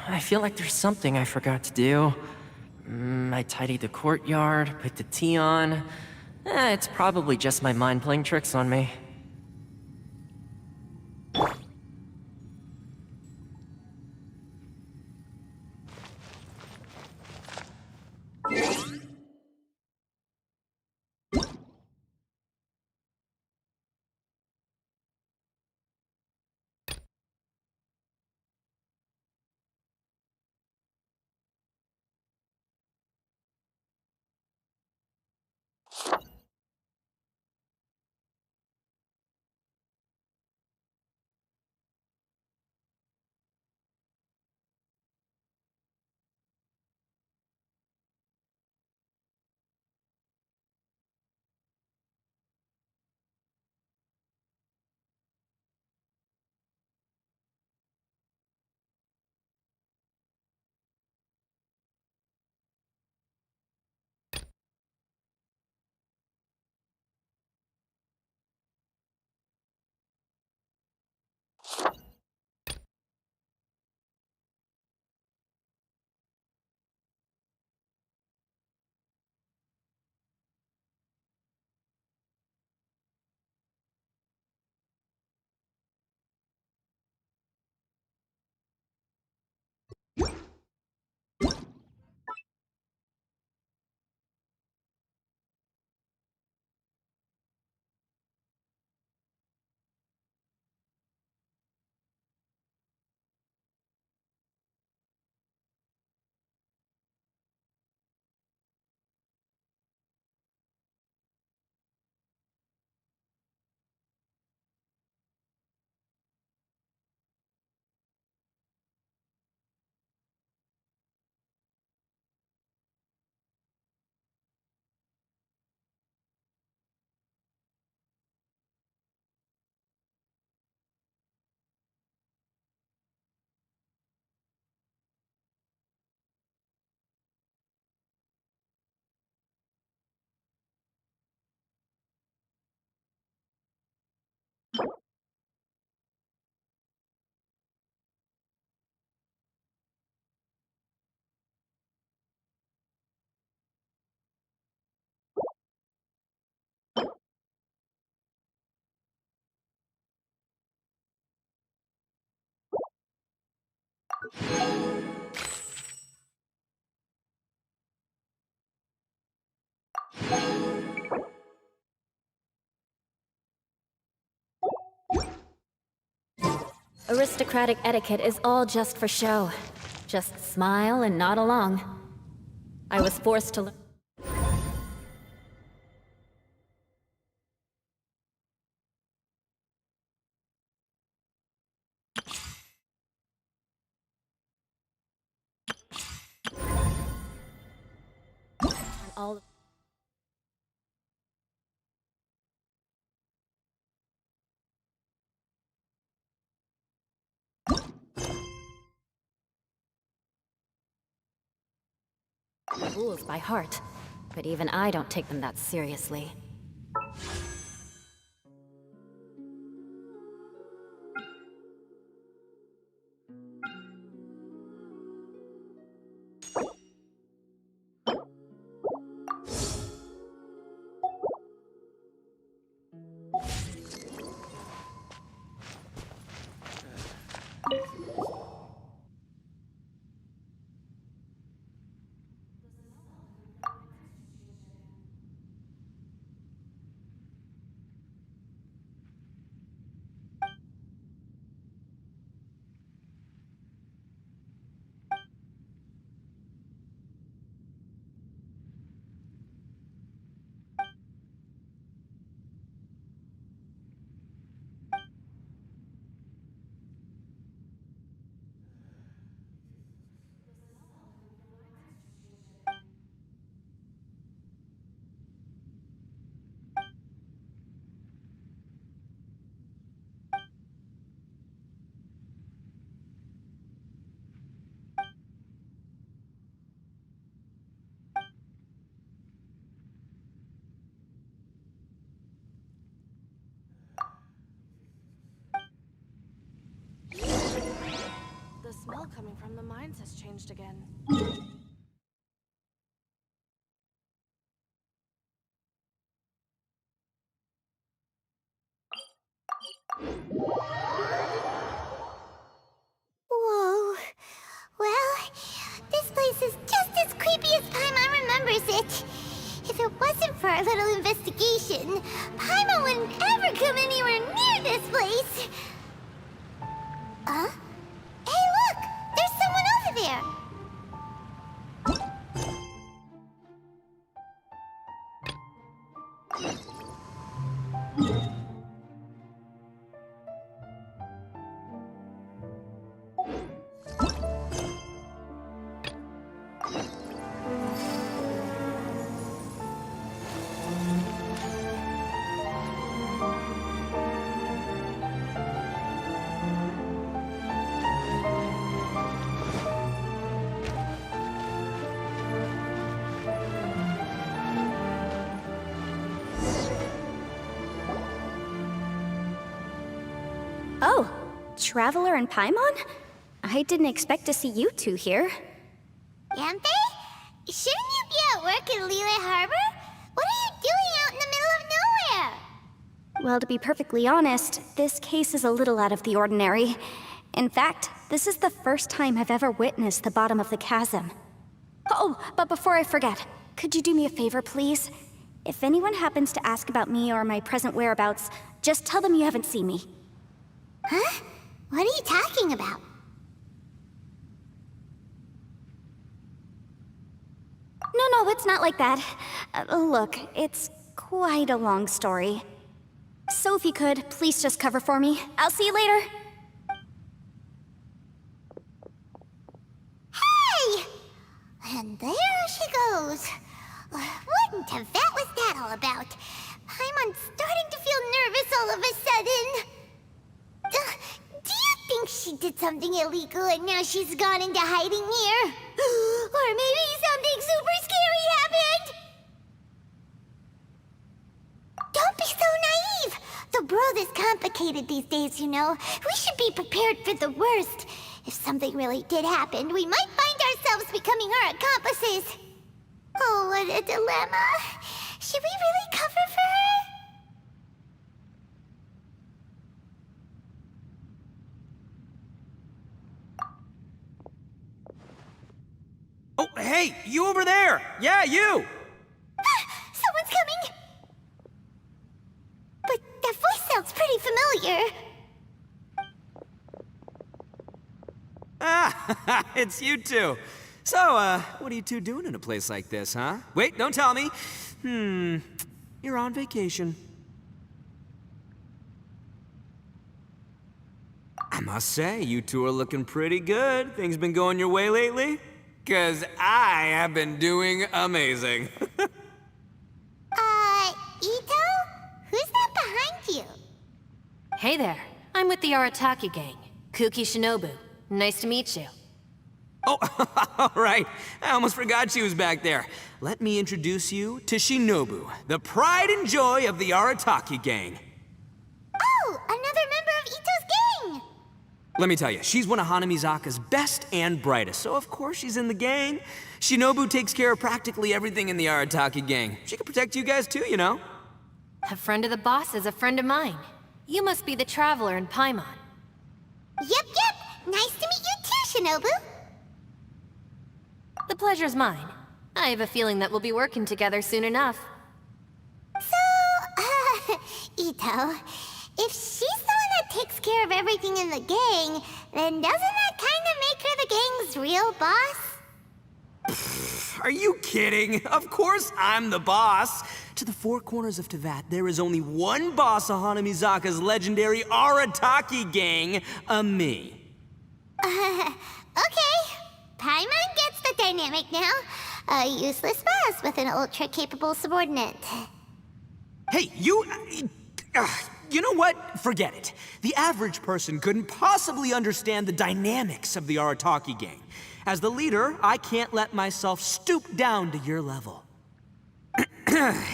I feel like there's something I forgot to do. I tidied the courtyard, put the tea on. It's probably just my mind playing tricks on me. Aristocratic etiquette is all just for show. Just smile and nod along. I was forced to learn. All the rules by heart, but even I don't take them that seriously. The smell coming from the mines has changed again. Whoa. Well, this place is just as creepy as Paimon remembers it. If it wasn't for our little investigation, Paimon wouldn't ever come anywhere near this place. Huh? Hey, look! There's someone over there! Oh, Traveler and Paimon? I didn't expect to see you two here. Yampe? Shouldn't you be at work in Liyue Harbor? What are you doing out in the middle of nowhere? Well, to be perfectly honest, this case is a little out of the ordinary. In fact, this is the first time I've ever witnessed the bottom of the chasm. Oh, but before I forget, could you do me a favor, please? If anyone happens to ask about me or my present whereabouts, just tell them you haven't seen me. Huh? What are you talking about? No, it's not like that. Look, it's quite a long story. So if you could, please just cover for me. I'll see you later. Hey! And there she goes. What in Tibet was that all about? Paimon's starting to feel nervous all of a sudden. Do you think she did something illegal and now she's gone into hiding here? Or maybe something super scary happened? Don't be so naive! The world is complicated these days, you know. We should be prepared for the worst. If something really did happen, we might find ourselves becoming her accomplices. Oh, what a dilemma. Should we really cover for her? Oh, hey, you over there! Yeah, you! Someone's coming! But that voice sounds pretty familiar. Ah, it's you two. So, what are you two doing in a place like this, huh? Wait, don't tell me. You're on vacation. I must say, you two are looking pretty good. Things been going your way lately? 'Cause I have been doing amazing. Ito? Who's that behind you? Hey there, I'm with the Arataki gang. Kuki Shinobu. Nice to meet you. Oh, all right. I almost forgot she was back there. Let me introduce you to Shinobu, the pride and joy of the Arataki gang. Oh, another member of Ito's gang! Let me tell you, she's one of Hanamizaka's best and brightest, so of course she's in the gang. Shinobu takes care of practically everything in the Arataki gang. She can protect you guys too, you know? A friend of the boss is a friend of mine. You must be the Traveler in Paimon. Yep. Nice to meet you too, Shinobu. The pleasure's mine. I have a feeling that we'll be working together soon enough. So, Ito, if she's the one that takes care of everything in the gang, then doesn't that kind of make her the gang's real boss? Are you kidding? Of course I'm the boss. To the four corners of Teyvat, there is only one boss of Hanamizaka's legendary Arataki gang, me. Okay. Paimon gets the dynamic now. A useless boss with an ultra-capable subordinate. Hey, you know what? Forget it. The average person couldn't possibly understand the dynamics of the Arataki gang. As the leader, I can't let myself stoop down to your level.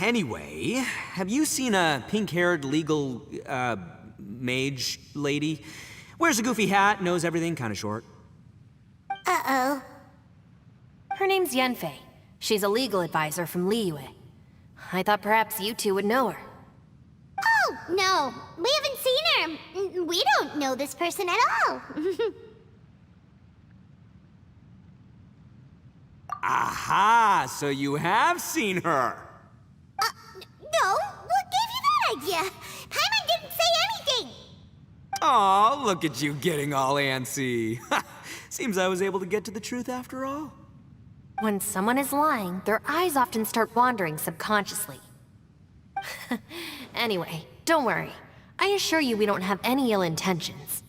Anyway, have you seen a pink-haired legal, mage lady? Wears a goofy hat, knows everything, kinda short. Uh-oh. Her name's Yanfei. She's a legal advisor from Liyue. I thought perhaps you two would know her. Oh, no. We haven't seen her. We don't know this person at all. Aha! So you have seen her! No, what gave you that idea? Paimon didn't say anything. Aw, look at you getting all antsy. Seems I was able to get to the truth after all. When someone is lying, their eyes often start wandering subconsciously. Anyway, don't worry. I assure you we don't have any ill intentions.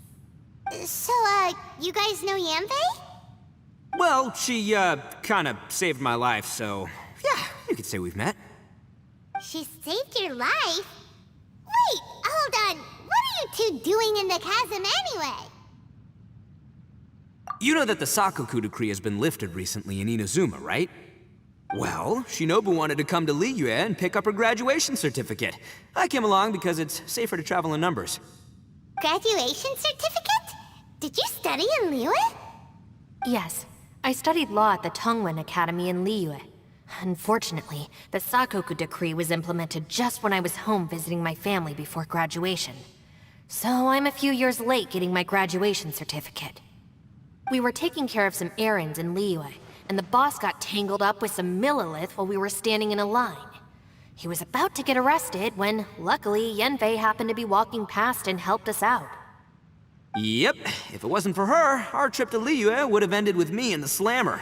So, you guys know Yanfei? Well, she, kinda saved my life, so... yeah, you could say we've met. She saved your life? Wait, hold on. What are you two doing in the chasm anyway? You know that the Sakoku decree has been lifted recently in Inazuma, right? Well, Shinobu wanted to come to Liyue and pick up her graduation certificate. I came along because it's safer to travel in numbers. Graduation certificate? Did you study in Liyue? Yes, I studied law at the Tongwen Academy in Liyue. Unfortunately, the Sakoku decree was implemented just when I was home visiting my family before graduation. So I'm a few years late getting my graduation certificate. We were taking care of some errands in Liyue, and the boss got tangled up with some Millilith while we were standing in a line. He was about to get arrested when, luckily, Yanfei happened to be walking past and helped us out. Yep, if it wasn't for her, our trip to Liyue would have ended with me in the slammer.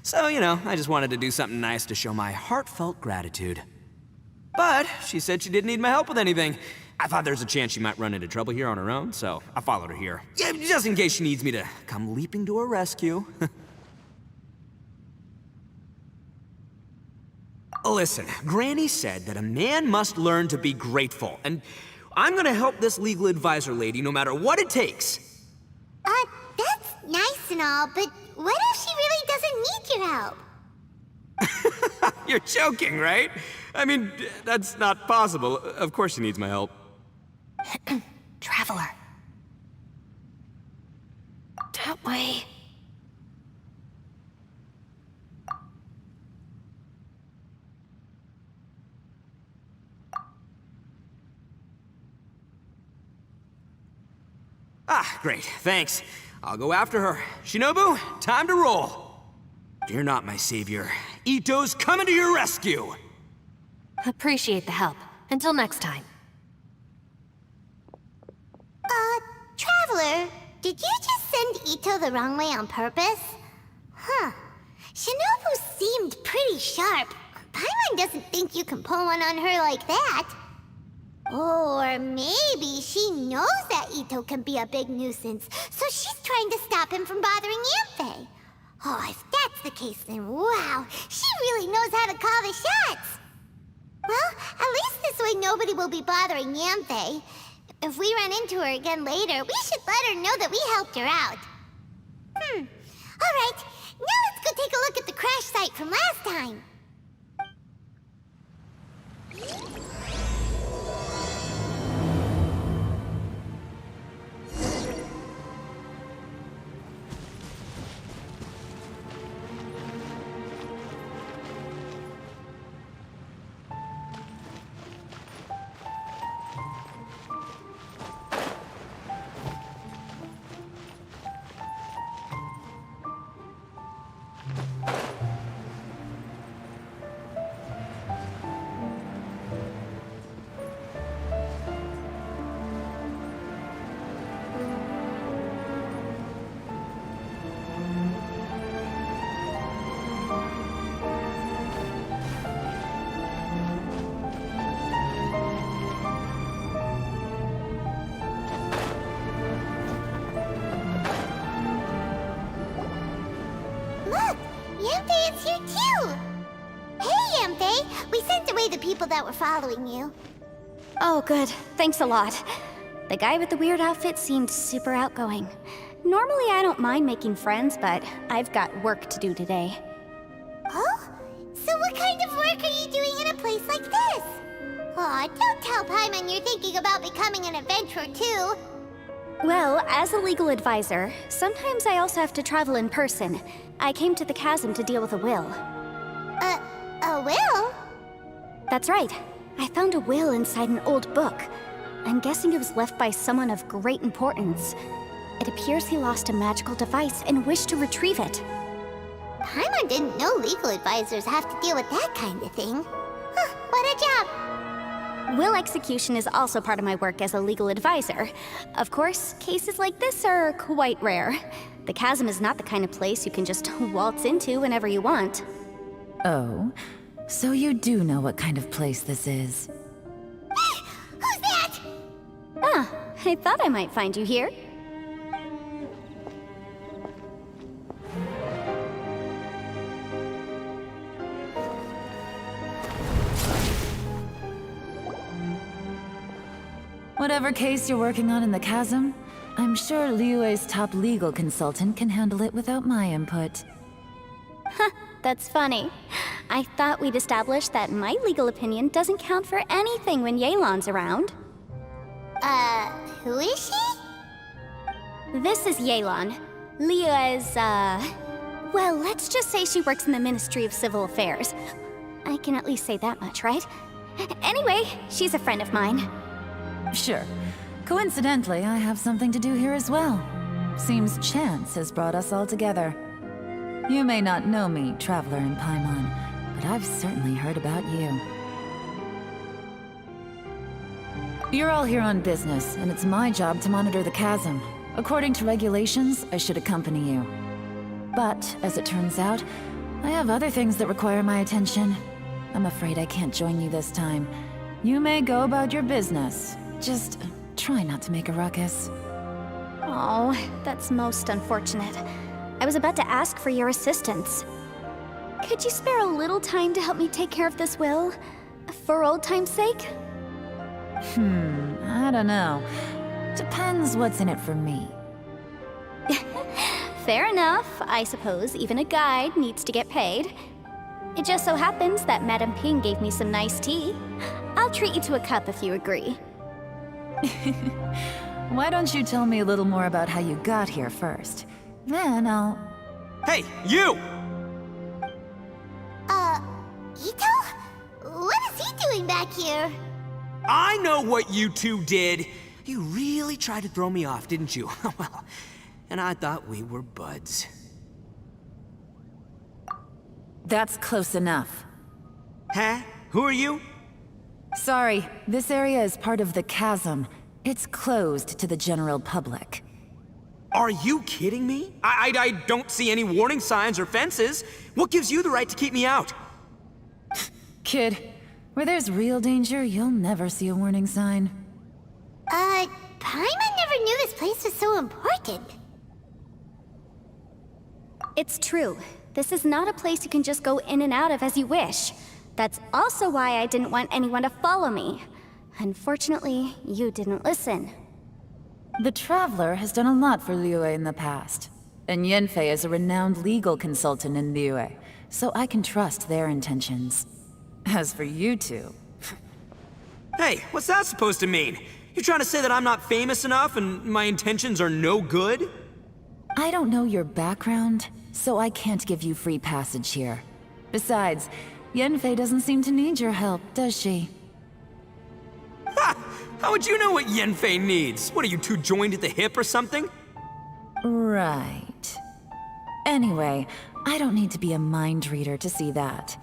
So, you know, I just wanted to do something nice to show my heartfelt gratitude. But she said she didn't need my help with anything. I thought there's a chance she might run into trouble here on her own, so I followed her here. Yeah, just in case she needs me to come leaping to her rescue. Listen, Granny said that a man must learn to be grateful, and I'm gonna help this legal advisor lady no matter what it takes. That's nice and all, but what if she really doesn't need your help? You're joking, right? I mean, that's not possible. Of course she needs my help. Traveler. That way. Ah, great, thanks. I'll go after her. Shinobu, time to roll. Fear not, my savior. Ito's coming to your rescue! Appreciate the help. Until next time. Traveler, did you just send Ito the wrong way on purpose? Huh. Shinobu seemed pretty sharp. Paimon doesn't think you can pull one on her like that. Or maybe she knows that Ito can be a big nuisance, so she's trying to stop him from bothering Yanfei. Oh, if that's the case, then wow, she really knows how to call the shots. Well, at least this way nobody will be bothering Yanfei. If we run into her again later, we should let her know that we helped her out. Alright, now let's go take a look at the crash site from last time. Look, Yanfei is here too! Hey, Yanfei! We sent away the people that were following you. Oh, good. Thanks a lot. The guy with the weird outfit seemed super outgoing. Normally I don't mind making friends, but I've got work to do today. Oh? So what kind of work are you doing in a place like this? Aw, don't tell Paimon you're thinking about becoming an adventurer too. Well, as a legal advisor, sometimes I also have to travel in person. I came to the chasm to deal with a will. A will? That's right. I found a will inside an old book. I'm guessing it was left by someone of great importance. It appears he lost a magical device and wished to retrieve it. Paimon didn't know legal advisors have to deal with that kind of thing. Huh, what a job! Will execution is also part of my work as a legal advisor. Of course, cases like this are quite rare. The chasm is not the kind of place you can just waltz into whenever you want. Oh, so you do know what kind of place this is. Who's that? Ah, I thought I might find you here. Whatever case you're working on in the chasm, I'm sure Liyue's top legal consultant can handle it without my input. That's funny. I thought we'd established that my legal opinion doesn't count for anything when Yelan's around. Who is she? This is Yelan. Liyue's, well, let's just say she works in the Ministry of Civil Affairs. I can at least say that much, right? Anyway, she's a friend of mine. Sure. Coincidentally, I have something to do here as well. Seems chance has brought us all together. You may not know me, Traveler in Paimon, but I've certainly heard about you. You're all here on business, and it's my job to monitor the chasm. According to regulations, I should accompany you. But, as it turns out, I have other things that require my attention. I'm afraid I can't join you this time. You may go about your business. Just try not to make a ruckus. Oh, that's most unfortunate. I was about to ask for your assistance. Could you spare a little time to help me take care of this will? For old time's sake? I don't know. Depends what's in it for me. Fair enough. I suppose even a guide needs to get paid. It just so happens that Madame Ping gave me some nice tea. I'll treat you to a cup if you agree. Why don't you tell me a little more about how you got here first? Then I'll... Hey, you! Ito? What is he doing back here? I know what you two did. You really tried to throw me off, didn't you? Well, and I thought we were buds. That's close enough. Huh? Who are you? Sorry, this area is part of the chasm. It's closed to the general public. Are you kidding me? I don't see any warning signs or fences. What gives you the right to keep me out? Kid, where there's real danger, you'll never see a warning sign. Paimon never knew this place was so important. It's true. This is not a place you can just go in and out of as you wish. That's also why I didn't want anyone to follow me. Unfortunately, you didn't listen. The Traveler has done a lot for Liyue in the past. And Yanfei is a renowned legal consultant in Liyue, so I can trust their intentions. As for you two... Hey, what's that supposed to mean? You trying to say that I'm not famous enough and my intentions are no good? I don't know your background, so I can't give you free passage here. Besides, Yanfei doesn't seem to need your help, does she? Ha! How would you know what Yanfei needs? What, are you two joined at the hip or something? Right. Anyway, I don't need to be a mind reader to see that.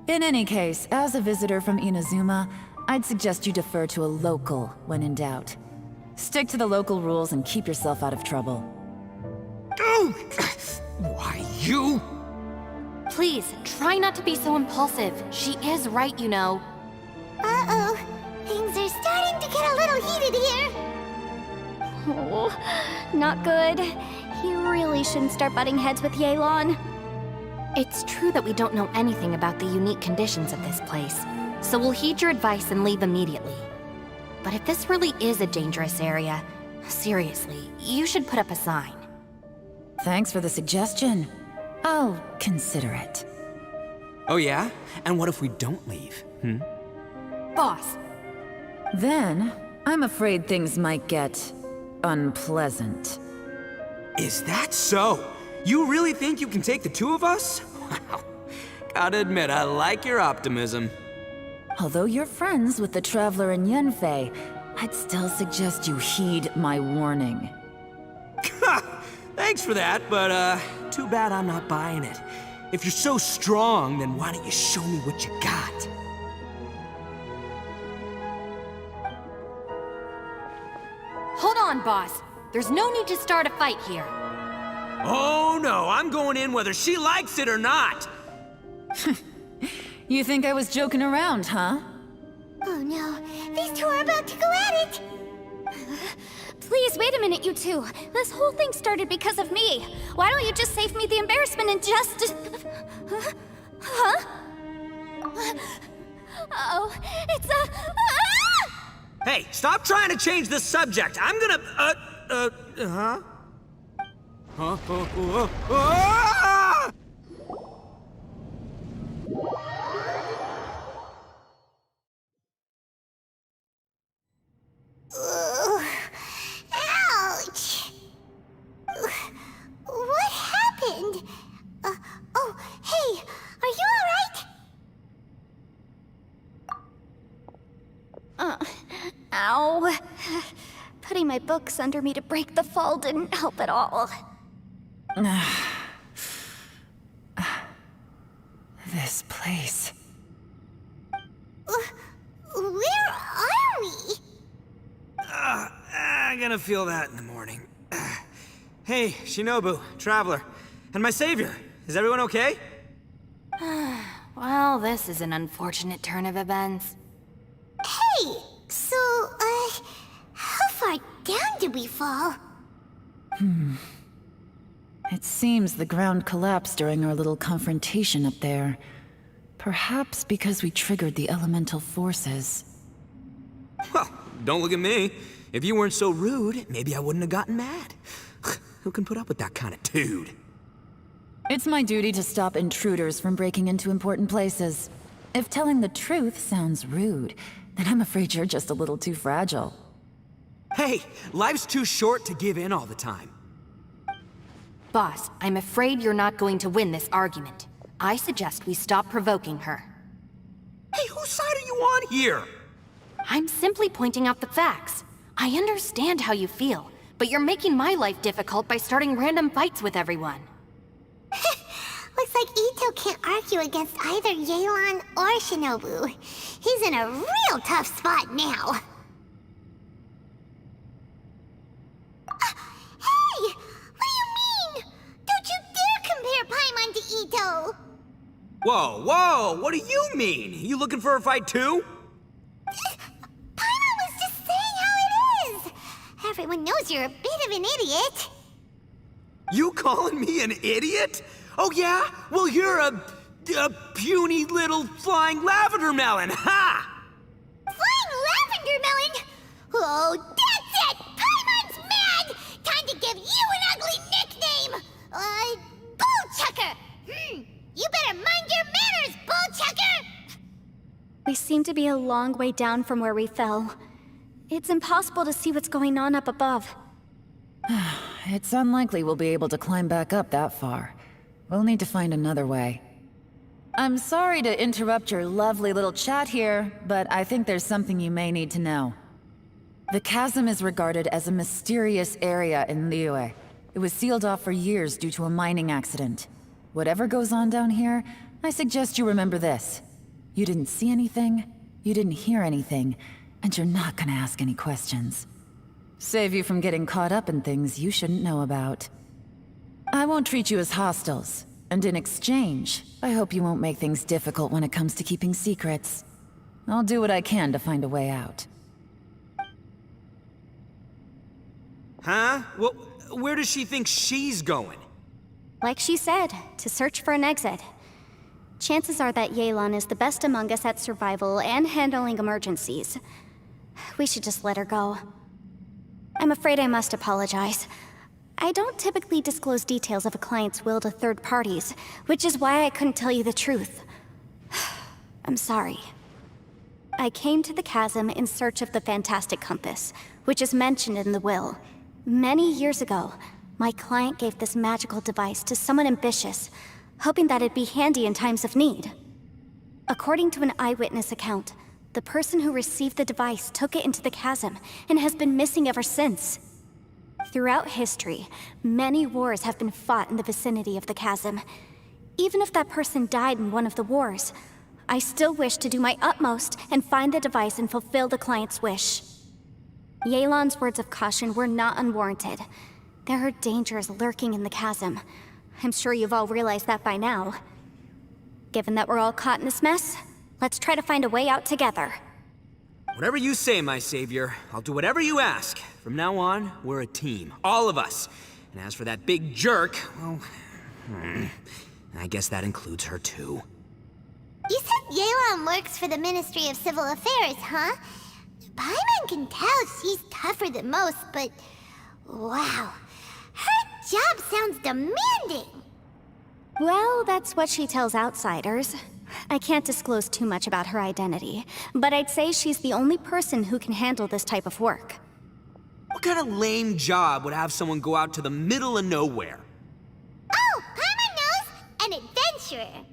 In any case, as a visitor from Inazuma, I'd suggest you defer to a local when in doubt. Stick to the local rules and keep yourself out of trouble. Oh! Why, you? Please, try not to be so impulsive. She is right, you know. Uh-oh. Things are starting to get a little heated here. Oh, not good. He really shouldn't start butting heads with Yelan. It's true that we don't know anything about the unique conditions of this place, so we'll heed your advice and leave immediately. But if this really is a dangerous area, seriously, you should put up a sign. Thanks for the suggestion. I'll consider it. Oh yeah? And what if we don't leave? Boss, Then, I'm afraid things might get... unpleasant. Is that so? You really think you can take the two of us? Wow. Gotta admit, I like your optimism. Although you're friends with the Traveler and Yenfei, I'd still suggest you heed my warning. Thanks for that, but too bad I'm not buying it. If you're so strong, then why don't you show me what you got? Hold on, boss. There's no need to start a fight here. Oh no, I'm going in whether she likes it or not. You think I was joking around, huh? Oh no, these two are about to go at it! Please, wait a minute, you two. This whole thing started because of me. Why don't you just save me the embarrassment and just... Huh? Uh-oh, it's a... Ah! Hey, stop trying to change the subject. I'm gonna, huh? Huh? Ah! Ouch! What happened? Oh, hey, are you alright? Ow. Putting my books under me to break the fall didn't help at all. This place. Where are we? I'm gonna feel that in the morning. Hey, Shinobu, Traveler, and my savior. Is everyone okay? Well, this is an unfortunate turn of events. Hey, so, how far down did we fall? It seems the ground collapsed during our little confrontation up there. Perhaps because we triggered the elemental forces. Well, don't look at me. If you weren't so rude, maybe I wouldn't have gotten mad. Who can put up with that kind of dude? It's my duty to stop intruders from breaking into important places. If telling the truth sounds rude, then I'm afraid you're just a little too fragile. Hey, life's too short to give in all the time. Boss, I'm afraid you're not going to win this argument. I suggest we stop provoking her. Hey, whose side are you on here? I'm simply pointing out the facts. I understand how you feel, but you're making my life difficult by starting random fights with everyone. Looks like Ito can't argue against either Yelan or Shinobu. He's in a real tough spot now. Hey! What do you mean? Don't you dare compare Paimon to Ito! Whoa, whoa, what do you mean? You looking for a fight too? Paimon was just saying how it is! Everyone knows you're a bit of an idiot. You calling me an idiot? Oh yeah? Well, you're a puny little flying lavender melon, ha! Flying lavender melon? Oh, that's it! Paimon's mad! Time to give you an ugly nickname! Bullchucker! You better mind your manners, Bullchucker! We seem to be a long way down from where we fell. It's impossible to see what's going on up above. It's unlikely we'll be able to climb back up that far. We'll need to find another way. I'm sorry to interrupt your lovely little chat here, but I think there's something you may need to know. The chasm is regarded as a mysterious area in Liyue. It was sealed off for years due to a mining accident. Whatever goes on down here, I suggest you remember this. You didn't see anything, you didn't hear anything, and you're not gonna ask any questions. Save you from getting caught up in things you shouldn't know about. I won't treat you as hostiles, and in exchange, I hope you won't make things difficult when it comes to keeping secrets. I'll do what I can to find a way out. Huh? Well, where does she think she's going? Like she said, to search for an exit. Chances are that Yelan is the best among us at survival and handling emergencies. We should just let her go. I'm afraid I must apologize. I don't typically disclose details of a client's will to third parties, which is why I couldn't tell you the truth. I'm sorry. I came to the chasm in search of the Fantastic Compass, which is mentioned in the will. Many years ago, my client gave this magical device to someone ambitious, hoping that it'd be handy in times of need. According to an eyewitness account, the person who received the device took it into the chasm and has been missing ever since. Throughout history, many wars have been fought in the vicinity of the chasm. Even if that person died in one of the wars, I still wish to do my utmost and find the device and fulfill the client's wish. Yelan's words of caution were not unwarranted. There are dangers lurking in the chasm. I'm sure you've all realized that by now. Given that we're all caught in this mess, let's try to find a way out together. Whatever you say, my savior. I'll do whatever you ask. From now on, we're a team. All of us. And as for that big jerk, well... I guess that includes her too. You said Yelan works for the Ministry of Civil Affairs, huh? Paimon can tell she's tougher than most, but... wow. Her job sounds demanding! Well, that's what she tells outsiders. I can't disclose too much about her identity, but I'd say she's the only person who can handle this type of work. What kind of lame job would have someone go out to the middle of nowhere? Oh, Paimon knows! An adventurer!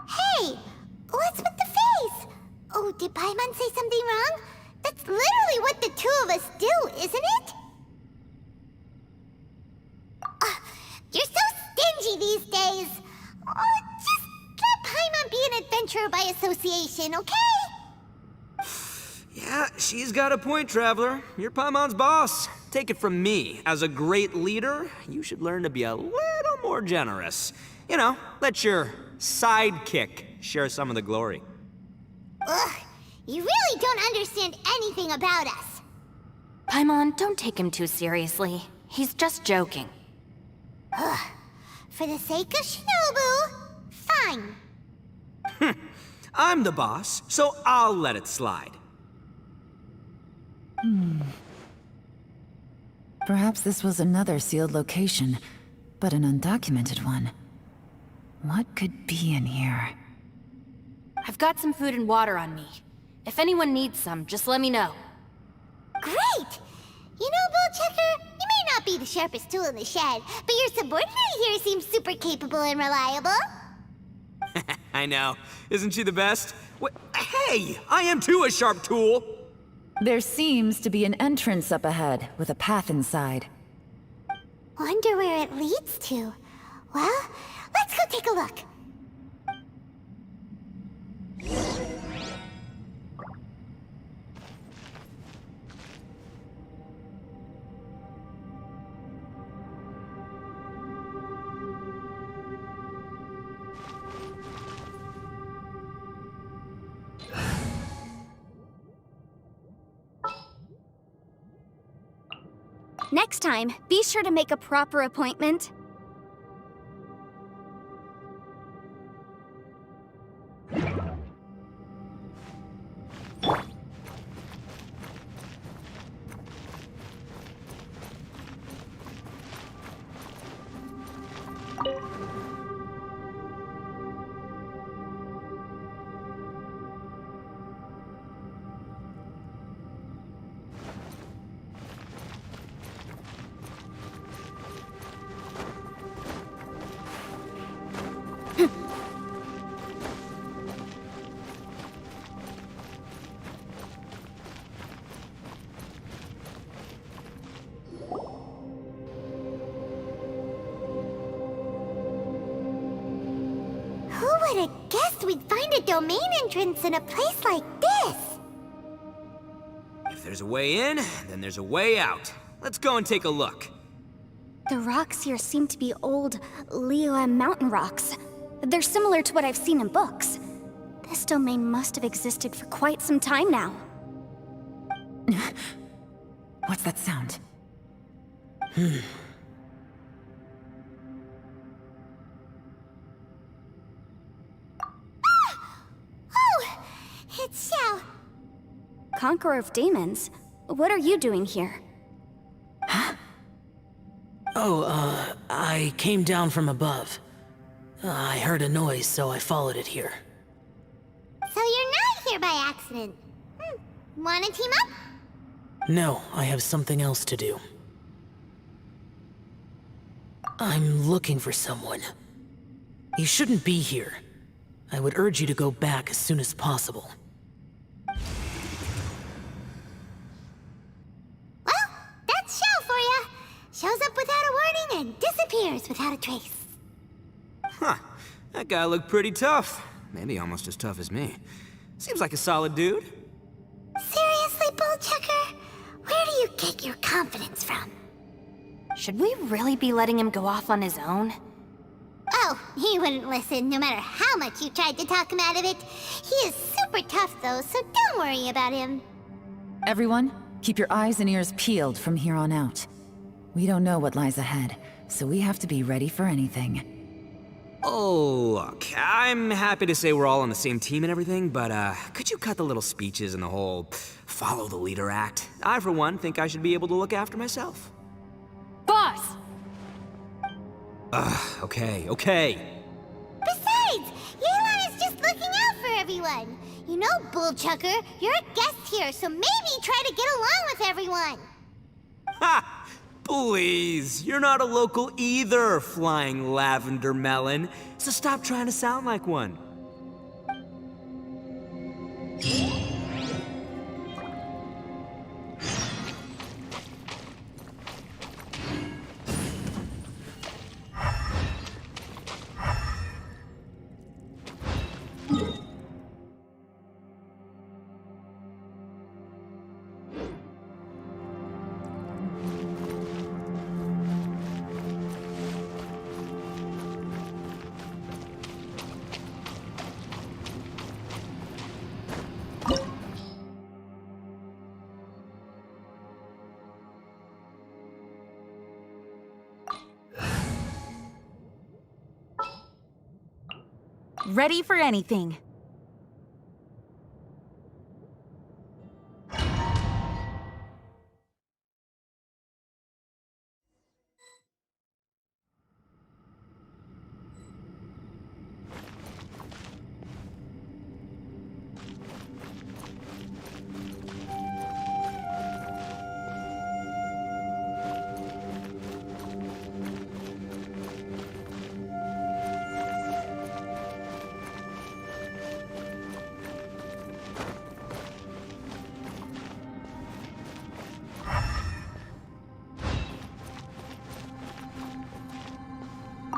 Hey! What's with the face? Oh, did Paimon say something wrong? That's literally what the two of us do, isn't it? You're so stingy these days! Oh, just let Paimon be an adventurer by association, okay? Yeah, she's got a point, Traveler. You're Paimon's boss. Take it from me. As a great leader, you should learn to be a little more generous. You know, let your sidekick share some of the glory. Ugh, you really don't understand anything about us. Paimon, don't take him too seriously. He's just joking. For the sake of Shinobu, fine. I'm the boss, so I'll let it slide. Perhaps this was another sealed location, but an undocumented one. What could be in here? I've got some food and water on me. If anyone needs some, just let me know. Great! You know, Bullchecker, you may not be the sharpest tool in the shed, but your subordinate here seems super capable and reliable. I know. Isn't she the best? Hey! I am too a sharp tool! There seems to be an entrance up ahead, with a path inside. Wonder where it leads to. Well, let's go take a look. Next time, be sure to make a proper appointment. Who would have guessed we'd find a domain entrance in a place like this? If there's a way in, then there's a way out. Let's go and take a look. The rocks here seem to be old Liyue mountain rocks. They're similar to what I've seen in books. This domain must have existed for quite some time now. What's that sound? Oh, it's Xiao. Conqueror of Demons? What are you doing here? I came down from above. I heard a noise, so I followed it here. So you're not here by accident. Wanna team up? No, I have something else to do. I'm looking for someone. You shouldn't be here. I would urge you to go back as soon as possible. Well, that's Shell for ya. Shows up without a warning and disappears without a trace. Huh. That guy looked pretty tough. Maybe almost as tough as me. Seems like a solid dude. Seriously, Bullchucker? Where do you get your confidence from? Should we really be letting him go off on his own? Oh, he wouldn't listen no matter how much you tried to talk him out of it. He is super tough though, so don't worry about him. Everyone, keep your eyes and ears peeled from here on out. We don't know what lies ahead, so we have to be ready for anything. Oh, look, I'm happy to say we're all on the same team and everything, but could you cut the little speeches and the whole follow the leader act? I, for one, think I should be able to look after myself. Boss! Okay. Besides, Yelan is just looking out for everyone. You know, Bullchucker, you're a guest here, so maybe try to get along with everyone. Ha! Please, you're not a local either, flying lavender melon, so stop trying to sound like one. Ready for anything.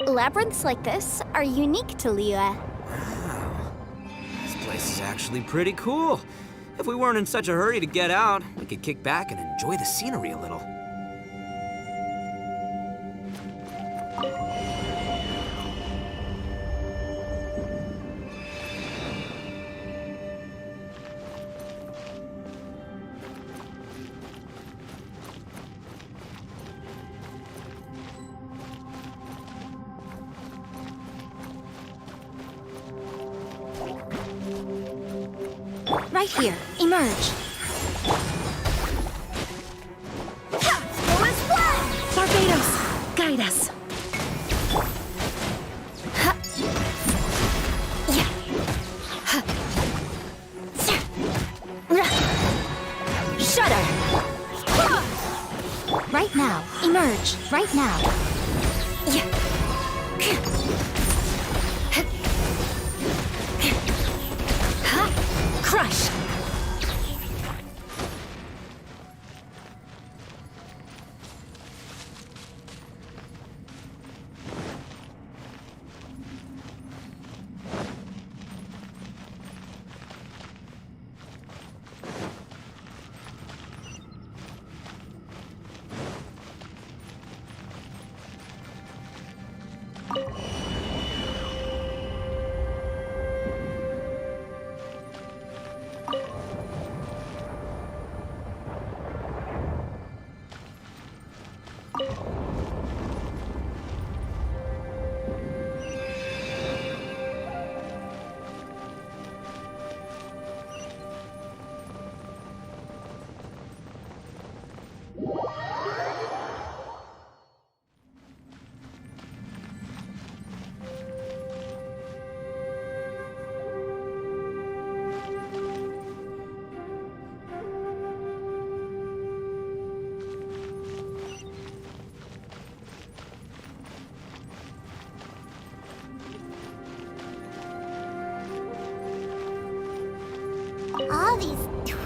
Labyrinths like this are unique to Liyue. This place is actually pretty cool. If we weren't in such a hurry to get out, we could kick back and enjoy the scenery a little. Right here. Emerge. Barbados, guide us. Shudder. Right now. Emerge. Right now. Crush.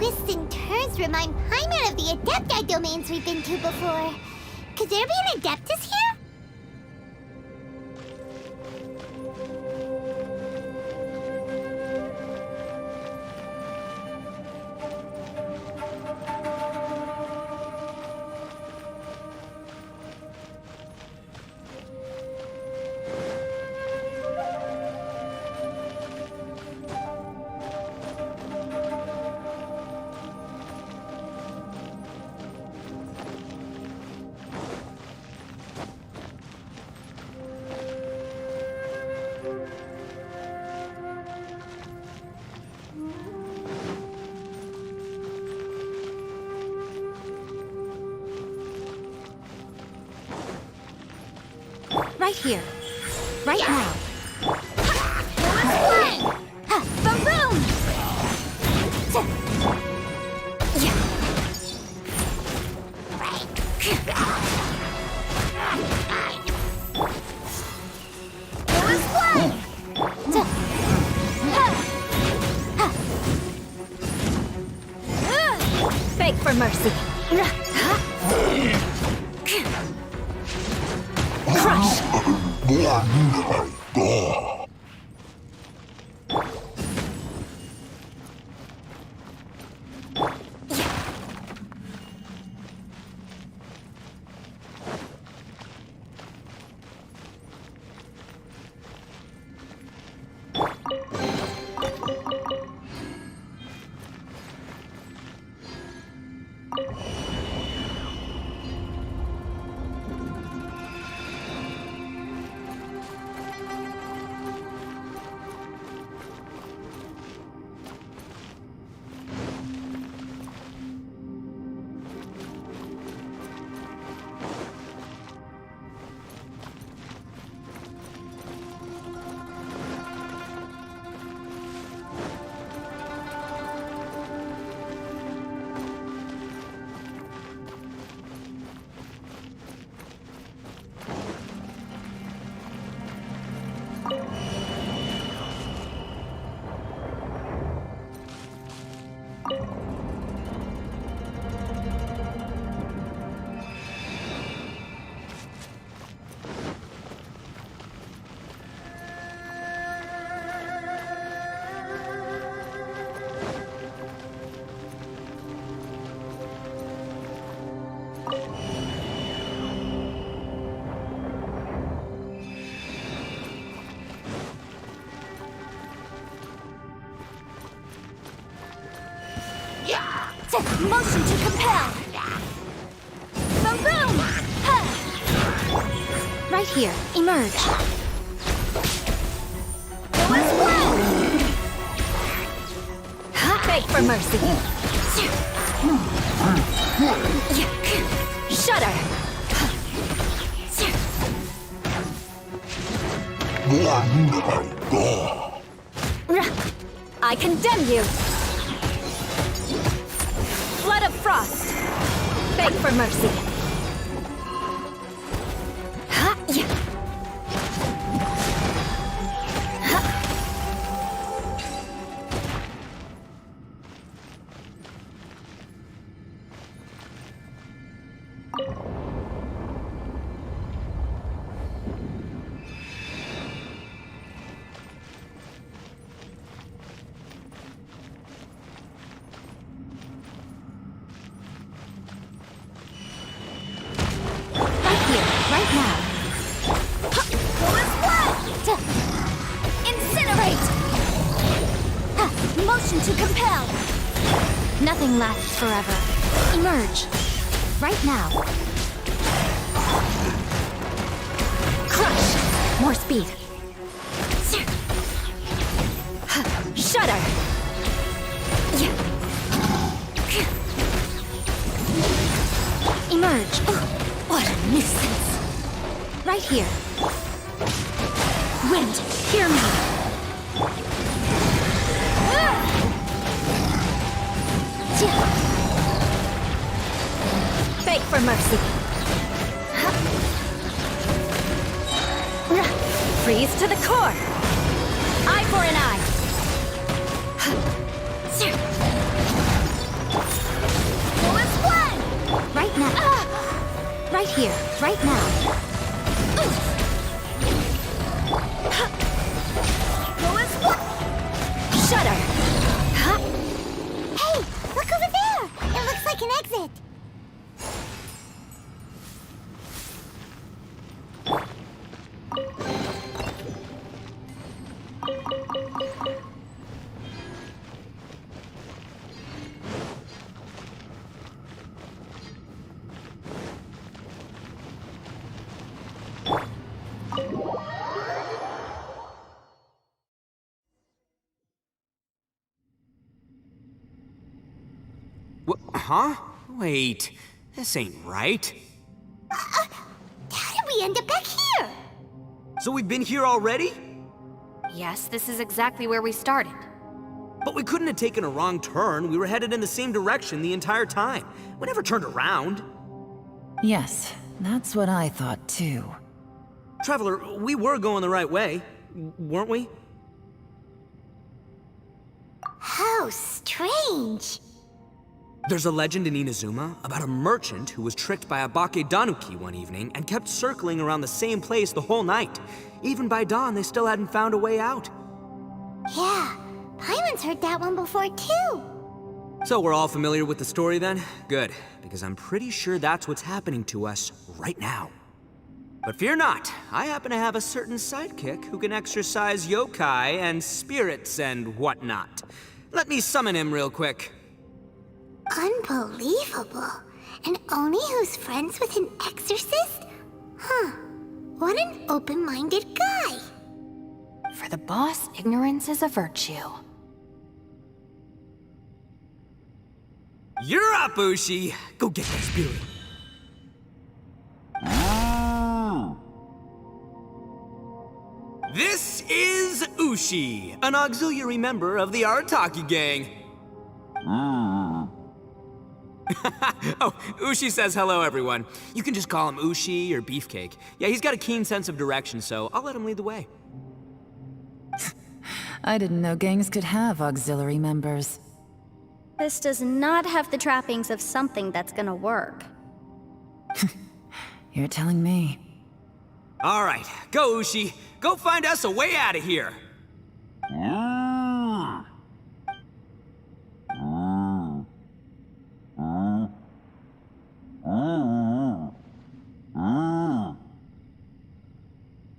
twists and turns remind Paimon of the Adepti domains we've been to before. Could there be an Adeptus here? Right here. Right now. Baroon! Beg for mercy. Crush! Motion to compel! Baroon! Right here. Emerge. Beg for mercy. Shudder! I condemn you! Flood of frost! Beg for mercy. To compel! Nothing lasts forever. Emerge. Right now. Crush! More speed. Shudder! Emerge. What a nuisance. Right here. Wind, hear me. Beg for mercy. Freeze to the core. Eye for an eye. now. Right here, right now. Shudder! Hey, look over there! It looks like an exit. Huh? Wait, this ain't right. How did we end up back here? So we've been here already? Yes, this is exactly where we started. But we couldn't have taken a wrong turn. We were headed in the same direction the entire time. We never turned around. Yes, that's what I thought too. Traveler, we were going the right way, weren't we? How strange. There's a legend in Inazuma about a merchant who was tricked by a Bakedanuki one evening and kept circling around the same place the whole night. Even by dawn, they still hadn't found a way out. Yeah, Paimon's heard that one before too. So we're all familiar with the story then? Good, because I'm pretty sure that's what's happening to us right now. But fear not, I happen to have a certain sidekick who can exercise yokai and spirits and whatnot. Let me summon him real quick. Unbelievable. And Oni who's friends with an exorcist? Huh. What an open-minded guy. For the boss, ignorance is a virtue. You're up, Ushi! Go get that spirit. This is Ushi, an auxiliary member of the Arataki gang. Oh, Ushi says hello, everyone. You can just call him Ushi or Beefcake. Yeah, he's got a keen sense of direction, so I'll let him lead the way. I didn't know gangs could have auxiliary members. This does not have the trappings of something that's gonna work. You're telling me. All right, go, Ushi. Go find us a way out of here.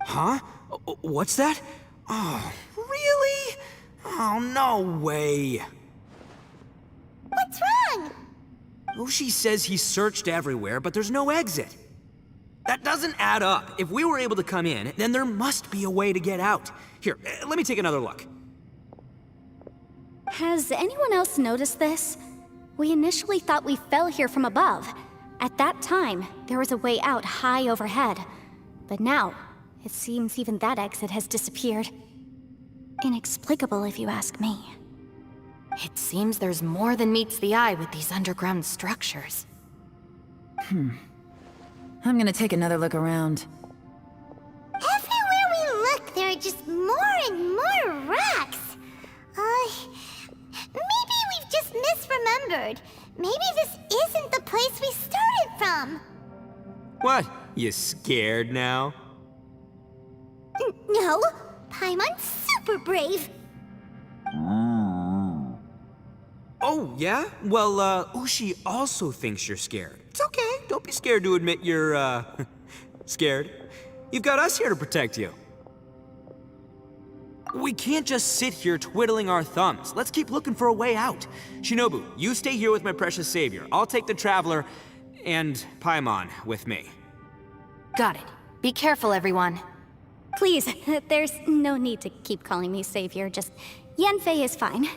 Huh? What's that? Oh, really? Oh, no way. What's wrong? Ushi says he searched everywhere, but there's no exit. That doesn't add up. If we were able to come in, then there must be a way to get out. Here, let me take another look. Has anyone else noticed this? We initially thought we fell here from above. At that time, there was a way out high overhead. But now, it seems even that exit has disappeared. Inexplicable, if you ask me. It seems there's more than meets the eye with these underground structures. I'm gonna take another look around. Everywhere we look, there are just more and more rocks. Maybe we've just misremembered. Maybe this isn't the place we started from. What? You scared now? No, Paimon's super brave. Oh, yeah? Well, Ushi also thinks you're scared. It's okay. Don't be scared to admit you're, scared. You've got us here to protect you. We can't just sit here twiddling our thumbs. Let's keep looking for a way out. Shinobu, you stay here with my precious savior. I'll take the Traveler and Paimon with me. Got it. Be careful, everyone. Please, there's no need to keep calling me savior, just Yanfei is fine.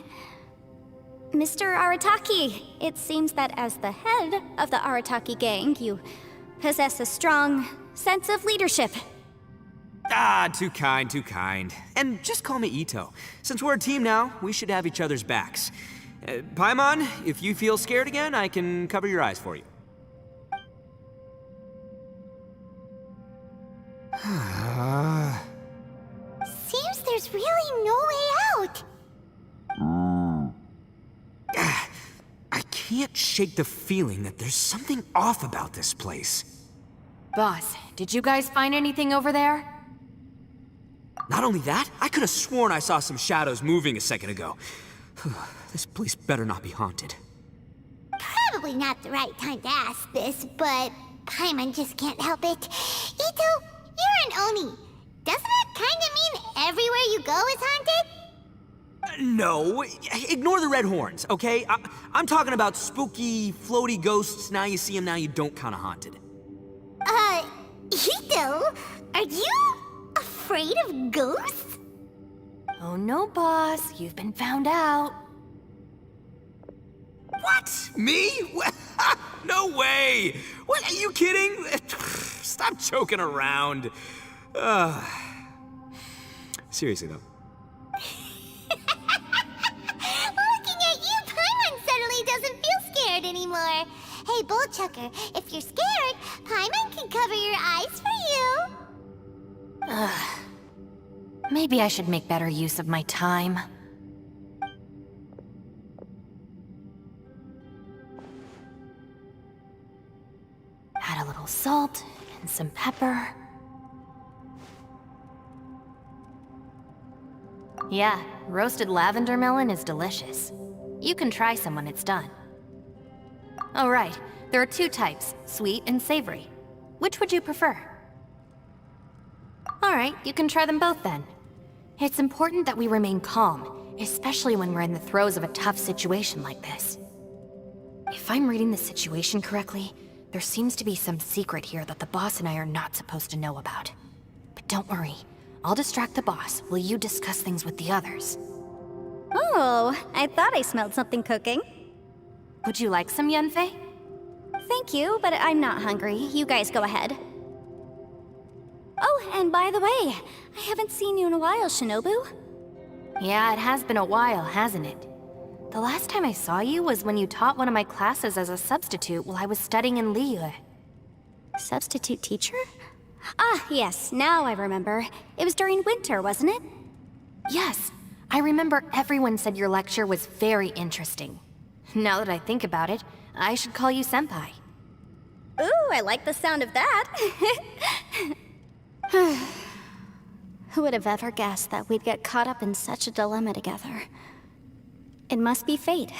Mr. Arataki, it seems that as the head of the Arataki gang, you possess a strong sense of leadership. Ah, too kind, too kind. And just call me Ito. Since we're a team now, we should have each other's backs. Paimon, if you feel scared again, I can cover your eyes for you. Seems there's really no way out. I can't shake the feeling that there's something off about this place. Boss, did you guys find anything over there? Not only that, I could have sworn I saw some shadows moving a second ago. This place better not be haunted. Probably not the right time to ask this, but Paimon just can't help it. Ito, you're an Oni. Doesn't that kind of mean everywhere you go is haunted? No, ignore the red horns, okay? I'm talking about spooky, floaty ghosts, now you see them, now you don't kind of haunted. Ito, are you afraid of ghosts? Oh no, boss. You've been found out. What? Me? No way! What, are you kidding? Stop joking around. Seriously though. Looking at you, Paimon suddenly doesn't feel scared anymore. Hey, Bullchucker, if you're scared, Paimon can cover your eyes for you. Maybe I should make better use of my time. Add a little salt and some pepper. Yeah, roasted lavender melon is delicious. You can try some when it's done. Oh right, there are two types, sweet and savory. Which would you prefer? Alright, you can try them both then. It's important that we remain calm, especially when we're in the throes of a tough situation like this. If I'm reading the situation correctly, there seems to be some secret here that the boss and I are not supposed to know about. But don't worry, I'll distract the boss while you discuss things with the others. Oh, I thought I smelled something cooking. Would you like some, Yanfei? Thank you, but I'm not hungry. You guys go ahead. Oh, and by the way, I haven't seen you in a while, Shinobu. Yeah, it has been a while, hasn't it? The last time I saw you was when you taught one of my classes as a substitute while I was studying in Liyue. Substitute teacher? Ah, yes, now I remember. It was during winter, wasn't it? Yes, I remember everyone said your lecture was very interesting. Now that I think about it, I should call you Senpai. Ooh, I like the sound of that. Who would have ever guessed that we'd get caught up in such a dilemma together? It must be fate.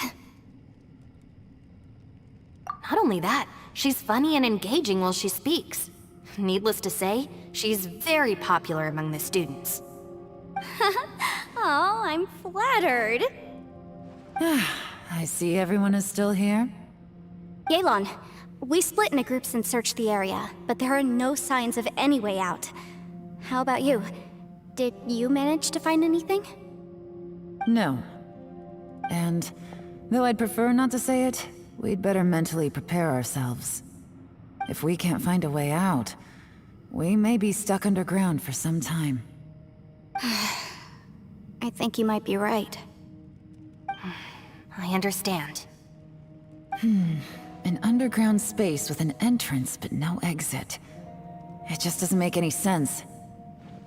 Not only that, she's funny and engaging while she speaks. Needless to say, she's very popular among the students. Oh, I'm flattered. I see everyone is still here. Yelan, we split into groups and searched the area, but there are no signs of any way out. How about you? Did you manage to find anything? No. And though I'd prefer not to say it, we'd better mentally prepare ourselves. If we can't find a way out, we may be stuck underground for some time. I think you might be right. I understand. An underground space with an entrance but no exit. It just doesn't make any sense.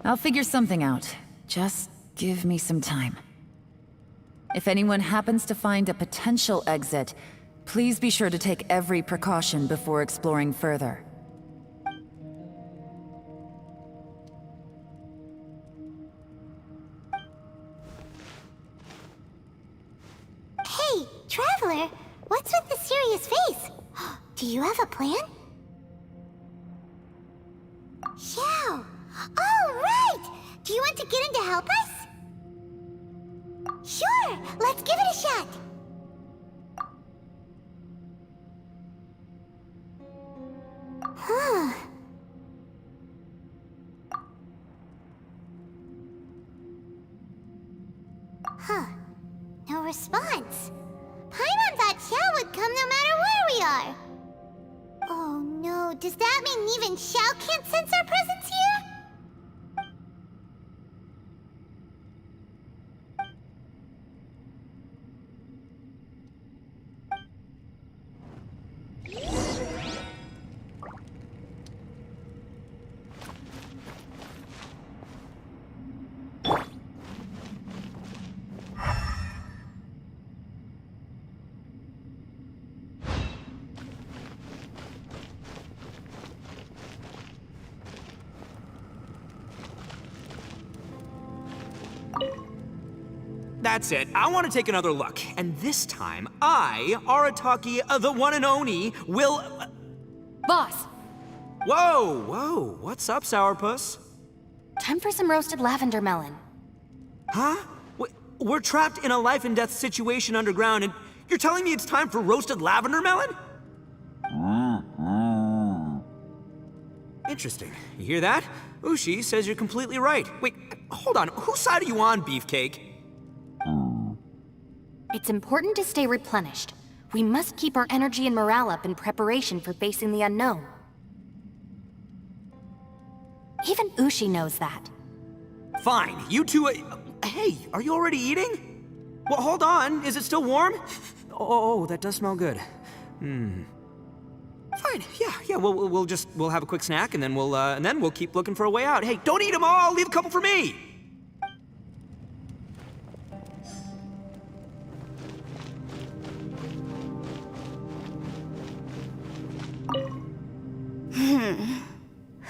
I'll figure something out. Just give me some time. If anyone happens to find a potential exit, please be sure to take every precaution before exploring further. Hey, Traveler, what's with the serious face? Do you have a plan? Xiao! Oh, right! Do you want to get in to help us? Sure, let's give it a shot. Huh. Huh. No response. Paimon thought Xiao would come no matter where we are. Oh no, does that mean even Xiao can't sense our presence here? That's it. I want to take another look. And this time, I, Arataki, the one and only, will... Boss, Whoa, whoa. What's up, Sourpuss? time for some roasted lavender melon. Huh? We're trapped in a life and death situation underground, and you're telling me it's time for roasted lavender melon? Interesting. You hear that? Ushi says you're completely right. Wait, hold on. Whose side are you on, Beefcake? It's important to stay replenished. We must keep our energy and morale up in preparation for facing the unknown. Even Ushi knows that. Fine, you two... hey, are you already eating? Well, hold on. Is it still warm? Oh, that does smell good. Fine, yeah, we'll have a quick snack, and then we'll keep looking for a way out. Hey, don't eat them all! Leave a couple for me!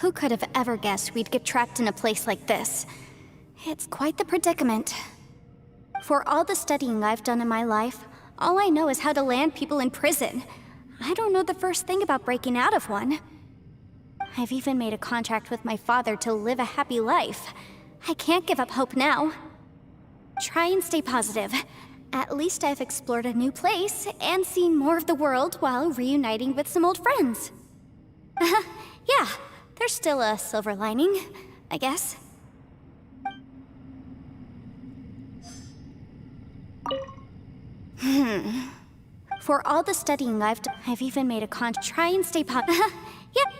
Who could have ever guessed we'd get trapped in a place like this? It's quite the predicament. For all the studying I've done in my life, all I know is how to land people in prison. I don't know the first thing about breaking out of one. I've even made a contract with my father to live a happy life. I can't give up hope now. Try and stay positive. At least I've explored a new place and seen more of the world while reuniting with some old friends. Yeah, there's still a silver lining, I guess. For all the studying I've done, I've even made a try and stay Yep.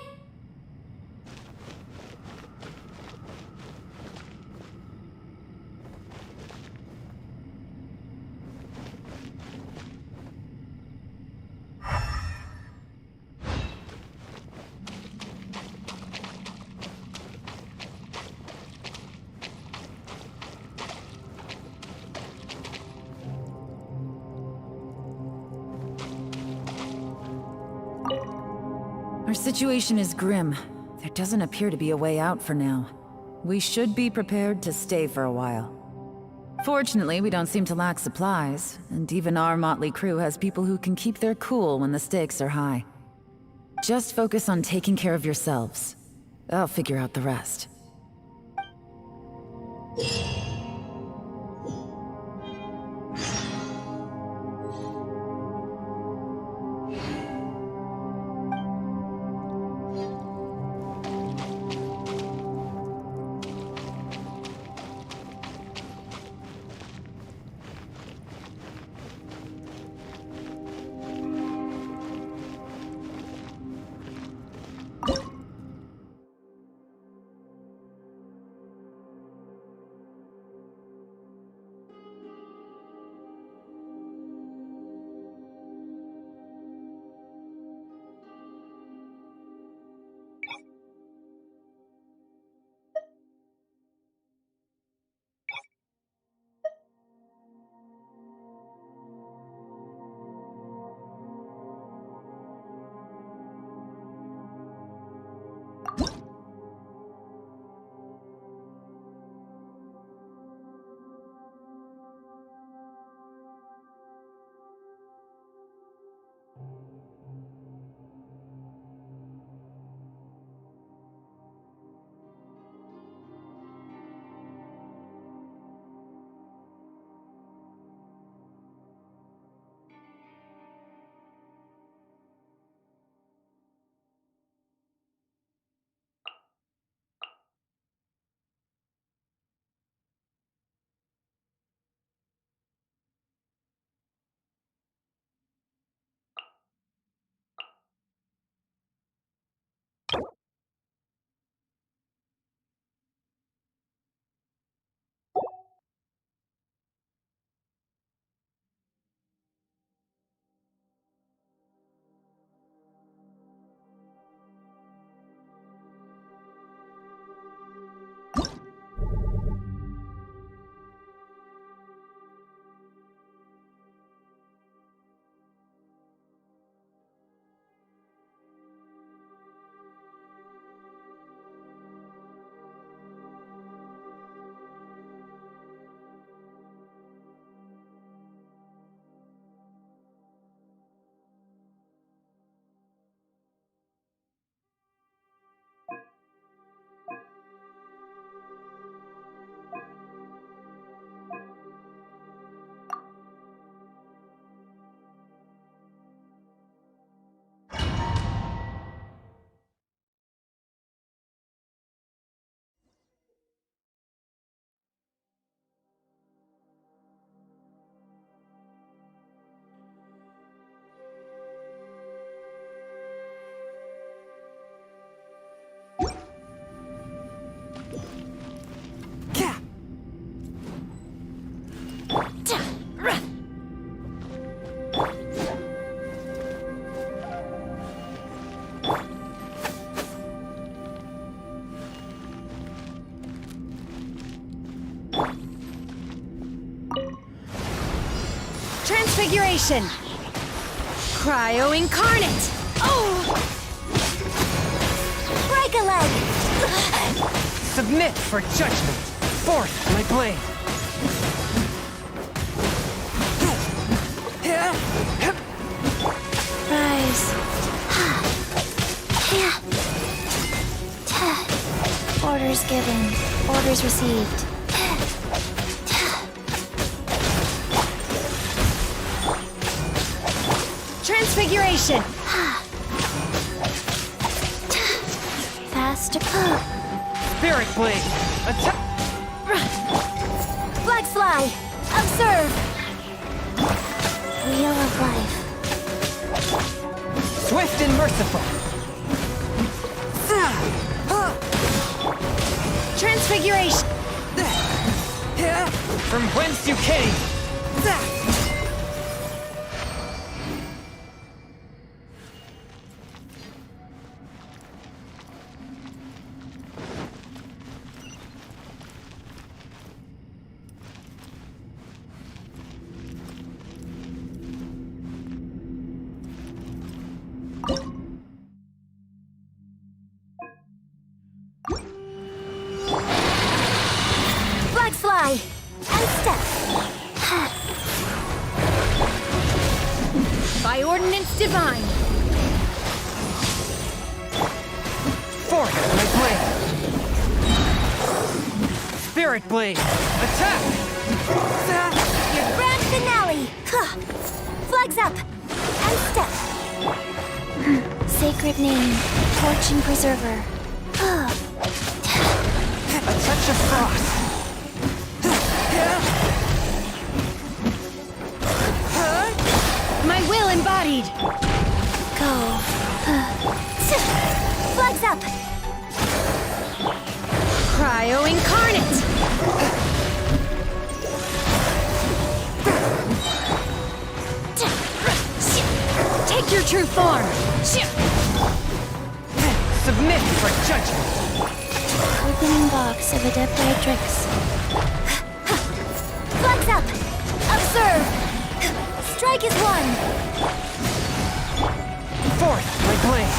Our situation is grim. There doesn't appear to be a way out for now. We should be prepared to stay for a while. Fortunately, we don't seem to lack supplies, and even our motley crew has people who can keep their cool when the stakes are high. Just focus on taking care of yourselves. I'll figure out the rest. Transfiguration! Cryo Incarnate! Oh! Break a leg! Submit for judgment. Forth my blade. Rise. Orders given. Orders received. Transfiguration! Faster. Spirit blade. Attack. Flag fly. Observe. Wheel of life. Swift and merciful. Transfiguration! From whence you came. Flag fly. And step. By ordinance divine! Forth my blade. Spirit blade. Attack. Your grand finale. Flags up. And step. Sacred name. Torch and preserver. A touch of frost. My will embodied! Go. Flags up. Cryo Incarnate! Take your true form! Submit for judgment. Opening box of Adepti Tricks. Flags up. Observe. Strike is one. Forth my blade.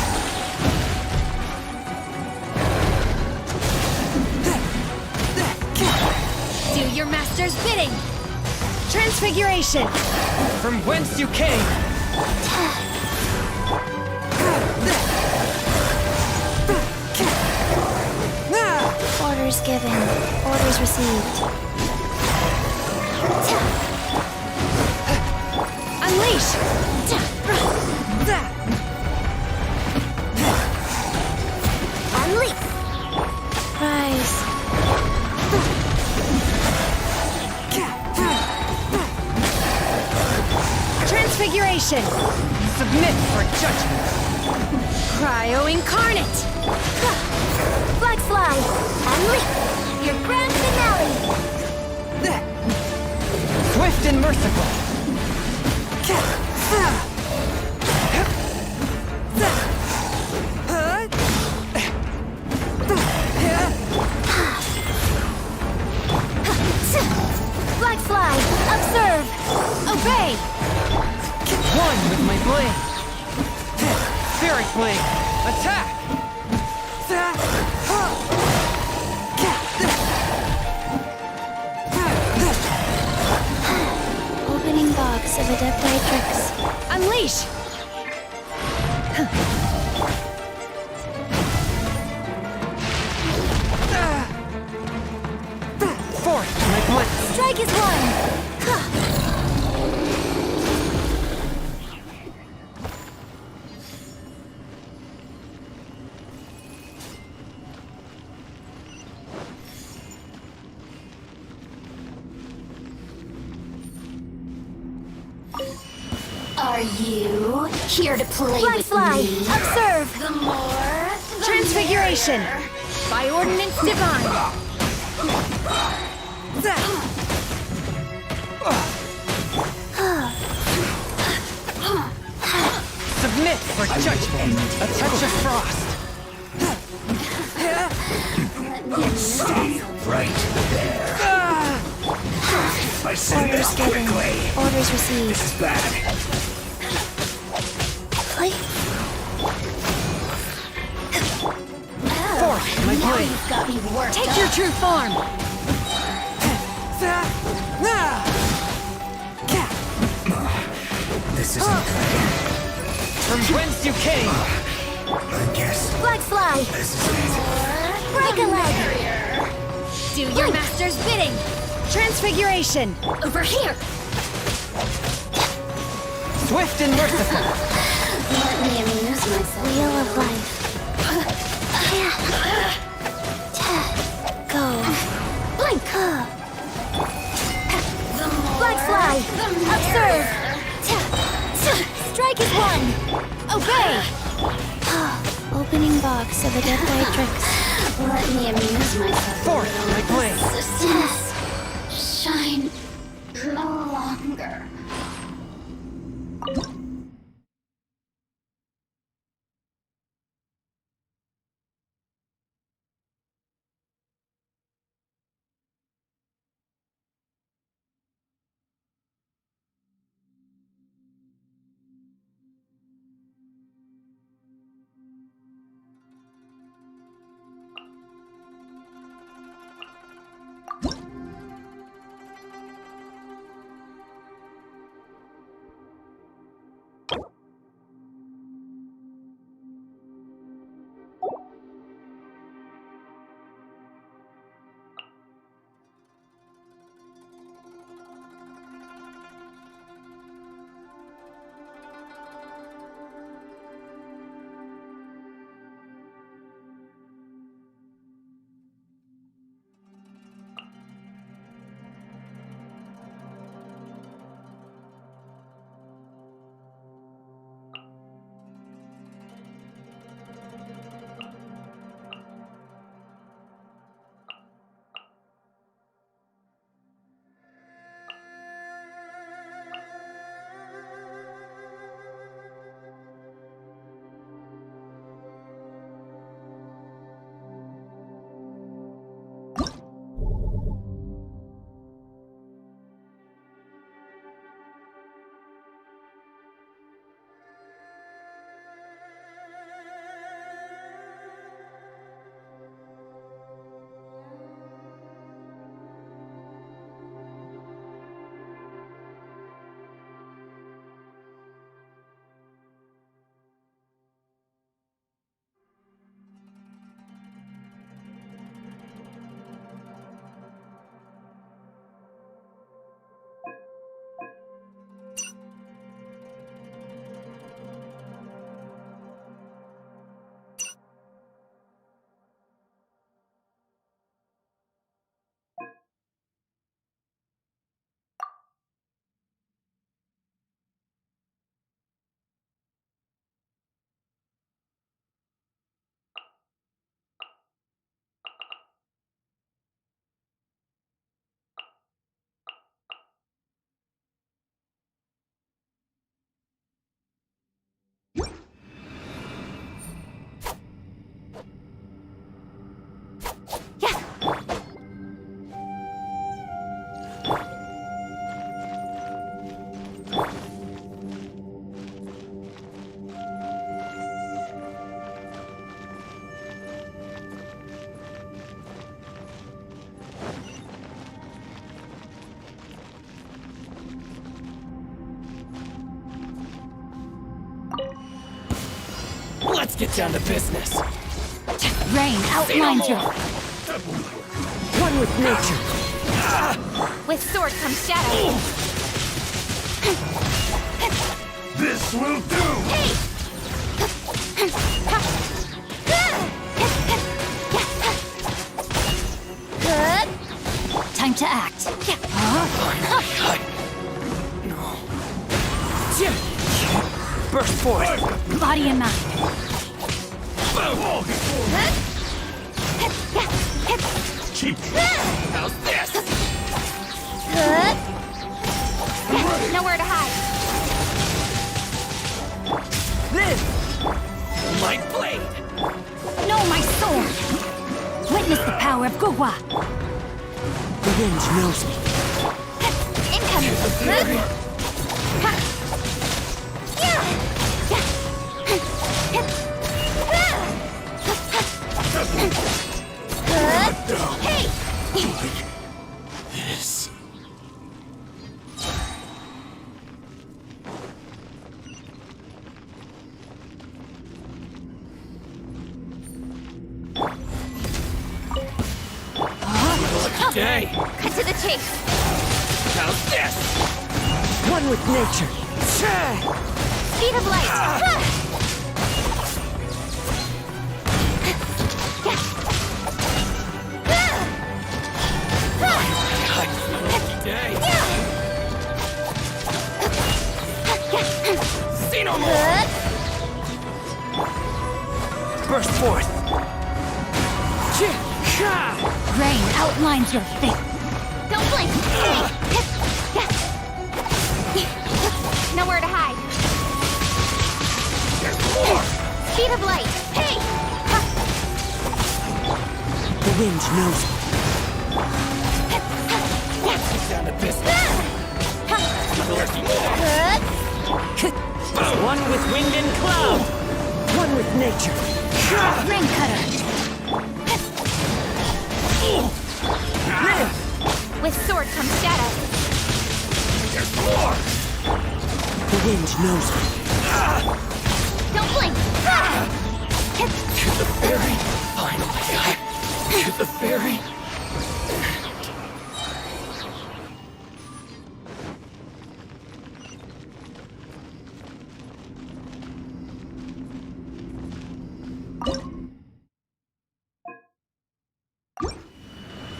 Do your master's bidding! Transfiguration! From whence you came. Orders given. Orders received. Unleash! Unleash. Rise. Transfiguration! Submit for judgment. Cryo Incarnate! Flag fly. Unleash. Your grand finale. Swift and merciful. Flag fly. Observe. Obey! One with my blade. Spirit blade. Attack. Opening box of Adepti Tricks. Unleash! Forth my blade. Strike is one. Are you here to play Flag with fly. me? Observe. The more, the Transfiguration! By ordinance divine! Submit for judgment. A touch of frost. Stay right there. I send Orders this given. quickly. Orders received. This is bad. Play. My blade. Got me worked Take your true form! This isn't good. From whence you came! I guess Flag fly. this is it. Break a leg. Do your master's bidding! Transfiguration! Over here. Swift and merciful! Let me amuse myself. Wheel of life. Go. Blink. Flag fly. Observe. Strike is one. Obey. Opening box of Adept Let me amuse myself. Forth, my blade! Shine no longer. Let's get down to business. Rain outlined you! One with nature. With sword comes shadow. This will do! Good. Time to act. Burst forth. Body and mind. Cheap. How's this? Good. Nowhere to hide. This! My blade! No, my sword! Witness the power of Gugwa! The wind knows me. Incoming! Hey! This. Day! Cut to the chase. How's this? One with nature. Speed of light. Day! See no more! Burst forth. Rain outlines your fate. Don't blink. Nowhere to hide. Speed of light. Hey! The wind knows me. Down to business. There's more! One with wind and cloud. One with nature. Rain cutter. With sword comes shadow. There's more! The wind knows me. Don't blink. To the ferry! Finally! To the ferry!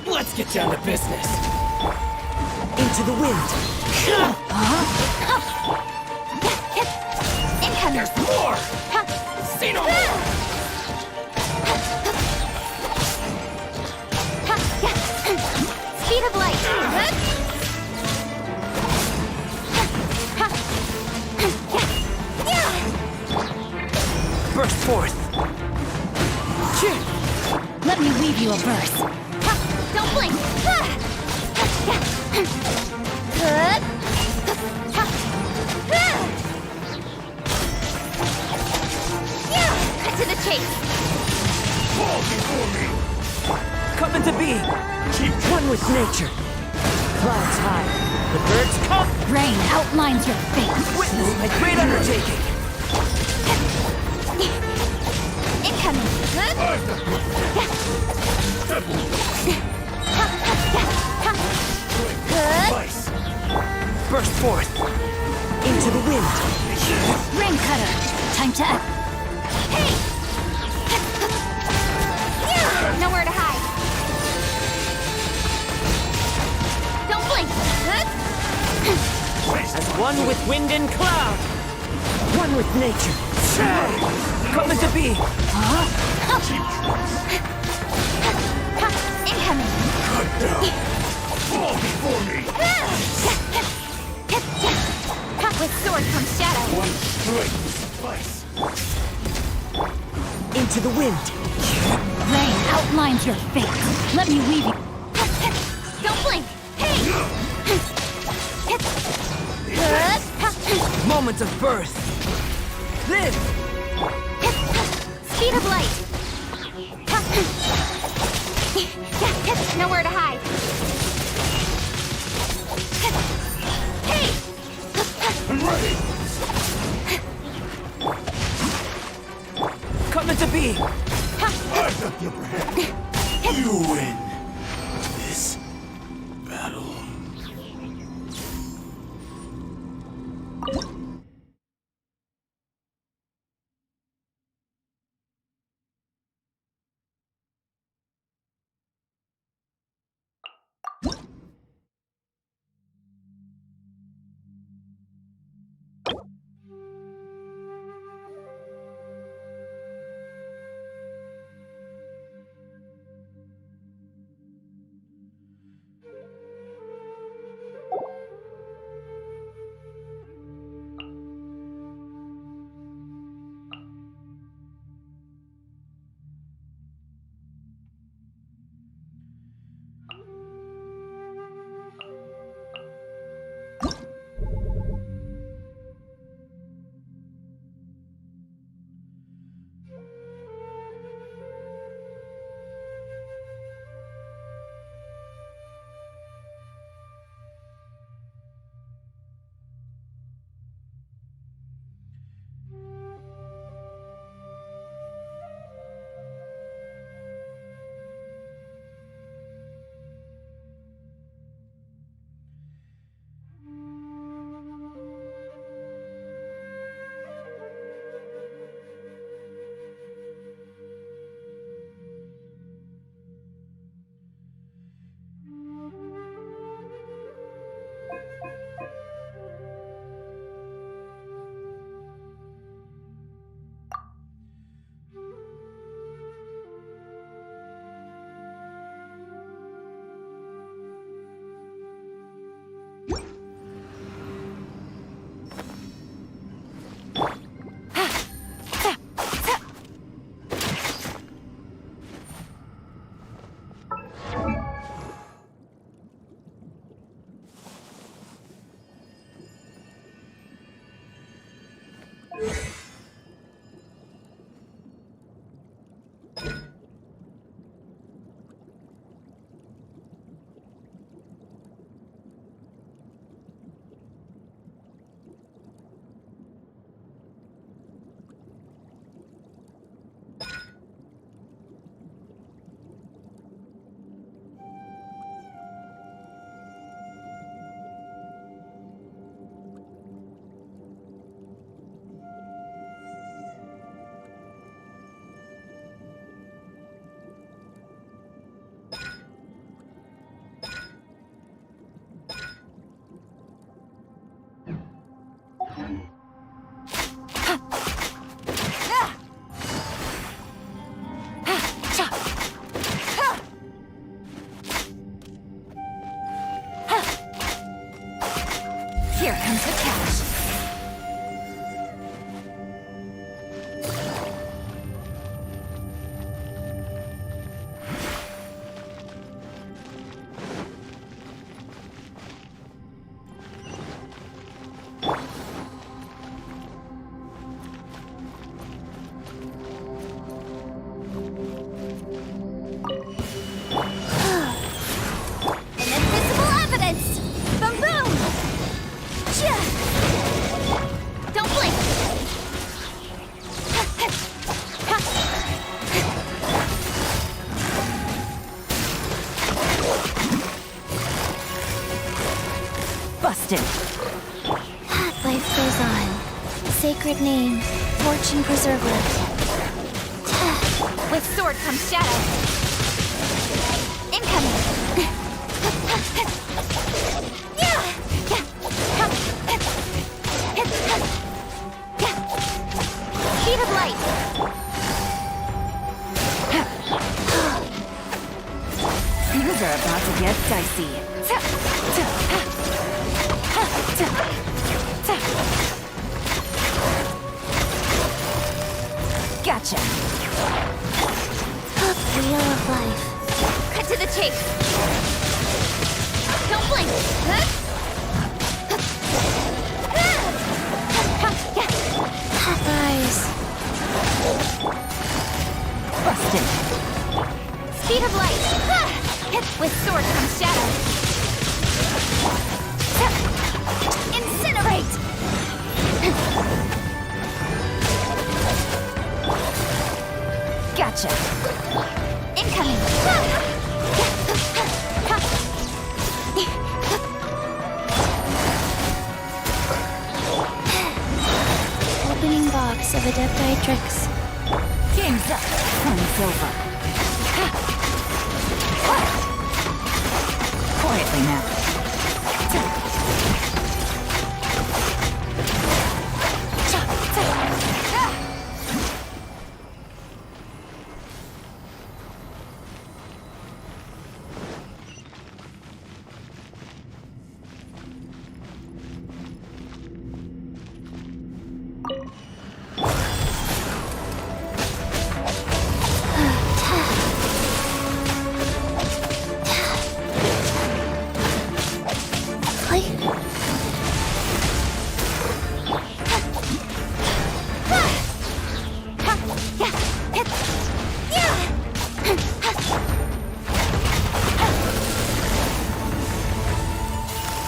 Let's get down to business! Into the wind. Incoming. There's more! See no more! Speed of light. Burst forth. Let me weave you a verse. Don't blink. Cut to the chase. Fall before me! Coming to be. One with nature. Clouds high. The birds come. Rain outlines your fate. Witness my great undertaking. Incoming. Vice! Burst forth. Into the wind. Rain cutter. Time to act. Nowhere to hide. Don't blink. As one with wind and cloud. One with nature. Coming to be. Incoming. Cut down! Fall before me! With sword comes shadow. One strike will suffice. Into the wind. Rain outlines your fate. Let me weave you. Don't blink. Moment of birth. Live. Speed of light. Nowhere to hide. I'm ready! Coming to be. I've got the upper hand. You win this battle. Busted. Life goes on. Sacred name, fortune preserver. With sword comes shadow. Incoming. Speed of light. Things are about to get dicey. Gotcha. Wheel of life. Cut to the chase. Don't blink. Rise. Busted. Speed of light. With sword comes shadow. Incinerate! Gotcha. Incoming. Opening box of Adepti Tricks. Game's up. Fun's over. Quietly now.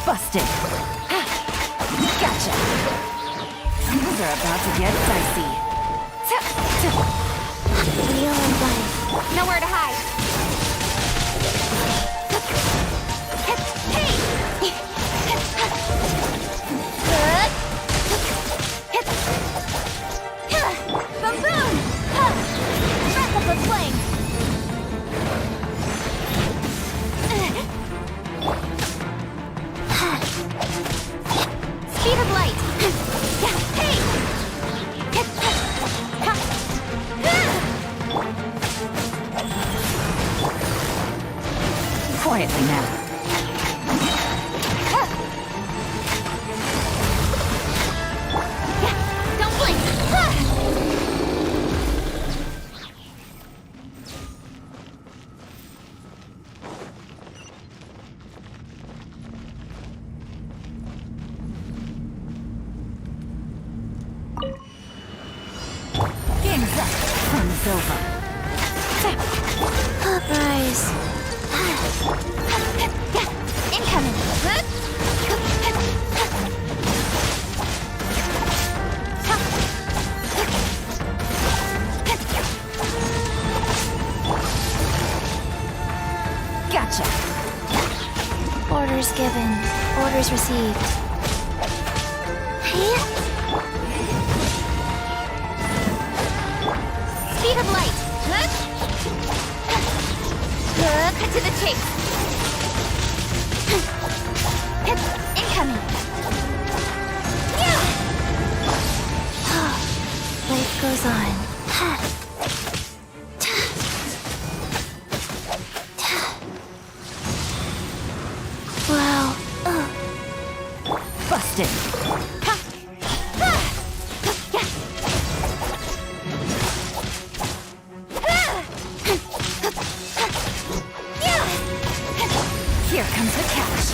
Busted. Gotcha. Things are about to get dicey. Wheel of life. Nowhere to hide. Boom boom! Wrap up the flame! Speed of light. Quietly now. Don't blink. Game's up. Fun's over. Rise. Incoming. Gotcha. Orders given. Orders received. Speed of light. Cut to the chase. Incoming. Life goes on. Wow. Busted. Here comes the catch.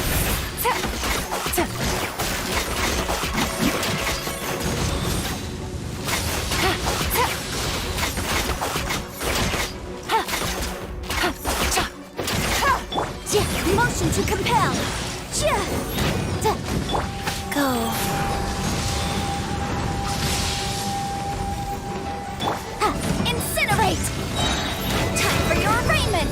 Motion to compel. Go. Incinerate. Time for your arraignment.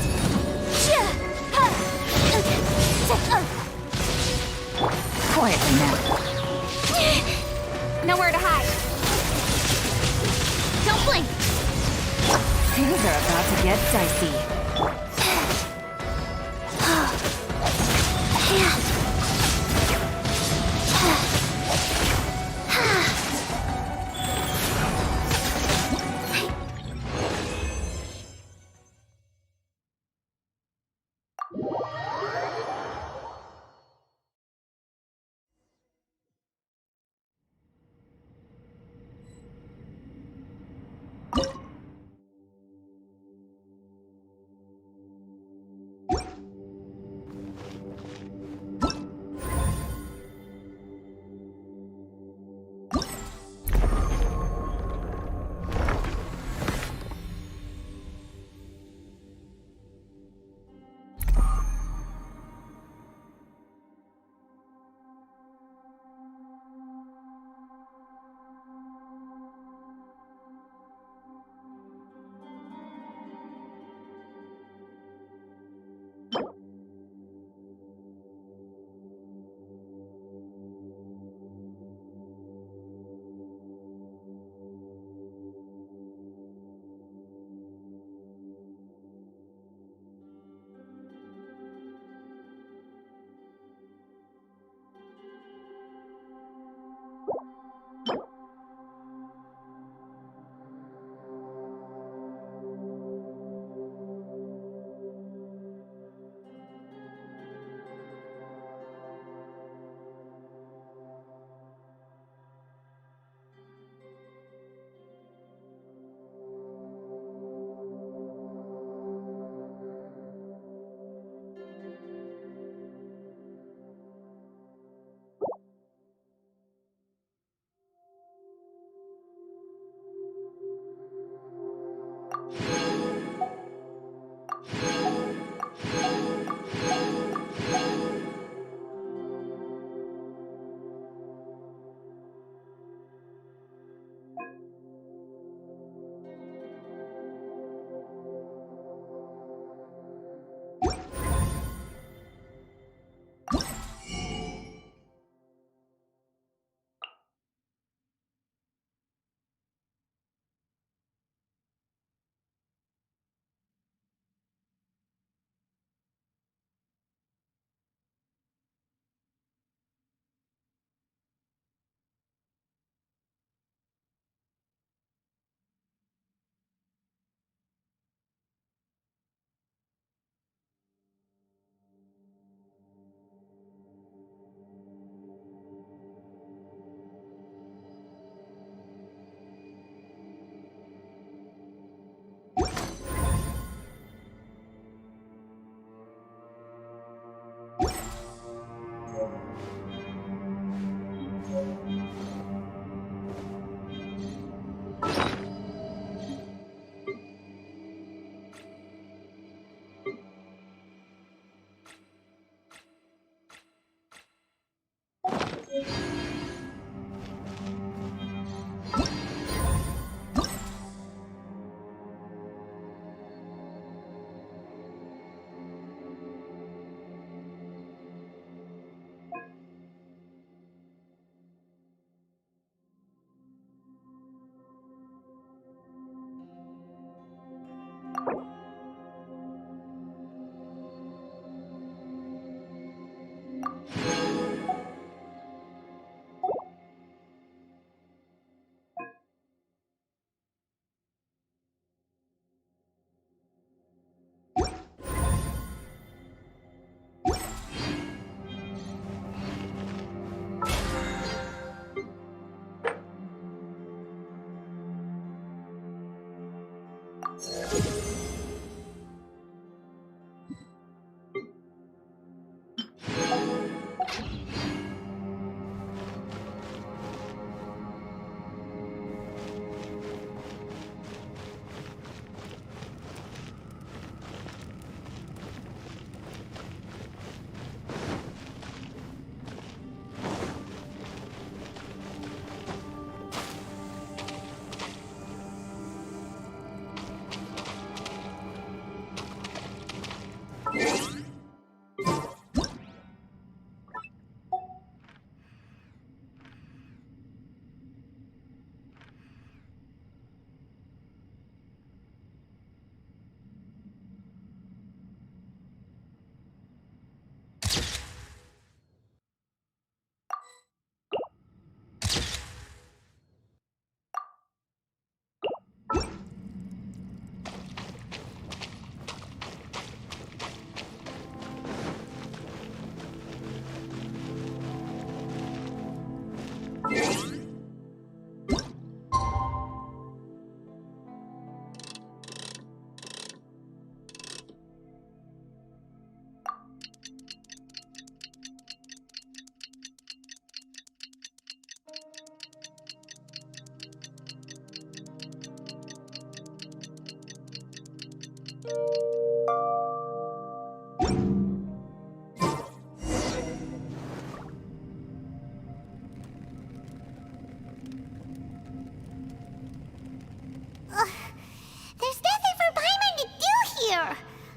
There's nothing for Paimon to do here.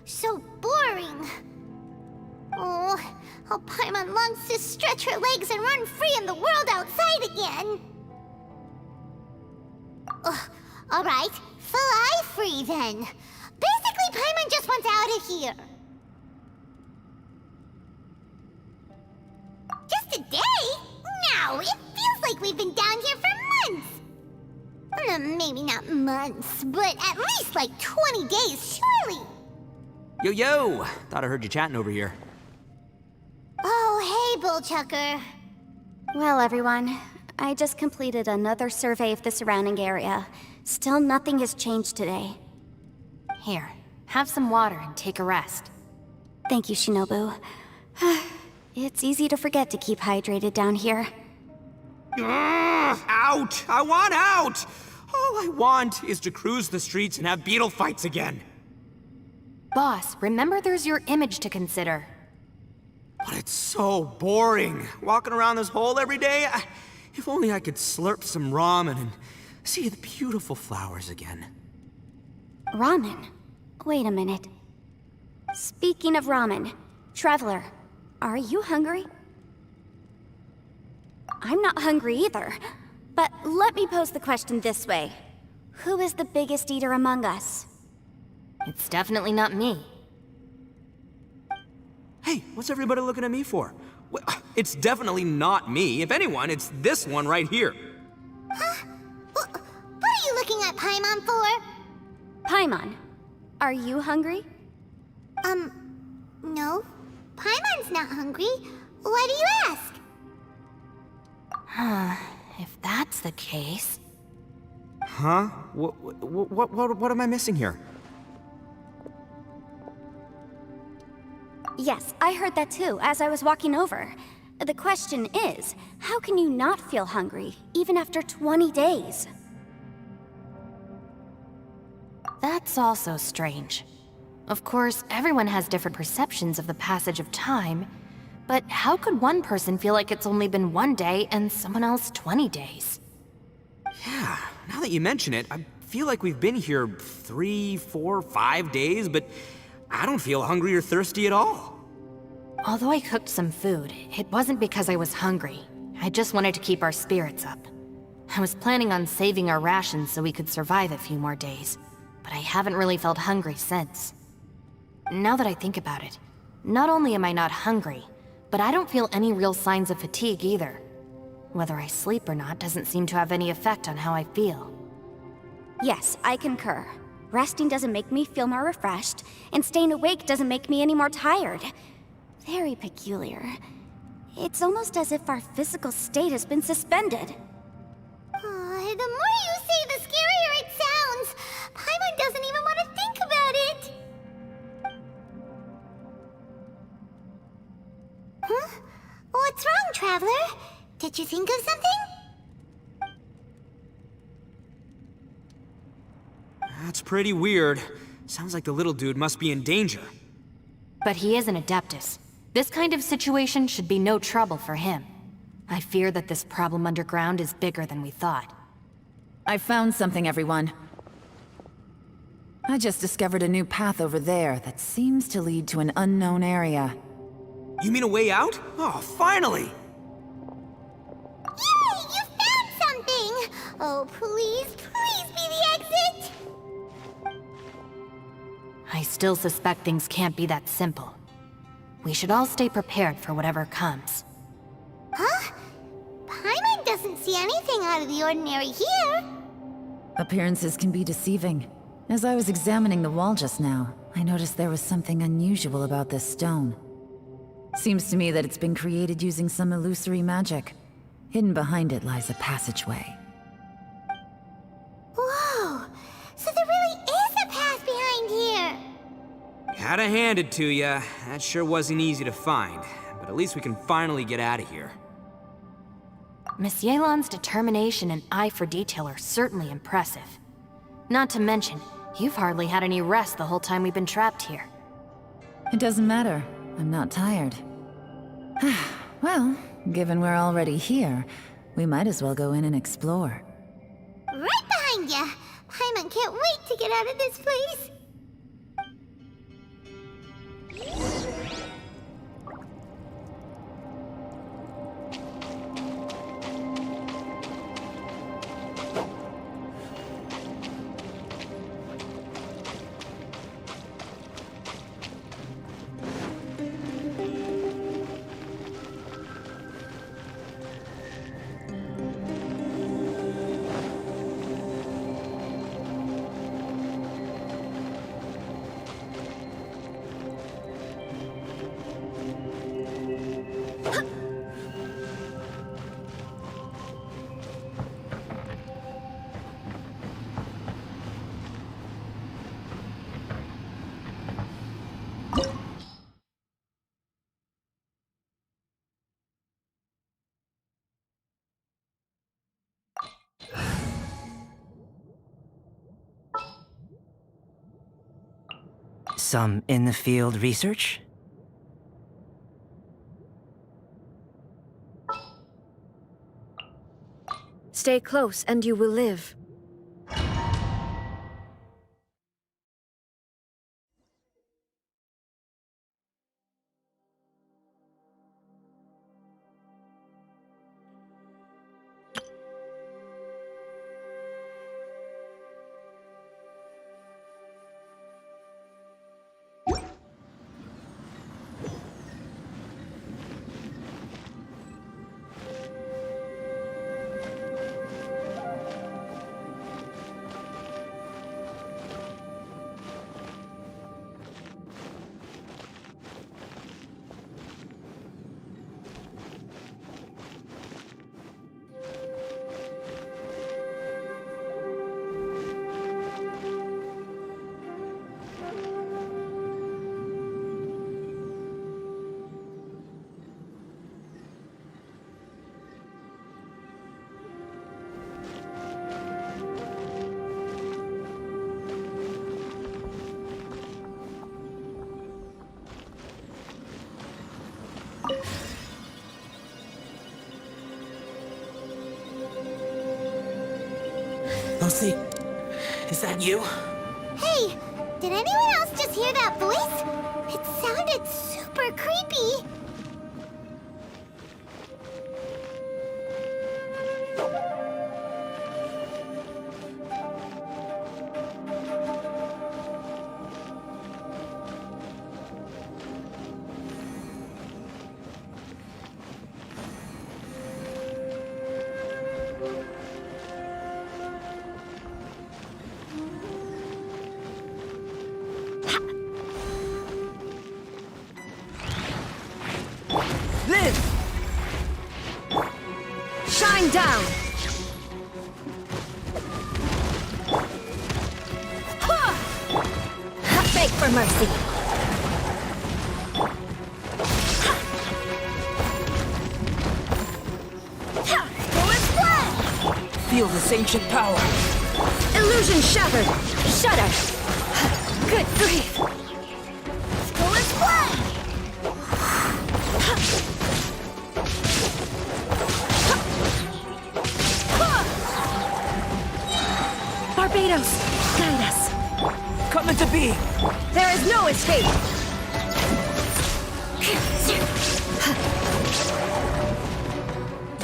So boring. Oh, how Paimon longs to stretch her legs and run free in the world outside again. Alright, fly free then. Basically, Paimon just wants out of here. Just a day? No, it feels like we've been down here for months. Maybe not months, but at least like 20 days, surely. Yo! Thought I heard you chatting over here. Oh, hey, Bullchucker. Well, everyone, I just completed another survey of the surrounding area. Still nothing has changed today. Here, have some water and take a rest. Thank you, Shinobu. It's easy to forget to keep hydrated down here. Out! I want out! All I want is to cruise the streets and have beetle fights again. Boss, remember there's your image to consider. But it's so boring, walking around this hole every day. If only I could slurp some ramen and see the beautiful flowers again. Ramen? Wait a minute. Speaking of ramen, Traveler, are you hungry? I'm not hungry either. But let me pose the question this way. Who is the biggest eater among us? It's definitely not me. Hey, what's everybody looking at me for? It's definitely not me. If anyone, it's this one right here. Huh? What are you looking at Paimon for? Paimon, are you hungry? No. Paimon's not hungry. Why do you ask? If that's the case... Huh? What am I missing here? Yes, I heard that too, as I was walking over. The question is, how can you not feel hungry, even after 20 days? That's also strange. Of course, everyone has different perceptions of the passage of time, but how could one person feel like it's only been 1 day and someone else 20 days? Yeah, now that you mention it, I feel like we've been here 3, 4, 5 days, but I don't feel hungry or thirsty at all. Although I cooked some food, it wasn't because I was hungry. I just wanted to keep our spirits up. I was planning on saving our rations so we could survive a few more days, but I haven't really felt hungry since. Now that I think about it, not only am I not hungry, but I don't feel any real signs of fatigue either. Whether I sleep or not doesn't seem to have any effect on how I feel. Yes, I concur. Resting doesn't make me feel more refreshed, and staying awake doesn't make me any more tired. Very peculiar. It's almost as if our physical state has been suspended. The more you say, the scarier it sounds. Paimon doesn't even want to think about it. Huh? What's wrong, Traveler? Did you think of something? That's pretty weird. Sounds like the little dude must be in danger. But he is an Adeptus. This kind of situation should be no trouble for him. I fear that this problem underground is bigger than we thought. I found something, everyone. I just discovered a new path over there that seems to lead to an unknown area. You mean a way out? Oh, finally! Yay! You found something! Oh, please, please be the exit! I still suspect things can't be that simple. We should all stay prepared for whatever comes. Huh? Paimon doesn't see anything out of the ordinary here. Appearances can be deceiving. As I was examining the wall just now, I noticed there was something unusual about this stone. Seems to me that it's been created using some illusory magic. Hidden behind it lies a passageway. Whoa! So there really is a path behind here! Had to hand it to ya. That sure wasn't easy to find. But at least we can finally get out of here. Miss Yelan's determination and eye for detail are certainly impressive. Not to mention, you've hardly had any rest the whole time we've been trapped here. It doesn't matter. I'm not tired. Well, given we're already here, we might as well go in and explore. Right behind ya! Paimon can't wait to get out of this place! Some in-the-field research? Stay close and you will live. Lucy, is that you? Hey! Did anyone else just hear that voice? It sounded super creepy! Shine down! Beg for mercy! Feel this ancient power. Illusion shattered! Shudder! Good grief! Skull and Splash! Barbados! Guide us! Come be! There is no escape!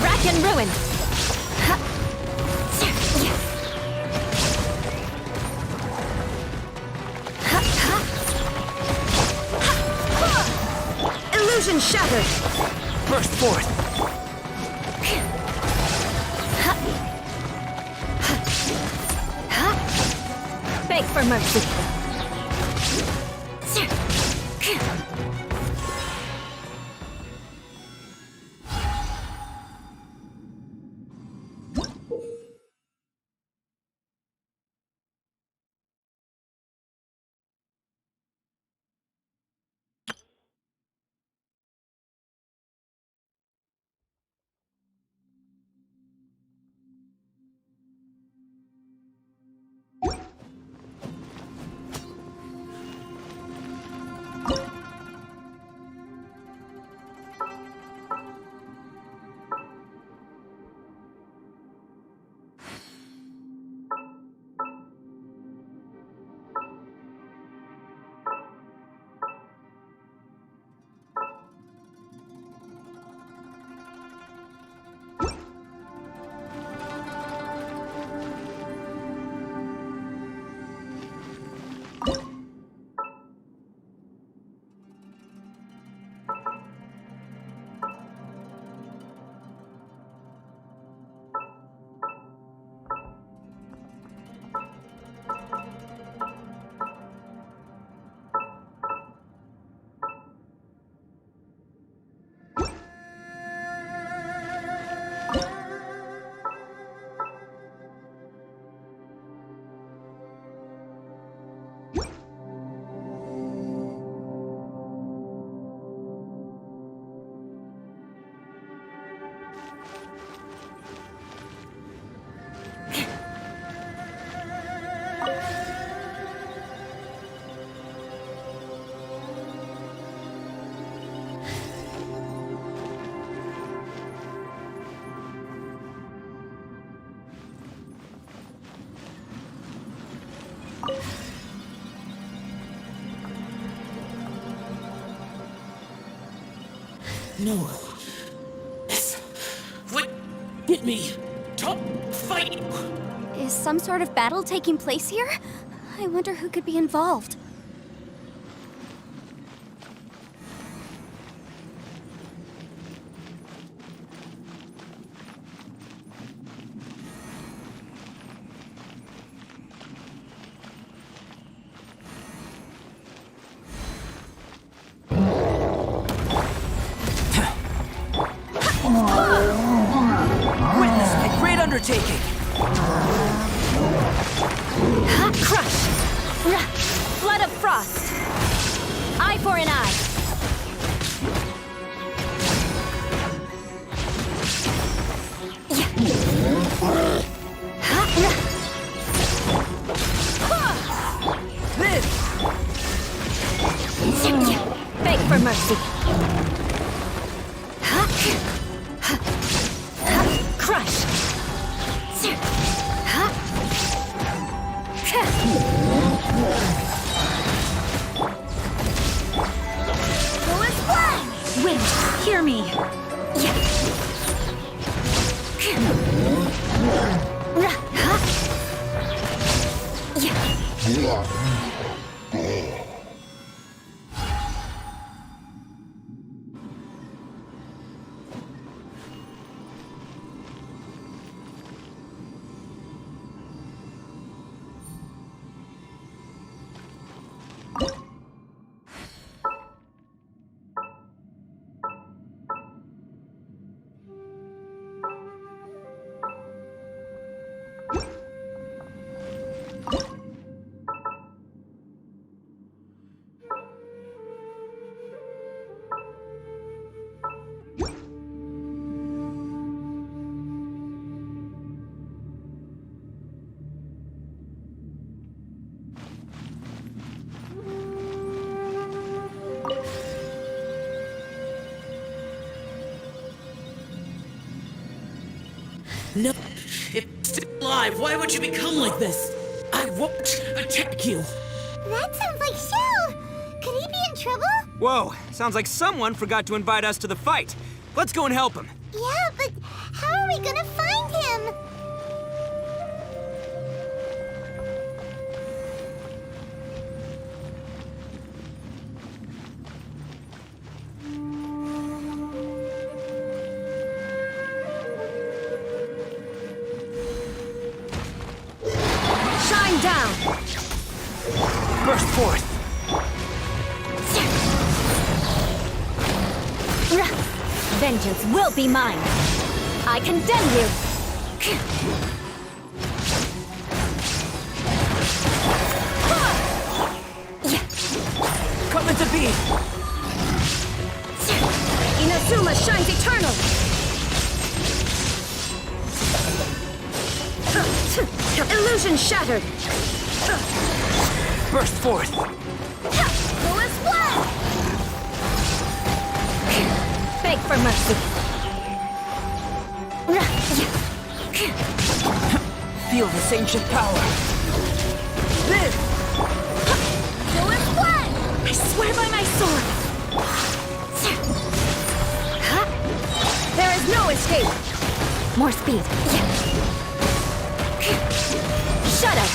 Rack and ruin! Illusion shattered! Burst forth! Beg for mercy! No. This would get me. Stop fighting. Is some sort of battle taking place here? I wonder who could be involved. Witness my great undertaking! Crush! Flood of frost! Eye for an eye! Beg for mercy! Crush! Wind, hear me. No. It's still alive. Why would you become like this? I won't attack you. That sounds like Shell! Could he be in trouble? Whoa, sounds like someone forgot to invite us to the fight. Let's go and help him. Yeah, but how are we gonna find him? Shine down! Burst forth! Vengeance will be mine. I condemn you. Come into being! Inazuma shines eternal. Illusion shattered. Burst forth! Full splat. Beg for mercy. Feel this ancient power! Live! Full splat. I swear by my sword. There is no escape. More speed. Shut up.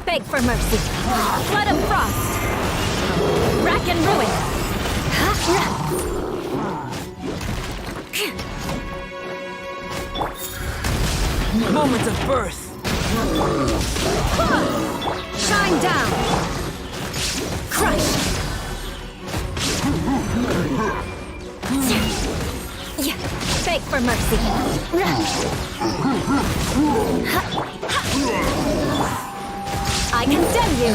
Beg for mercy. Flood of frost. Rack and ruin. Moment of birth! Shine down. Crush. Beg for mercy. I condemn you!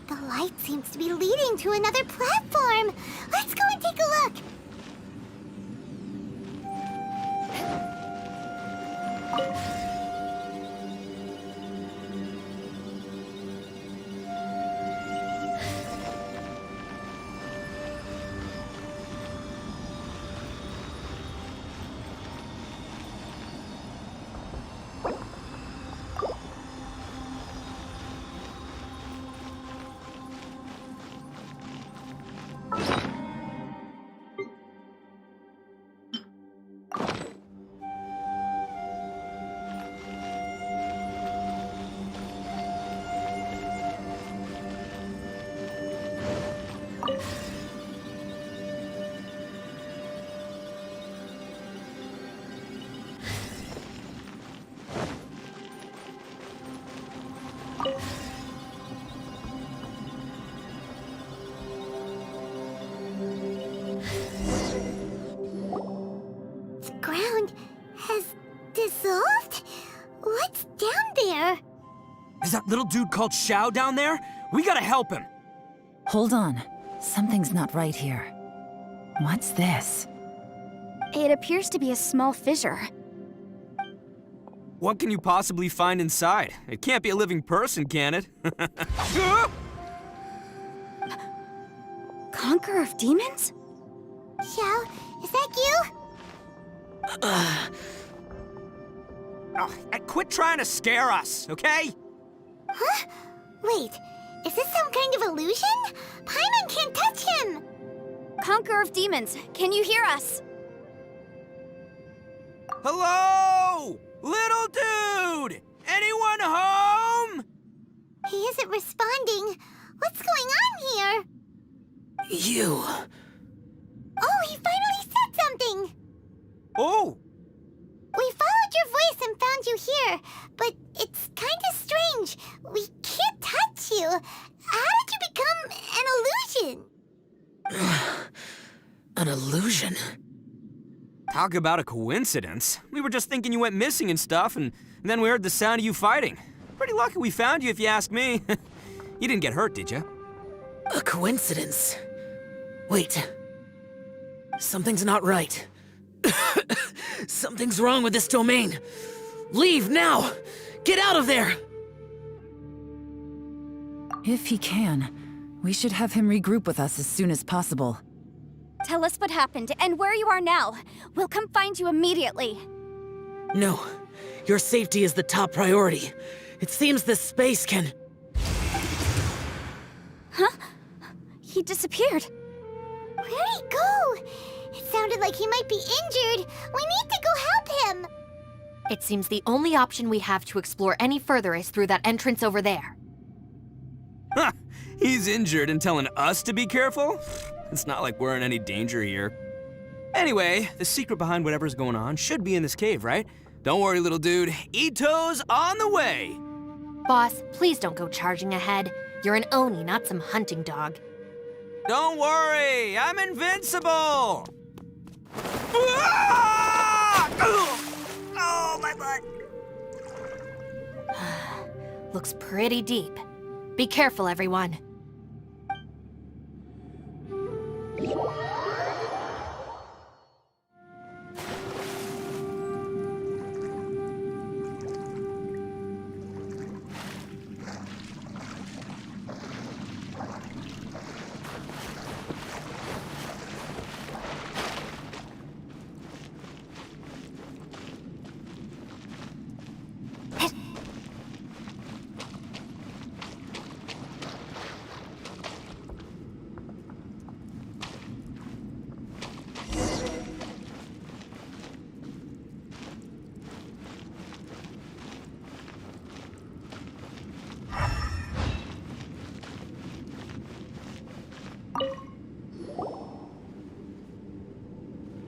The light seems to be leading to another platform. Let's go and take a look. down there? Is that little dude called Xiao down there? We gotta help him. Hold on. Something's not right here. What's this? It appears to be a small fissure. What can you possibly find inside? It can't be a living person, can it? Conqueror of demons? Xiao, is that you? Quit trying to scare us, okay? Huh? Wait, is this some kind of illusion? Paimon can't touch him! Conqueror of demons, can you hear us? Hello? Little dude! Anyone home? He isn't responding. What's going on here? You. Oh, he finally said something! Oh! We followed your voice and found you here, but it's kinda strange. We can't touch you. How did you become an illusion? An illusion? Talk about a coincidence. We were just thinking you went missing and stuff, and then we heard the sound of you fighting. Pretty lucky we found you, if you ask me. You didn't get hurt, did you? A coincidence? Wait. Something's not right. Something's wrong with this domain. Leave now! Get out of there! If he can, we should have him regroup with us as soon as possible. Tell us what happened and where you are now. We'll come find you immediately. No. Your safety is the top priority. It seems this space can... Huh? He disappeared. Where'd he go? It sounded like he might be injured. We need to go help him. It seems the only option we have to explore any further is through that entrance over there. Huh, he's injured and telling us to be careful? It's not like we're in any danger here. Anyway, the secret behind whatever's going on should be in this cave, right? Don't worry, little dude. Ito's on the way! Boss, please don't go charging ahead. You're an Oni, not some hunting dog. Don't worry, I'm invincible! Ah! Oh, my butt! Looks pretty deep. Be careful, everyone.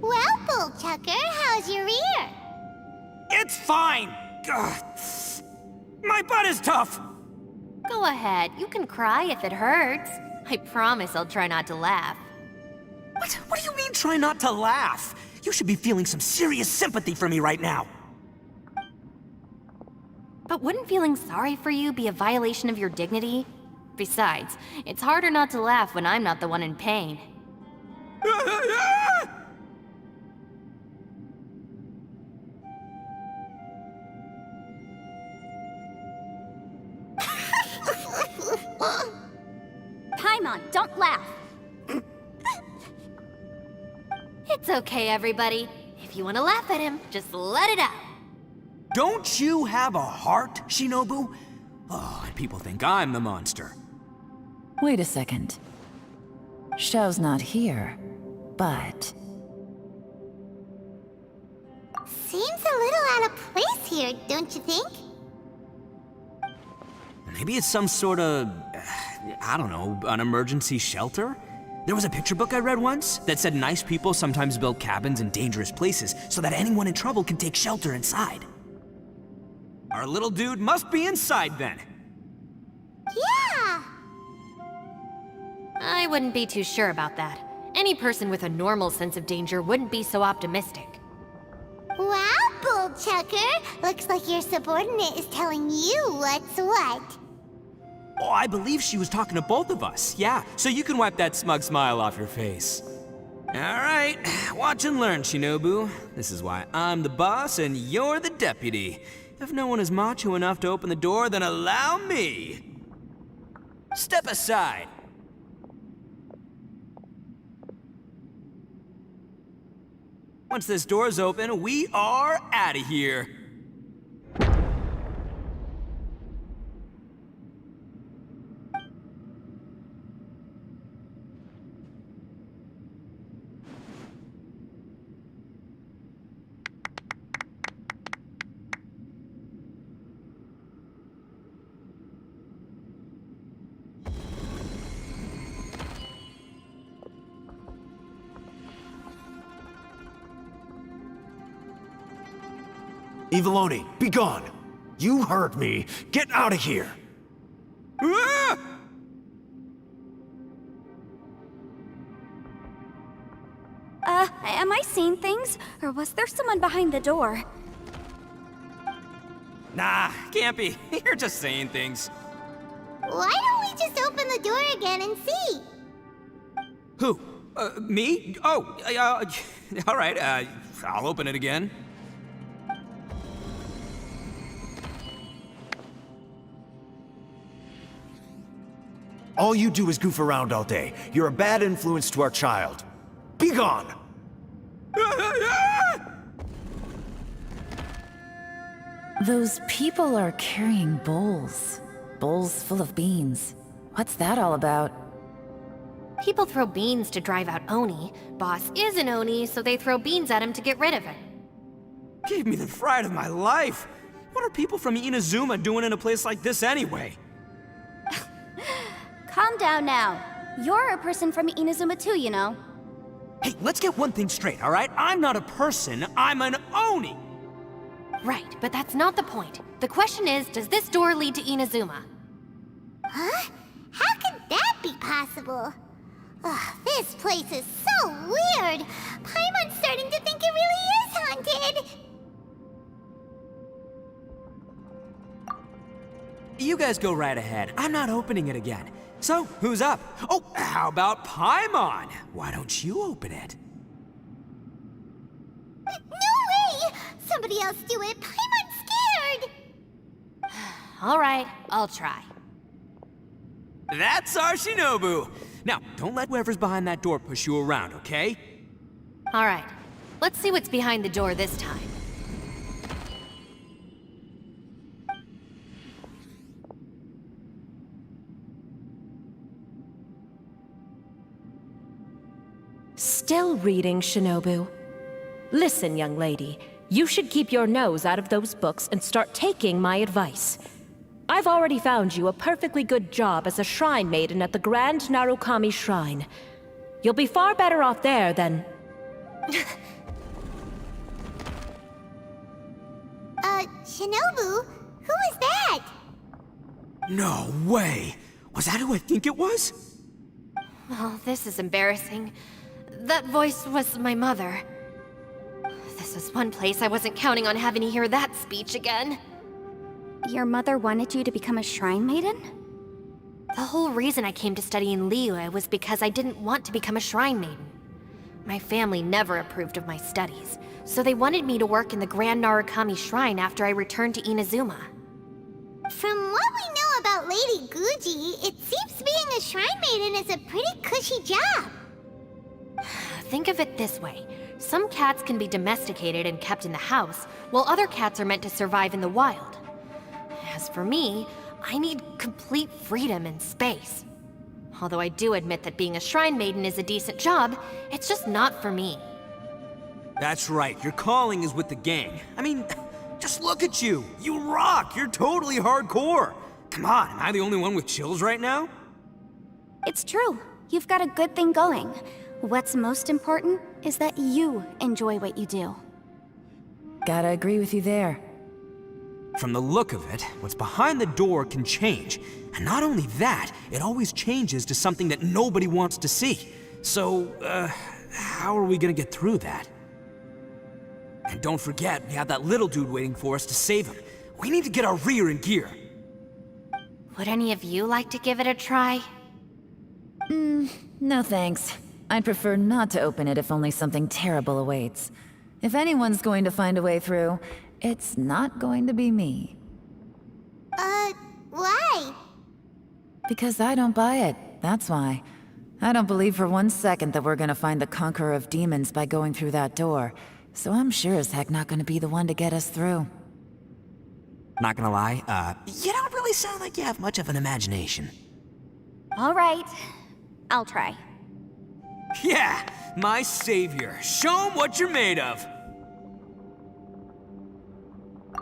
Well, Bullchucker, how's your ear? It's fine! Ugh. My butt is tough! Go ahead, you can cry if it hurts. I promise I'll try not to laugh. What do you mean, try not to laugh? You should be feeling some serious sympathy for me right now. But wouldn't feeling sorry for you be a violation of your dignity? Besides, it's harder not to laugh when I'm not the one in pain. Paimon, don't laugh. It's okay, everybody. If you want to laugh at him, just let it out. Don't you have a heart, Shinobu? Oh, and people think I'm the monster. Wait a second. Xiao's not here, but... Seems a little out of place here, don't you think? Maybe it's some sort of, I don't know, an emergency shelter? There was a picture book I read once that said nice people sometimes build cabins in dangerous places so that anyone in trouble can take shelter inside. Our little dude must be inside then. Yeah! I wouldn't be too sure about that. Any person with a normal sense of danger wouldn't be so optimistic. Wow, Bullchucker! Chucker. Looks like your subordinate is telling you what's what. Oh, I believe she was talking to both of us. Yeah, so you can wipe that smug smile off your face. All right, watch and learn, Shinobu. This is why I'm the boss and you're the deputy. If no one is macho enough to open the door, then allow me. Step aside. Once this door's open, we are out of here. Eviloni, be gone! You heard me! Get out of here! Ah! Am I seeing things? Or was there someone behind the door? Nah, can't be. You're just saying things. Why don't we just open the door again and see? Who? Me? Oh, all right, I'll open it again. All you do is goof around all day. You're a bad influence to our child. Be gone! Those people are carrying bowls. Bowls full of beans. What's that all about? People throw beans to drive out Oni. Boss is an Oni, so they throw beans at him to get rid of him. Gave me the fright of my life. What are people from Inazuma doing in a place like this anyway? Calm down now. You're a person from Inazuma too, you know. Hey, let's get one thing straight, all right? I'm not a person, I'm an Oni! Right, but that's not the point. The question is, does this door lead to Inazuma? Huh? How could that be possible? Ugh, this place is so weird. Paimon's starting to think it really is haunted. You guys go right ahead. I'm not opening it again. So, who's up? Oh, how about Paimon? Why don't you open it? No way! Somebody else do it. Paimon's scared. All right, I'll try. That's our Shinobu! Now, don't let whoever's behind that door push you around, okay? All right, let's see what's behind the door this time. Still reading, Shinobu. Listen, young lady, you should keep your nose out of those books and start taking my advice. I've already found you a perfectly good job as a shrine maiden at the Grand Narukami Shrine. You'll be far better off there than... Shinobu? Who is that? No way! Was that who I think it was? Oh, this is embarrassing. That voice was my mother. This is one place I wasn't counting on having to hear that speech again. Your mother wanted you to become a shrine maiden? The whole reason I came to study in Liyue was because I didn't want to become a shrine maiden. My family never approved of my studies, so they wanted me to work in the Grand Narukami Shrine after I returned to Inazuma. From what we know about Lady Guji, it seems being a shrine maiden is a pretty cushy job. Think of it this way. Some cats can be domesticated and kept in the house, while other cats are meant to survive in the wild. As for me, I need complete freedom and space. Although I do admit that being a shrine maiden is a decent job, it's just not for me. That's right, your calling is with the gang. I mean, just look at you. You rock, you're totally hardcore. Come on, am I the only one with chills right now? It's true. You've got a good thing going. What's most important is that you enjoy what you do. Gotta agree with you there. From the look of it, what's behind the door can change. And not only that, it always changes to something that nobody wants to see. So, how are we gonna get through that? And don't forget, we have that little dude waiting for us to save him. We need to get our rear in gear. Would any of you like to give it a try? No thanks. I'd prefer not to open it if only something terrible awaits. If anyone's going to find a way through, it's not going to be me. Why? Because I don't buy it, that's why. I don't believe for 1 second that we're gonna find the Conqueror of Demons by going through that door, so I'm sure as heck not gonna be the one to get us through. Not gonna lie, you don't really sound like you have much of an imagination. All right, I'll try. Yeah, my savior. Show him what you're made of.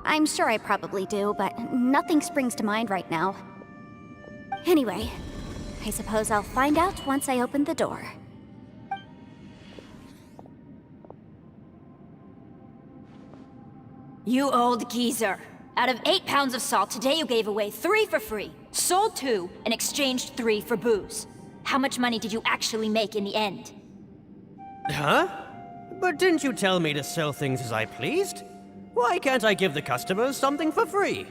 I'm sure I probably do, but nothing springs to mind right now. Anyway, I suppose I'll find out once I open the door. You old geezer. Out of 8 pounds of salt, today you gave away 3 for free, sold 2, and exchanged 3 for booze. How much money did you actually make in the end? Huh? But didn't you tell me to sell things as I pleased? Why can't I give the customers something for free?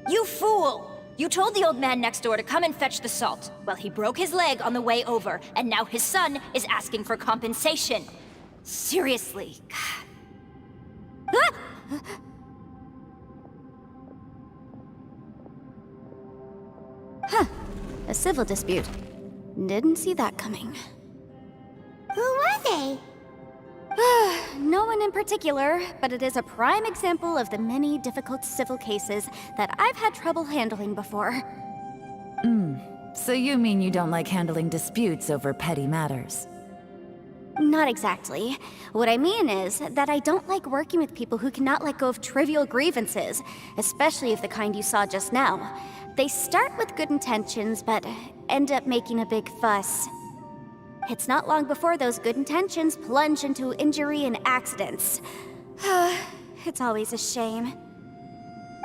You fool! You told the old man next door to come and fetch the salt. Well, he broke his leg on the way over, and now his son is asking for compensation. Seriously. Huh. A civil dispute. Didn't see that coming. Who were they? No one in particular, but it is a prime example of the many difficult civil cases that I've had trouble handling before. So you mean you don't like handling disputes over petty matters? Not exactly. What I mean is that I don't like working with people who cannot let go of trivial grievances, especially of the kind you saw just now. They start with good intentions, but end up making a big fuss. It's not long before those good intentions plunge into injury and accidents. It's always a shame.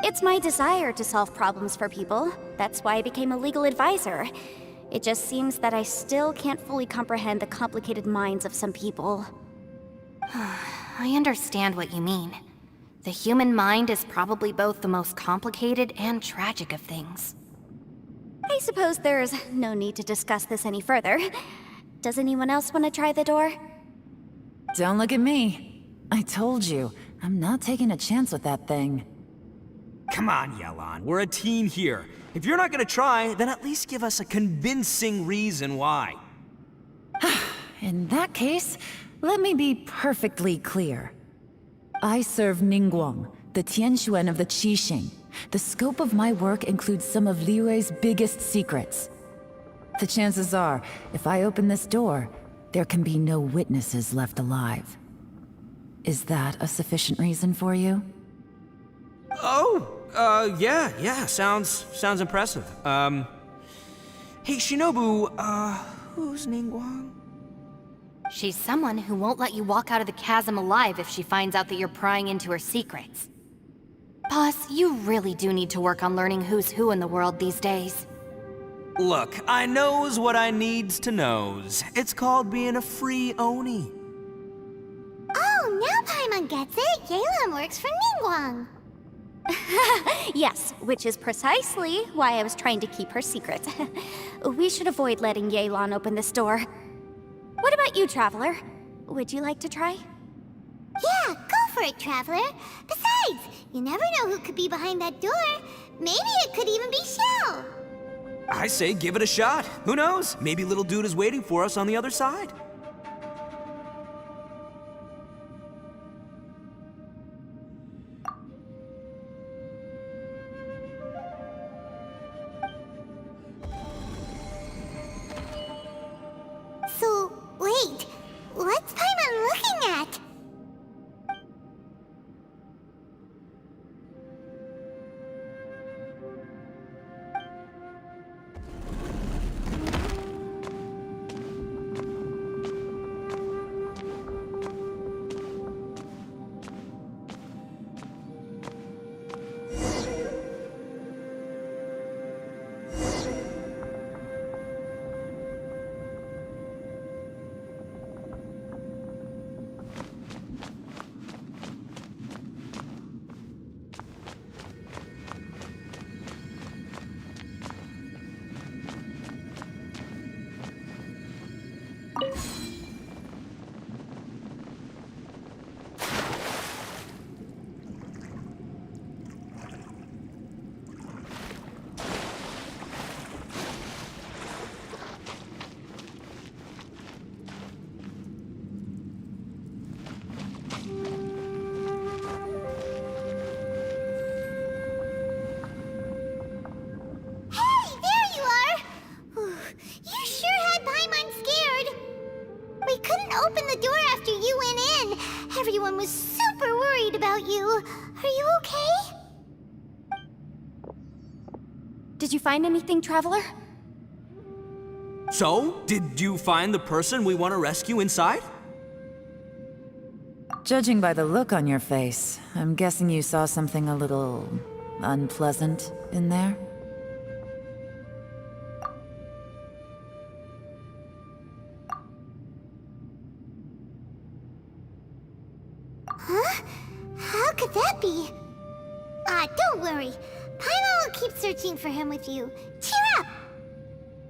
It's my desire to solve problems for people. That's why I became a legal advisor. It just seems that I still can't fully comprehend the complicated minds of some people. I understand what you mean. The human mind is probably both the most complicated and tragic of things. I suppose there's no need to discuss this any further. Does anyone else want to try the door? Don't look at me. I told you, I'm not taking a chance with that thing. Come on, Yelan, we're a team here. If you're not gonna try, then at least give us a convincing reason why. In that case, let me be perfectly clear. I serve Ningguang, the Tianxuan of the Qixing. The scope of my work includes some of Liyue's biggest secrets. The chances are, if I open this door, there can be no witnesses left alive. Is that a sufficient reason for you? Yeah, sounds impressive. Hey, Shinobu, who's Ningguang? She's someone who won't let you walk out of the chasm alive if she finds out that you're prying into her secrets. Boss, you really do need to work on learning who's who in the world these days. Look, I knows what I needs to knows. It's called being a free Oni. Oh, now Paimon gets it. Yelan works for Ningguang. Yes, which is precisely why I was trying to keep her secret. We should avoid letting Yelan open this door. What about you, Traveler? Would you like to try? Yeah, go for it, Traveler. Besides, you never know who could be behind that door. Maybe it could even be Shell. I say give it a shot. Who knows? Maybe little dude is waiting for us on the other side. So, wait. What's Paimon looking at? Are you okay? Did you find anything, Traveler? So, did you find the person we want to rescue inside? Judging by the look on your face, I'm guessing you saw something a little unpleasant in there? Huh? How could that be? Don't worry. Paimon will keep searching for him with you. Cheer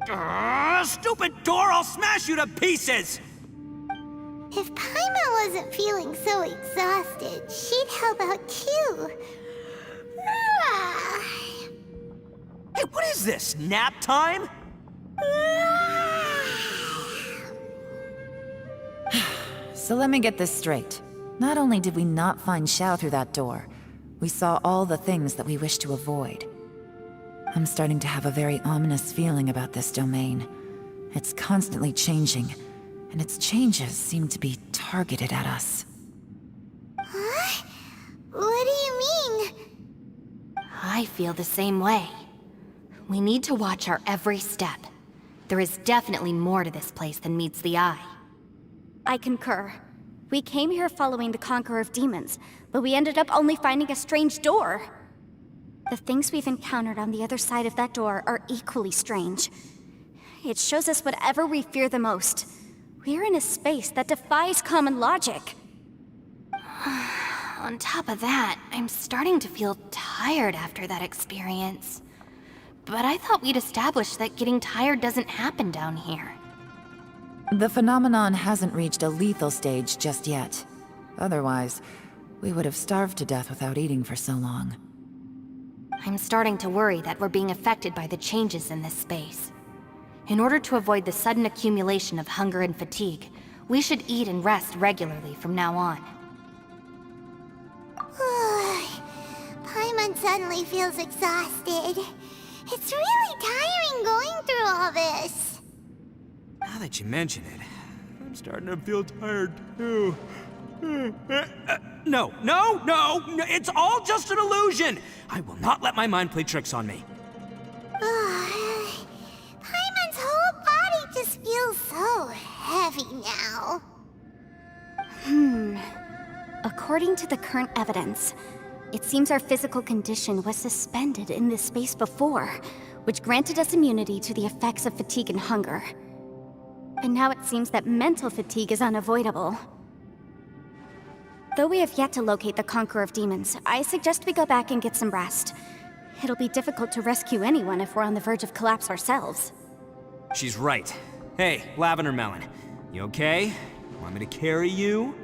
up! Stupid door! I'll smash you to pieces! If Paimon wasn't feeling so exhausted, she'd help out too. Hey, what is this? Nap time? So let me get this straight. Not only did we not find Xiao through that door, we saw all the things that we wish to avoid. I'm starting to have a very ominous feeling about this domain. It's constantly changing, and its changes seem to be targeted at us. Huh? What do you mean? I feel the same way. We need to watch our every step. There is definitely more to this place than meets the eye. I concur. We came here following the Conqueror of Demons, but we ended up only finding a strange door. The things we've encountered on the other side of that door are equally strange. It shows us whatever we fear the most. We're in a space that defies common logic. On top of that, I'm starting to feel tired after that experience. But I thought we'd established that getting tired doesn't happen down here. The phenomenon hasn't reached a lethal stage just yet. Otherwise, we would have starved to death without eating for so long. I'm starting to worry that we're being affected by the changes in this space. In order to avoid the sudden accumulation of hunger and fatigue, we should eat and rest regularly from now on. Paimon suddenly feels exhausted. It's really tiring going through all this. Now that you mention it, I'm starting to feel tired too. No, it's all just an illusion! I will not let my mind play tricks on me. Paimon's whole body just feels so heavy now. According to the current evidence, it seems our physical condition was suspended in this space before, which granted us immunity to the effects of fatigue and hunger. But now it seems that mental fatigue is unavoidable. Though we have yet to locate the Conqueror of Demons, I suggest we go back and get some rest. It'll be difficult to rescue anyone if we're on the verge of collapse ourselves. She's right. Hey, Lavender Melon, you okay? Want me to carry you?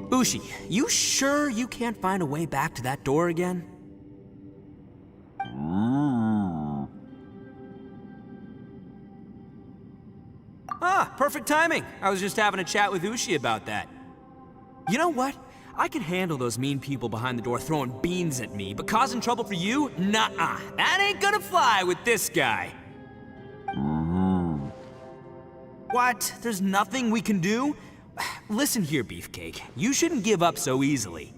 Ushi, you sure you can't find a way back to that door again? Ah, perfect timing. I was just having a chat with Ushi about that. You know what? I can handle those mean people behind the door throwing beans at me, but causing trouble for you? Nuh-uh. That ain't gonna fly with this guy. What? There's nothing we can do? Listen here, Beefcake. You shouldn't give up so easily.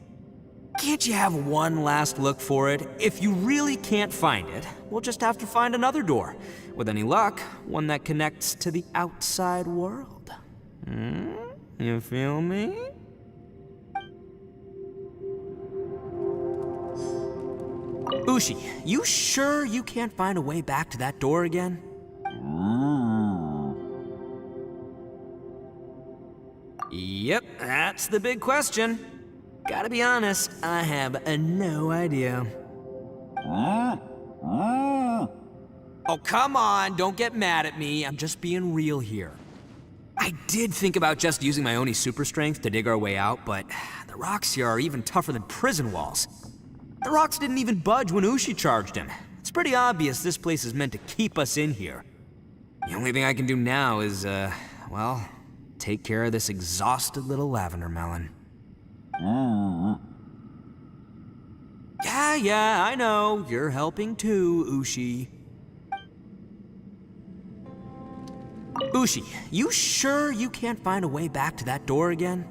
Can't you have one last look for it? If you really can't find it, we'll just have to find another door. With any luck, one that connects to the outside world. You feel me? Ushi, you sure you can't find a way back to that door again? Yep, that's the big question. Gotta be honest, I have no idea. Oh, come on, don't get mad at me. I'm just being real here. I did think about just using my Oni super strength to dig our way out, but the rocks here are even tougher than prison walls. The rocks didn't even budge when Ushi charged him. It's pretty obvious this place is meant to keep us in here. The only thing I can do now is, well, take care of this exhausted little lavender melon. Yeah, I know. You're helping too, Ushi. Ushi, you sure you can't find a way back to that door again?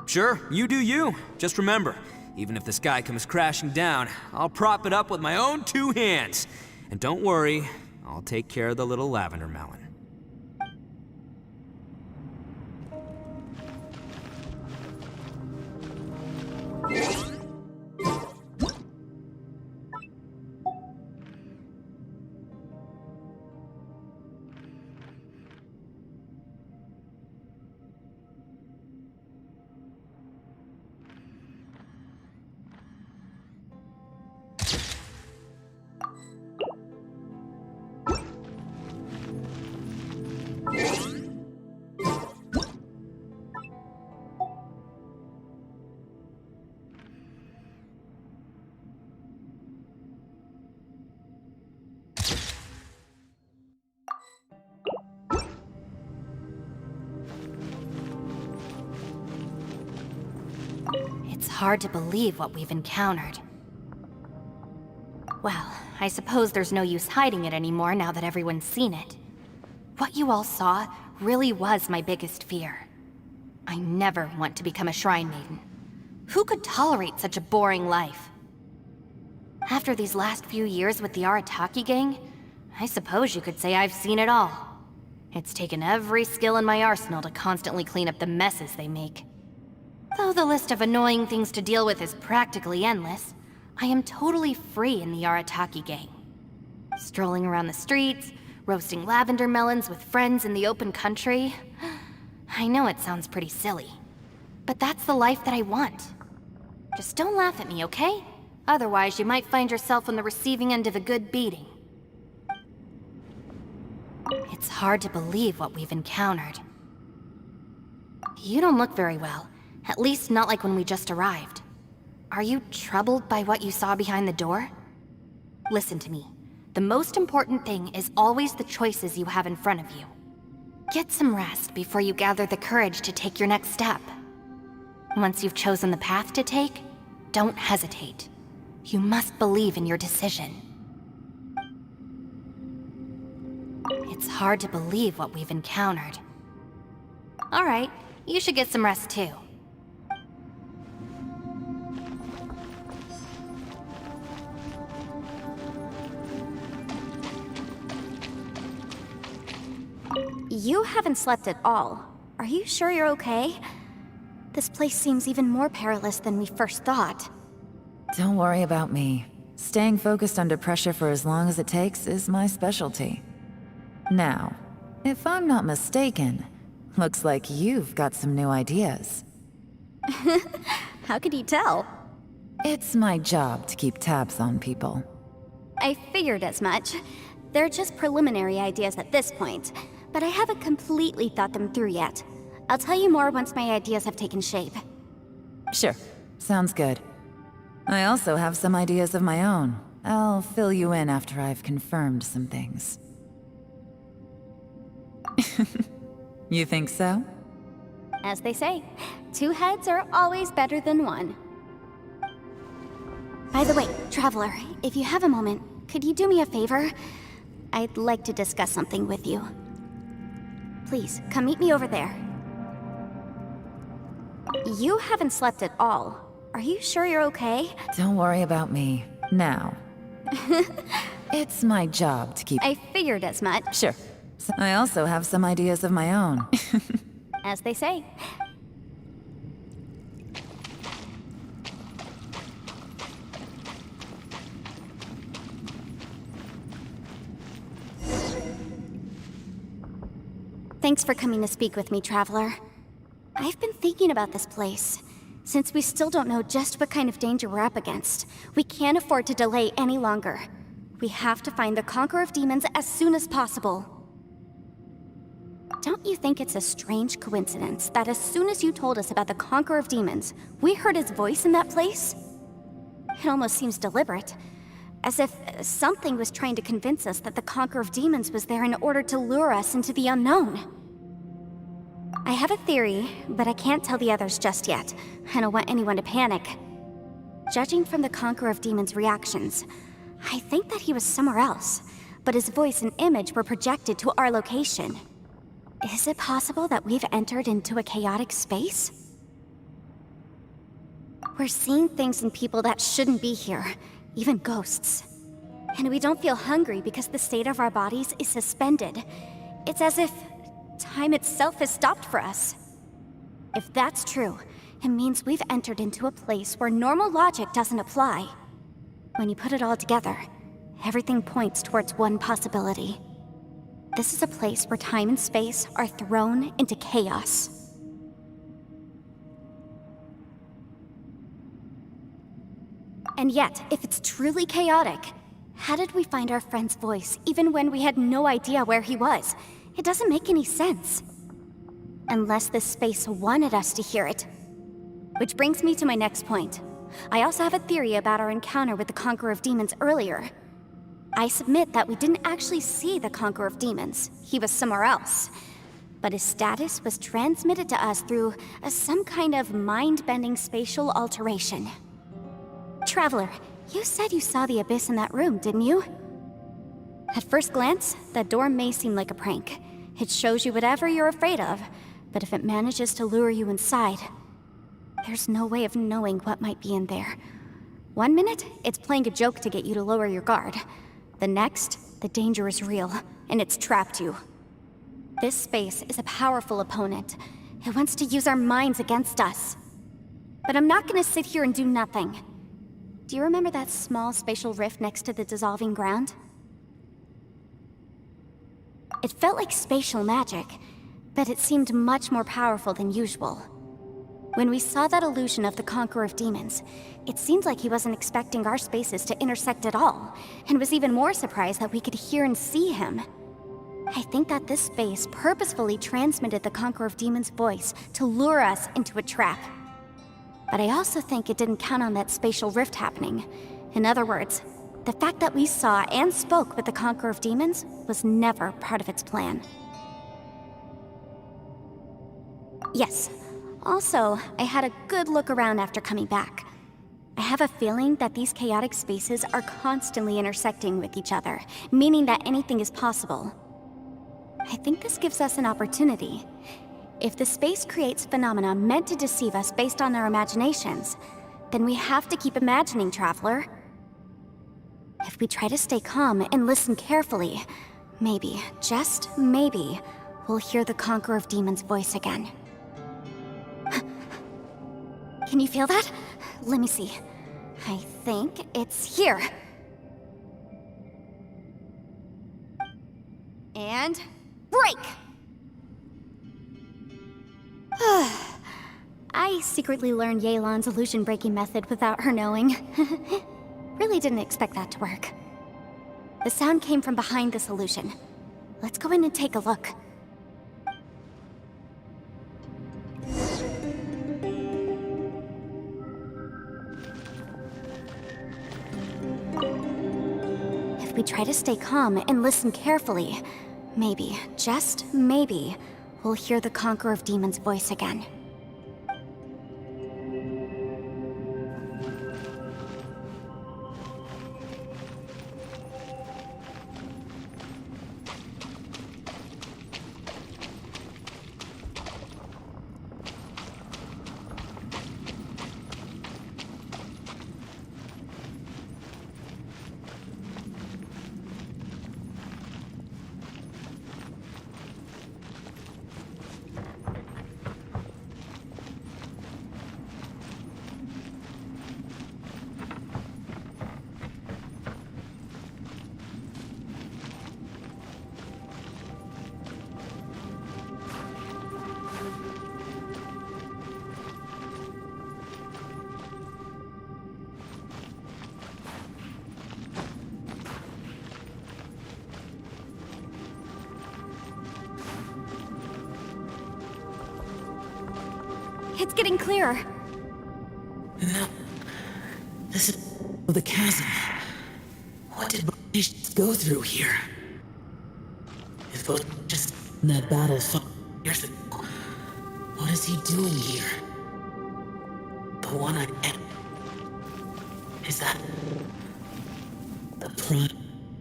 Sure, you do you. Just remember, even if the sky comes crashing down, I'll prop it up with my own 2 hands. And don't worry, I'll take care of the little lavender melon. It's hard to believe what we've encountered. Well, I suppose there's no use hiding it anymore now that everyone's seen it. What you all saw really was my biggest fear. I never want to become a shrine maiden. Who could tolerate such a boring life? After these last few years with the Arataki gang, I suppose you could say I've seen it all. It's taken every skill in my arsenal to constantly clean up the messes they make. Though the list of annoying things to deal with is practically endless, I am totally free in the Arataki gang. Strolling around the streets, roasting lavender melons with friends in the open country. I know it sounds pretty silly, but that's the life that I want. Just don't laugh at me, okay? Otherwise, you might find yourself on the receiving end of a good beating. It's hard to believe what we've encountered. You don't look very well. At least not like when we just arrived. Are you troubled by what you saw behind the door? Listen to me. The most important thing is always the choices you have in front of you. Get some rest before you gather the courage to take your next step. Once you've chosen the path to take, don't hesitate. You must believe in your decision. It's hard to believe what we've encountered. All right, you should get some rest too. You haven't slept at all. Are you sure you're okay? This place seems even more perilous than we first thought. Don't worry about me. Staying focused under pressure for as long as it takes is my specialty. Now, if I'm not mistaken, looks like you've got some new ideas. How could you tell? It's my job to keep tabs on people. I figured as much. They're just preliminary ideas at this point, but I haven't completely thought them through yet. I'll tell you more once my ideas have taken shape. Sure, sounds good. I also have some ideas of my own. I'll fill you in after I've confirmed some things. You think so? As they say, 2 heads are always better than 1. By the way, Traveler, if you have a moment, could you do me a favor? I'd like to discuss something with you. Please, come meet me over there. You haven't slept at all. Are you sure you're okay? Don't worry about me. Now. It's my job to keep... I figured as much. Sure. I also have some ideas of my own. As they say. Thanks for coming to speak with me, Traveler. I've been thinking about this place. Since we still don't know just what kind of danger we're up against, we can't afford to delay any longer. We have to find the Conqueror of Demons as soon as possible. Don't you think it's a strange coincidence that as soon as you told us about the Conqueror of Demons, we heard his voice in that place? It almost seems deliberate, as if something was trying to convince us that the Conqueror of Demons was there in order to lure us into the unknown. I have a theory, but I can't tell the others just yet. I don't want anyone to panic. Judging from the Conqueror of Demons' reactions, I think that he was somewhere else, but his voice and image were projected to our location. Is it possible that we've entered into a chaotic space? We're seeing things in people that shouldn't be here, even ghosts. And we don't feel hungry because the state of our bodies is suspended. It's as if time itself has stopped for us. If that's true, it means we've entered into a place where normal logic doesn't apply. When you put it all together, everything points towards one possibility. This is a place where time and space are thrown into chaos. And yet, if it's truly chaotic, how did we find our friend's voice even when we had no idea where he was? It doesn't make any sense. Unless this space wanted us to hear it. Which brings me to my next point. I also have a theory about our encounter with the Conqueror of Demons earlier. I submit that we didn't actually see the Conqueror of Demons. He was somewhere else. But his status was transmitted to us through some kind of mind-bending spatial alteration. Traveler, you said you saw the abyss in that room, didn't you? At first glance, that door may seem like a prank. It shows you whatever you're afraid of, but if it manages to lure you inside, there's no way of knowing what might be in there. 1 minute, it's playing a joke to get you to lower your guard. The next, the danger is real, and it's trapped you. This space is a powerful opponent. It wants to use our minds against us. But I'm not gonna sit here and do nothing. Do you remember that small spatial rift next to the dissolving ground? It felt like spatial magic, but it seemed much more powerful than usual. When we saw that illusion of the Conqueror of Demons, it seemed like he wasn't expecting our spaces to intersect at all, and was even more surprised that we could hear and see him. I think that this space purposefully transmitted the Conqueror of Demons' voice to lure us into a trap. But I also think it didn't count on that spatial rift happening. In other words, the fact that we saw and spoke with the Conqueror of Demons was never part of its plan. Yes. Also, I had a good look around after coming back. I have a feeling that these chaotic spaces are constantly intersecting with each other, meaning that anything is possible. I think this gives us an opportunity. If the space creates phenomena meant to deceive us based on our imaginations, then we have to keep imagining, Traveler. If we try to stay calm and listen carefully, maybe, just maybe, we'll hear the Conqueror of Demons' voice again. Can you feel that? Let me see. I think it's here. And break! I secretly learned Yelan's illusion-breaking method without her knowing. Really didn't expect that to work. The sound came from behind this illusion. Let's go in and take a look. If we try to stay calm and listen carefully, maybe, just maybe, we'll hear the Conqueror of Demons' voice again. It's getting clearer. No. This is the chasm. What did Botish go through here? If Botish just in that battle 5 years ago, what is he doing here? The one I met. Is that the Prime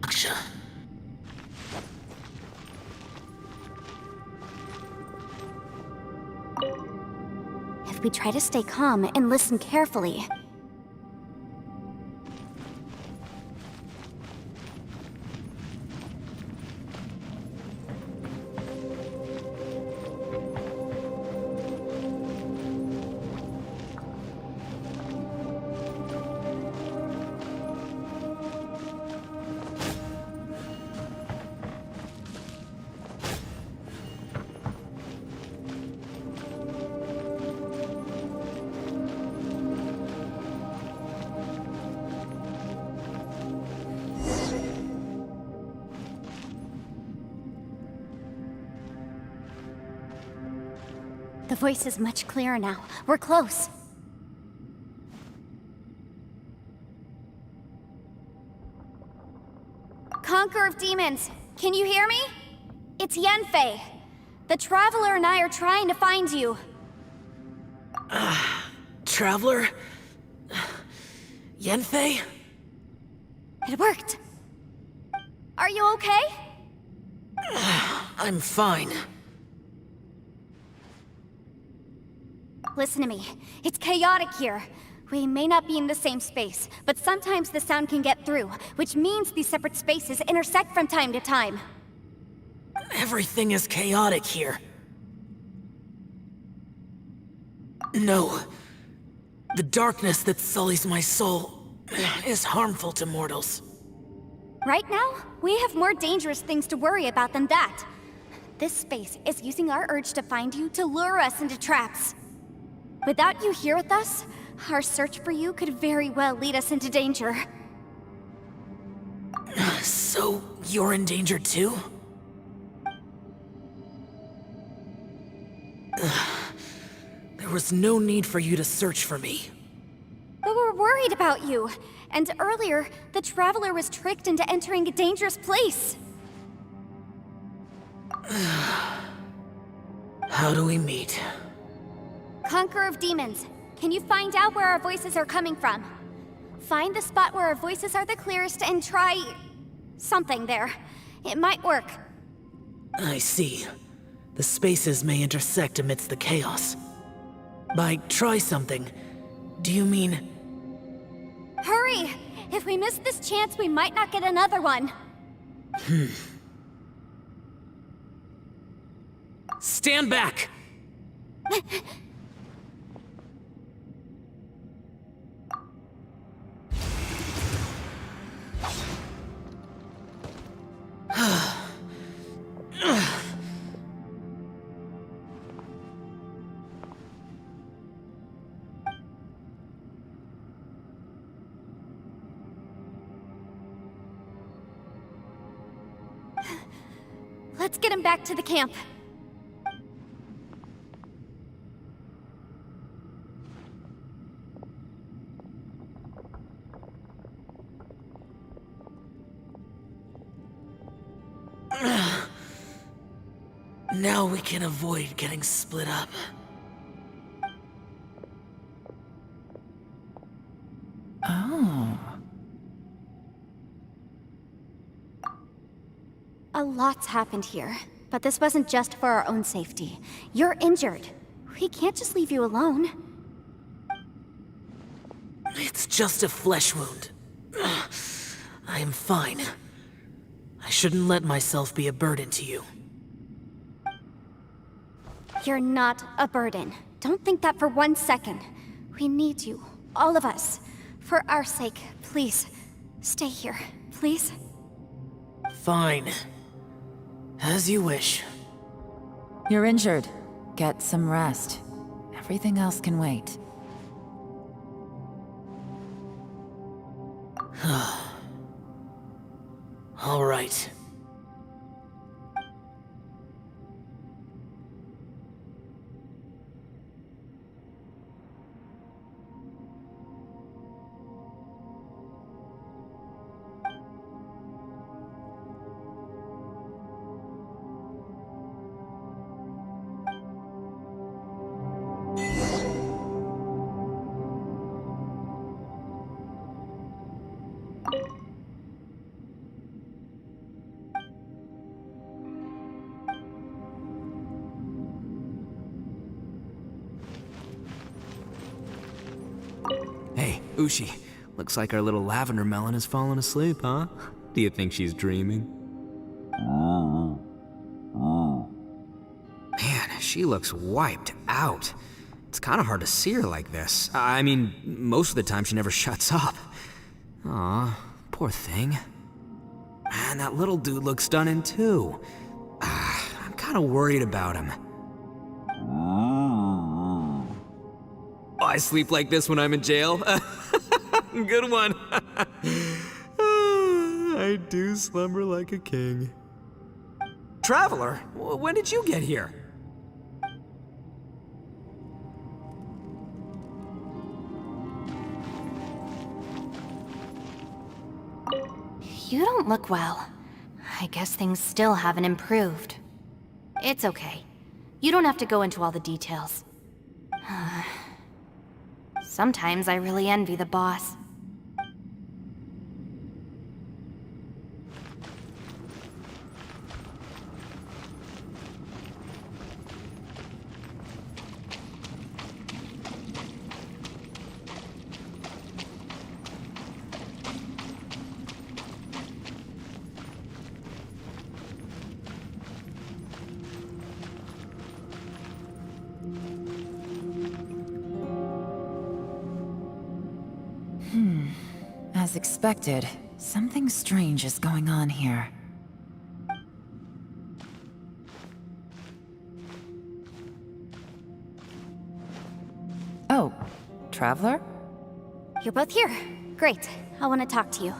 Aksha? If we try to stay calm and listen carefully. The voice is much clearer now. We're close. Conqueror of Demons, can you hear me? It's Yanfei. The Traveler and I are trying to find you. Traveler? Yanfei? It worked. Are you okay? I'm fine. Listen to me. It's chaotic here. We may not be in the same space, but sometimes the sound can get through, which means these separate spaces intersect from time to time. Everything is chaotic here. No. The darkness that sullies my soul is harmful to mortals. Right now, we have more dangerous things to worry about than that. This space is using our urge to find you to lure us into traps. Without you here with us, our search for you could very well lead us into danger. So, you're in danger too? There was no need for you to search for me. But we're worried about you. And earlier, the Traveler was tricked into entering a dangerous place. How do we meet? Conqueror of Demons, can you find out where our voices are coming from? Find the spot where our voices are the clearest and try... something there. It might work. I see. The spaces may intersect amidst the chaos. By try something, do you mean... Hurry! If we miss this chance, we might not get another one. Stand back! Let's get him back to the camp. Now we can avoid getting split up. Oh. A lot's happened here, but this wasn't just for our own safety. You're injured. We can't just leave you alone. It's just a flesh wound. I am fine. I shouldn't let myself be a burden to you. You're not a burden. Don't think that for 1 second. We need you, all of us. For our sake, please, stay here, please. Fine. As you wish. You're injured. Get some rest. Everything else can wait. All right. Ushi, looks like our little lavender melon has fallen asleep, huh? Do you think she's dreaming? Man, she looks wiped out. It's kind of hard to see her like this. I mean, most of the time she never shuts up. Aw, poor thing. Man, that little dude looks stunning too. I'm kind of worried about him. I sleep like this when I'm in jail. Good one. I do slumber like a king. Traveler, when did you get here? You don't look well. I guess things still haven't improved. It's okay. You don't have to go into all the details. Sometimes I really envy the boss. As expected, something strange is going on here. Oh, Traveler? You're both here. Great. I want to talk to you.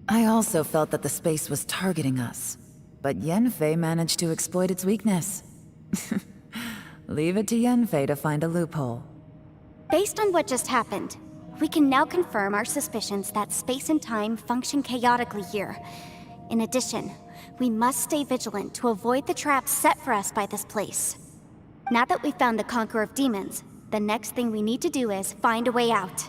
I also felt that the space was targeting us, but Yenfei managed to exploit its weakness. Leave it to Yenfei to find a loophole. Based on what just happened, we can now confirm our suspicions that space and time function chaotically here. In addition, we must stay vigilant to avoid the traps set for us by this place. Now that we've found the Conqueror of Demons, the next thing we need to do is find a way out.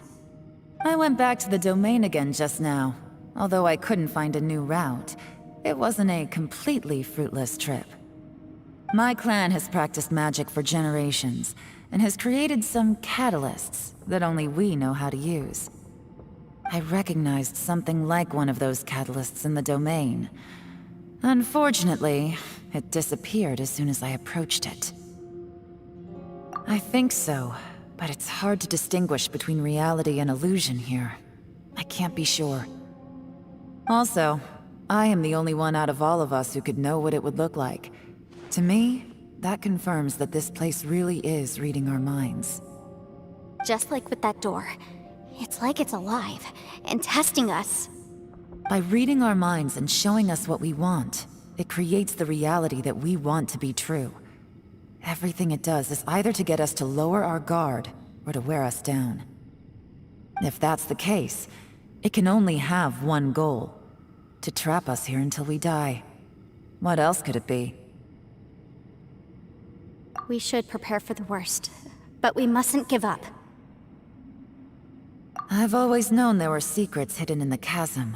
I went back to the domain again just now. Although I couldn't find a new route, it wasn't a completely fruitless trip. My clan has practiced magic for generations, and has created some catalysts that only we know how to use. I recognized something like one of those catalysts in the domain. Unfortunately, it disappeared as soon as I approached it. I think so, but it's hard to distinguish between reality and illusion here. I can't be sure. Also, I am the only one out of all of us who could know what it would look like. To me, that confirms that this place really is reading our minds. Just like with that door. It's like it's alive, and testing us. By reading our minds and showing us what we want, it creates the reality that we want to be true. Everything it does is either to get us to lower our guard, or to wear us down. If that's the case, it can only have one goal. To trap us here until we die. What else could it be? We should prepare for the worst, but we mustn't give up. I've always known there were secrets hidden in the chasm,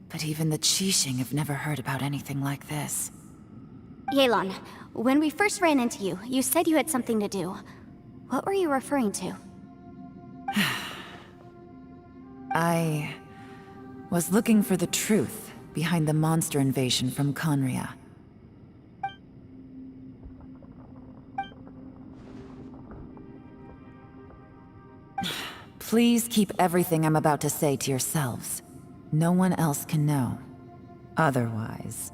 but even the Qixing have never heard about anything like this. Yelan, when we first ran into you, you said you had something to do. What were you referring to? I was looking for the truth behind the monster invasion from Conria. Please keep everything I'm about to say to yourselves. No one else can know. Otherwise...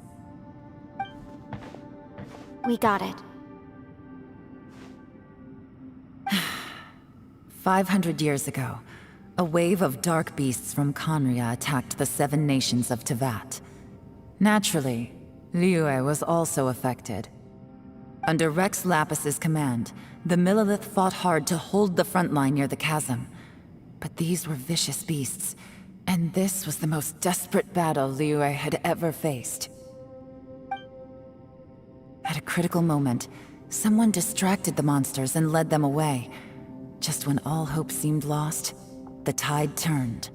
We got it. 500 years ago, a wave of dark beasts from Conria attacked the 7 nations of Tevat. Naturally, Liyue was also affected. Under Rex Lapis's command, the Millelith fought hard to hold the front line near the chasm. But these were vicious beasts, and this was the most desperate battle Liyue had ever faced. At a critical moment, someone distracted the monsters and led them away. Just when all hope seemed lost, the tide turned.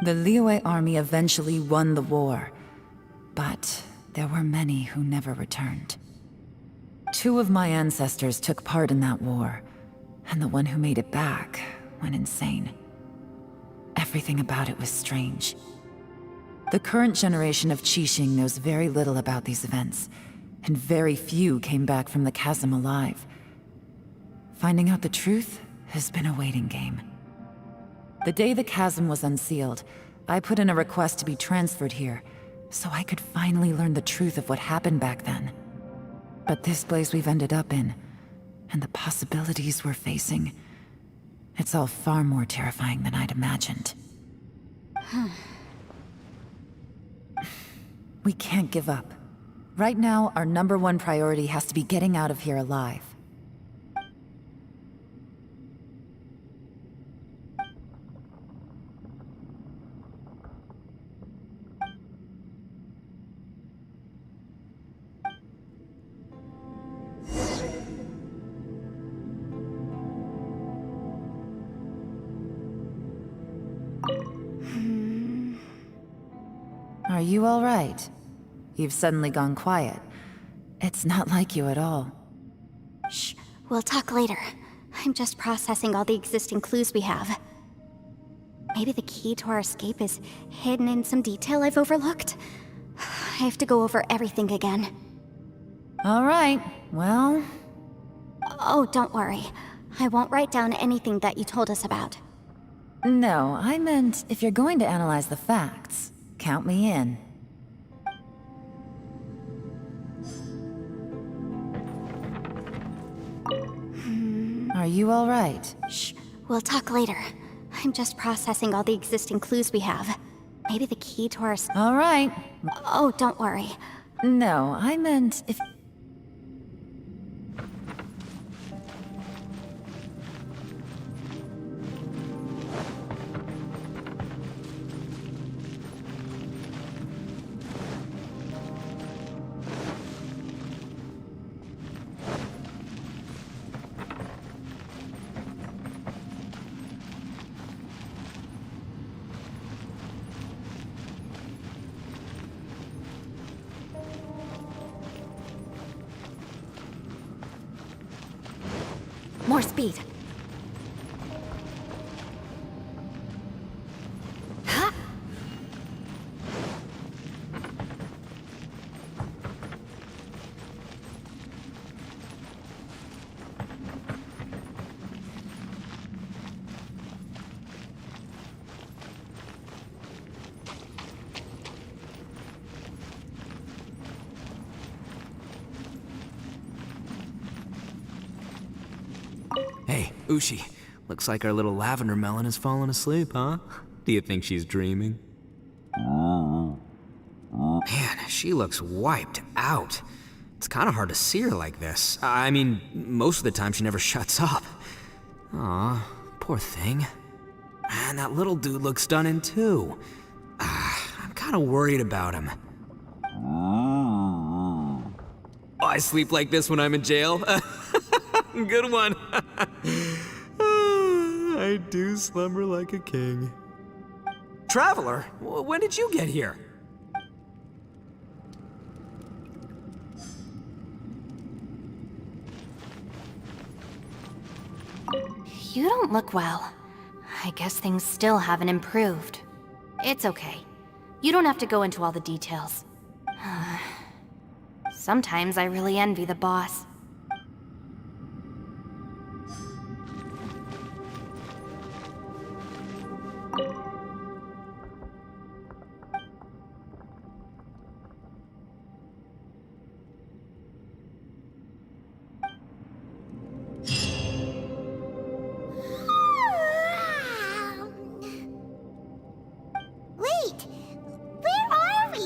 The Liyue army eventually won the war, but there were many who never returned. 2 of my ancestors took part in that war, and the one who made it back went insane. Everything about it was strange. The current generation of Qixing knows very little about these events, and very few came back from the chasm alive. Finding out the truth has been a waiting game. The day the chasm was unsealed, I put in a request to be transferred here, so I could finally learn the truth of what happened back then. But this place we've ended up in, and the possibilities we're facing, it's all far more terrifying than I'd imagined. We can't give up. Right now, our #1 priority has to be getting out of here alive. Are you all right? You've suddenly gone quiet. It's not like you at all. Shh, we'll talk later. I'm just processing all the existing clues we have. Maybe the key to our escape is hidden in some detail I've overlooked? I have to go over everything again. All right, well... Oh, don't worry. I won't write down anything that you told us about. No, I meant if you're going to analyze the facts, count me in. Are you all right? Shh, we'll talk later. I'm just processing all the existing clues we have. Maybe the key to our... All right. Oh, don't worry. No, I meant if... More speed. Huh? Hey, Ushi. Looks like our little lavender melon has fallen asleep, huh? Do you think she's dreaming? Man, she looks wiped out. It's kind of hard to see her like this. I mean, most of the time she never shuts up. Aw, poor thing. Man, that little dude looks stunning too. I'm kind of worried about him. Oh, I sleep like this when I'm in jail? Good one. I do slumber like a king. Traveler, when did you get here? You don't look well. I guess things still haven't improved. It's okay. You don't have to go into all the details. Sometimes I really envy the boss. Wait, where are we?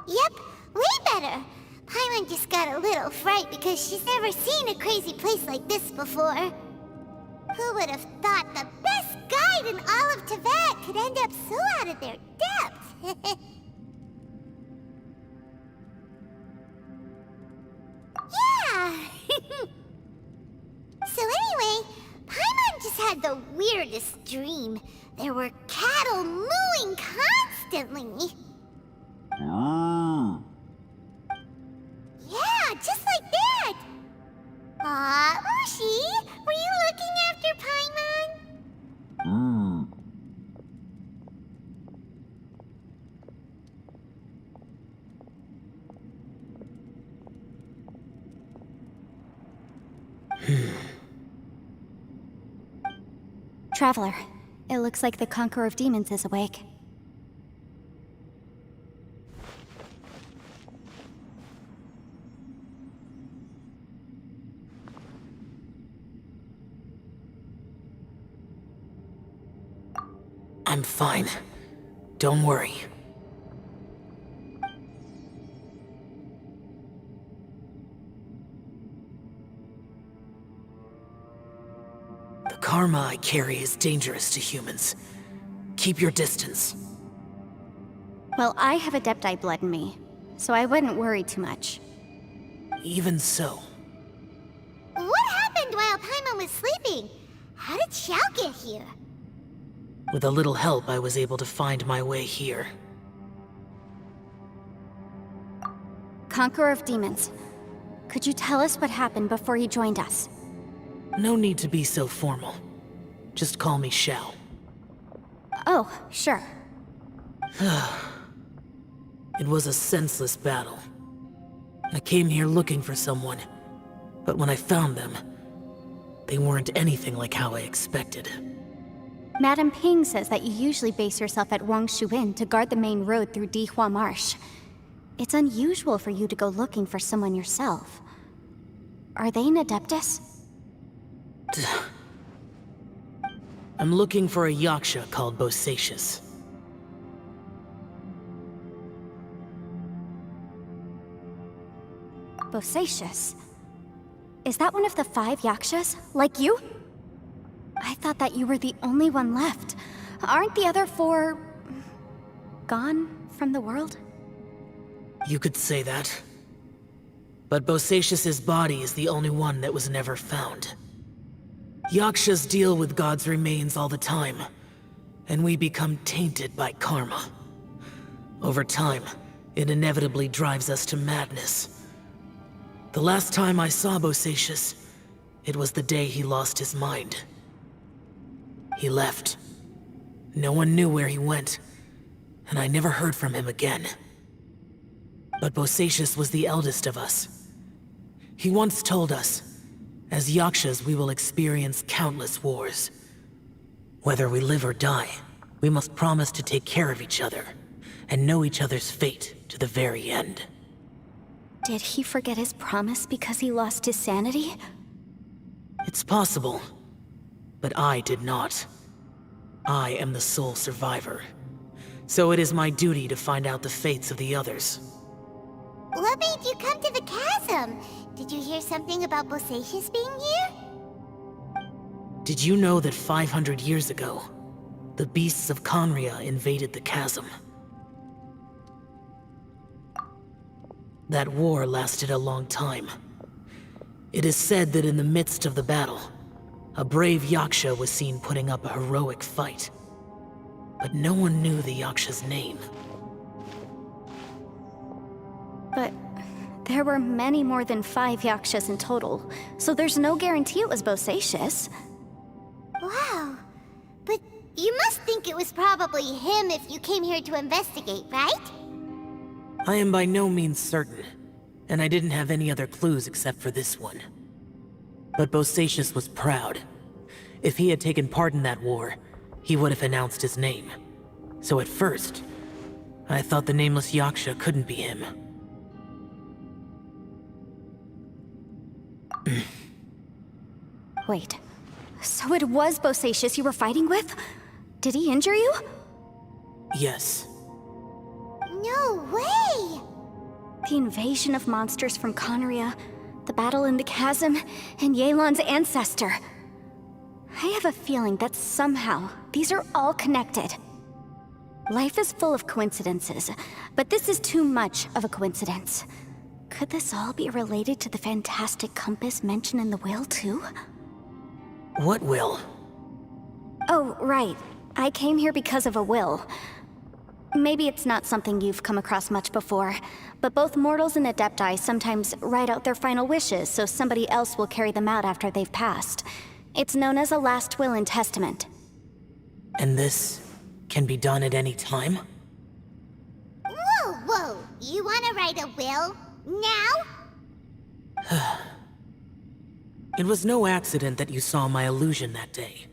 Yep, way better. Paimon just got a little fright because she's never seen a crazy place like this before. Who would have thought the best guide in all of Teyvat could end up so out of their depth? Yeah! So anyway, Paimon just had the weirdest dream. There were cattle mooing constantly. constantly. Yeah, just like that! Aw, Ushi, were you looking after Paimon? Traveler, it looks like the Conqueror of Demons is awake. I'm fine. Don't worry. The karma I carry is dangerous to humans. Keep your distance. Well, I have Adepti blood in me, so I wouldn't worry too much. Even so. What happened while Paimon was sleeping? How did Xiao get here? With a little help, I was able to find my way here. Conqueror of Demons, could you tell us what happened before you joined us? No need to be so formal. Just call me Xiao. Oh, sure. It was a senseless battle. I came here looking for someone, but when I found them, they weren't anything like how I expected. Madame Ping says that you usually base yourself at Wangshu Inn to guard the main road through Dihua Marsh. It's unusual for you to go looking for someone yourself. Are they an Adeptus? I'm looking for a Yaksha called Bosacius. Bosacius? Is that one of the 5 Yakshas? Like you? I thought that you were the only one left. Aren't the other 4... gone from the world? You could say that. But Bosacius's body is the only one that was never found. Yakshas deal with God's remains all the time, and we become tainted by karma. Over time, it inevitably drives us to madness. The last time I saw Bosacius, it was the day he lost his mind. He left. No one knew where he went, and I never heard from him again. But Bosacius was the eldest of us. He once told us, as Yakshas we will experience countless wars. Whether we live or die, we must promise to take care of each other, and know each other's fate to the very end. Did he forget his promise because he lost his sanity? It's possible, but I did not. I am the sole survivor. So it is my duty to find out the fates of the others. What made you come to the chasm? Did you hear something about Bosacius being here? Did you know that 500 years ago, the beasts of Conria invaded the chasm? That war lasted a long time. It is said that in the midst of the battle, a brave Yaksha was seen putting up a heroic fight. But no one knew the Yaksha's name. But there were many more than 5 Yakshas in total, so there's no guarantee it was Bosacius. Wow. But you must think it was probably him if you came here to investigate, right? I am by no means certain, and I didn't have any other clues except for this one. But Bosacius was proud. If he had taken part in that war, he would have announced his name. So at first, I thought the nameless Yaksha couldn't be him. Wait, so it was Bosacius you were fighting with? Did he injure you? Yes. No way! The invasion of monsters from Conria, the battle in the chasm, and Yelan's ancestor. I have a feeling that somehow these are all connected. Life is full of coincidences, but this is too much of a coincidence. Could this all be related to the fantastic compass mentioned in the will, too? What will? Oh, right. I came here because of a will. Maybe it's not something you've come across much before, but both mortals and adepti sometimes write out their final wishes so somebody else will carry them out after they've passed. It's known as a last will and testament. And this can be done at any time? Whoa, whoa! You wanna write a will? Now? It was no accident that you saw my illusion that day.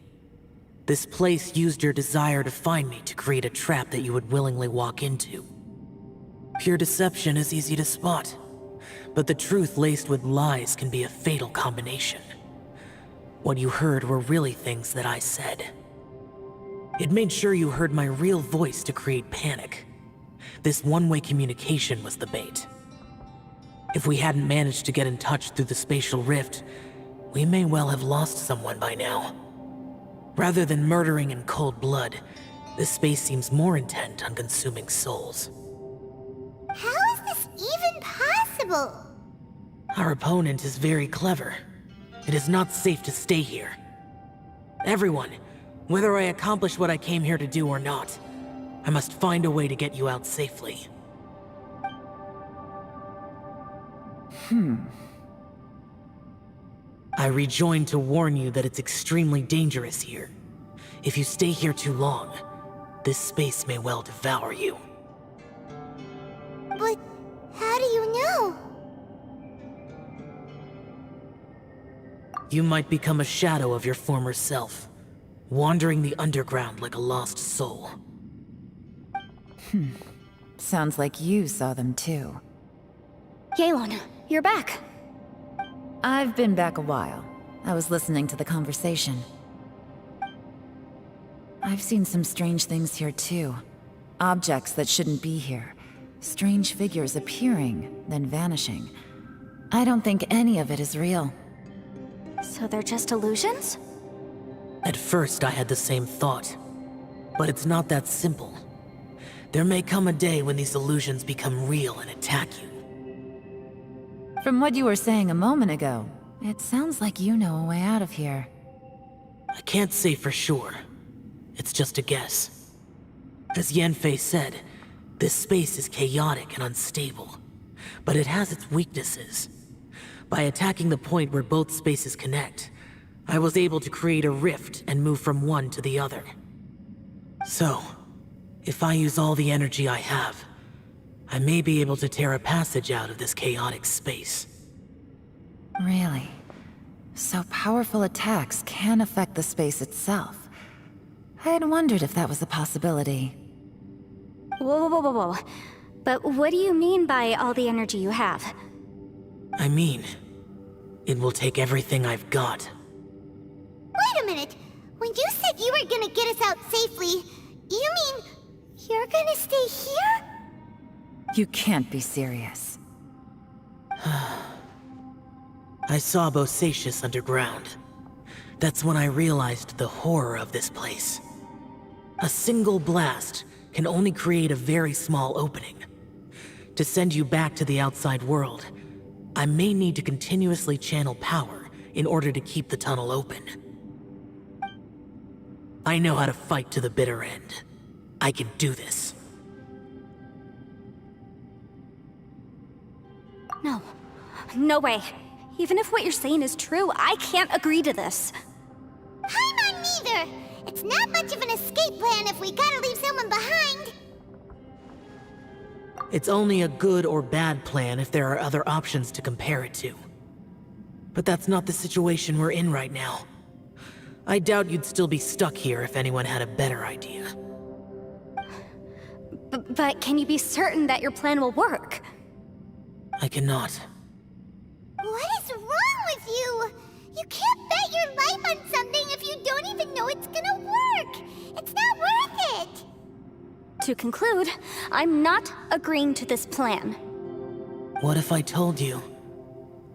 This place used your desire to find me to create a trap that you would willingly walk into. Pure deception is easy to spot, but the truth laced with lies can be a fatal combination. What you heard were really things that I said. It made sure you heard my real voice to create panic. This one-way communication was the bait. If we hadn't managed to get in touch through the spatial rift, we may well have lost someone by now. Rather than murdering in cold blood, this space seems more intent on consuming souls. How is this even possible? Our opponent is very clever. It is not safe to stay here. Everyone, whether I accomplish what I came here to do or not, I must find a way to get you out safely. I rejoined to warn you that it's extremely dangerous here. If you stay here too long, this space may well devour you. But how do you know? You might become a shadow of your former self, wandering the underground like a lost soul. Sounds like you saw them too. Yelan, you're back. I've been back a while. I was listening to the conversation. I've seen some strange things here too. Objects that shouldn't be here. Strange figures appearing, then vanishing. I don't think any of it is real. So they're just illusions? At first, I had the same thought. But it's not that simple. There may come a day when these illusions become real and attack you. From what you were saying a moment ago, it sounds like you know a way out of here. I can't say for sure. It's just a guess. As Yanfei said, this space is chaotic and unstable, but it has its weaknesses. By attacking the point where both spaces connect, I was able to create a rift and move from one to the other. So, if I use all the energy I have, I may be able to tear a passage out of this chaotic space. Really? So powerful attacks can affect the space itself. I had wondered if that was a possibility. Whoa, whoa, whoa, whoa, whoa. But what do you mean by all the energy you have? I mean, it will take everything I've got. Wait a minute. When you said you were gonna get us out safely, you mean you're gonna stay here? You can't be serious. I saw Bosacius underground. That's when I realized the horror of this place. A single blast can only create a very small opening. To send you back to the outside world, I may need to continuously channel power in order to keep the tunnel open. I know how to fight to the bitter end. I can do this. No. No way. Even if what you're saying is true, I can't agree to this. I'm on neither. It's not much of an escape plan if we gotta leave someone behind. It's only a good or bad plan if there are other options to compare it to. But that's not the situation we're in right now. I doubt you'd still be stuck here if anyone had a better idea. But can you be certain that your plan will work? I cannot. What is wrong with you? You can't bet your life on something if you don't even know it's gonna work. It's not worth it. To conclude, I'm not agreeing to this plan. What if I told you,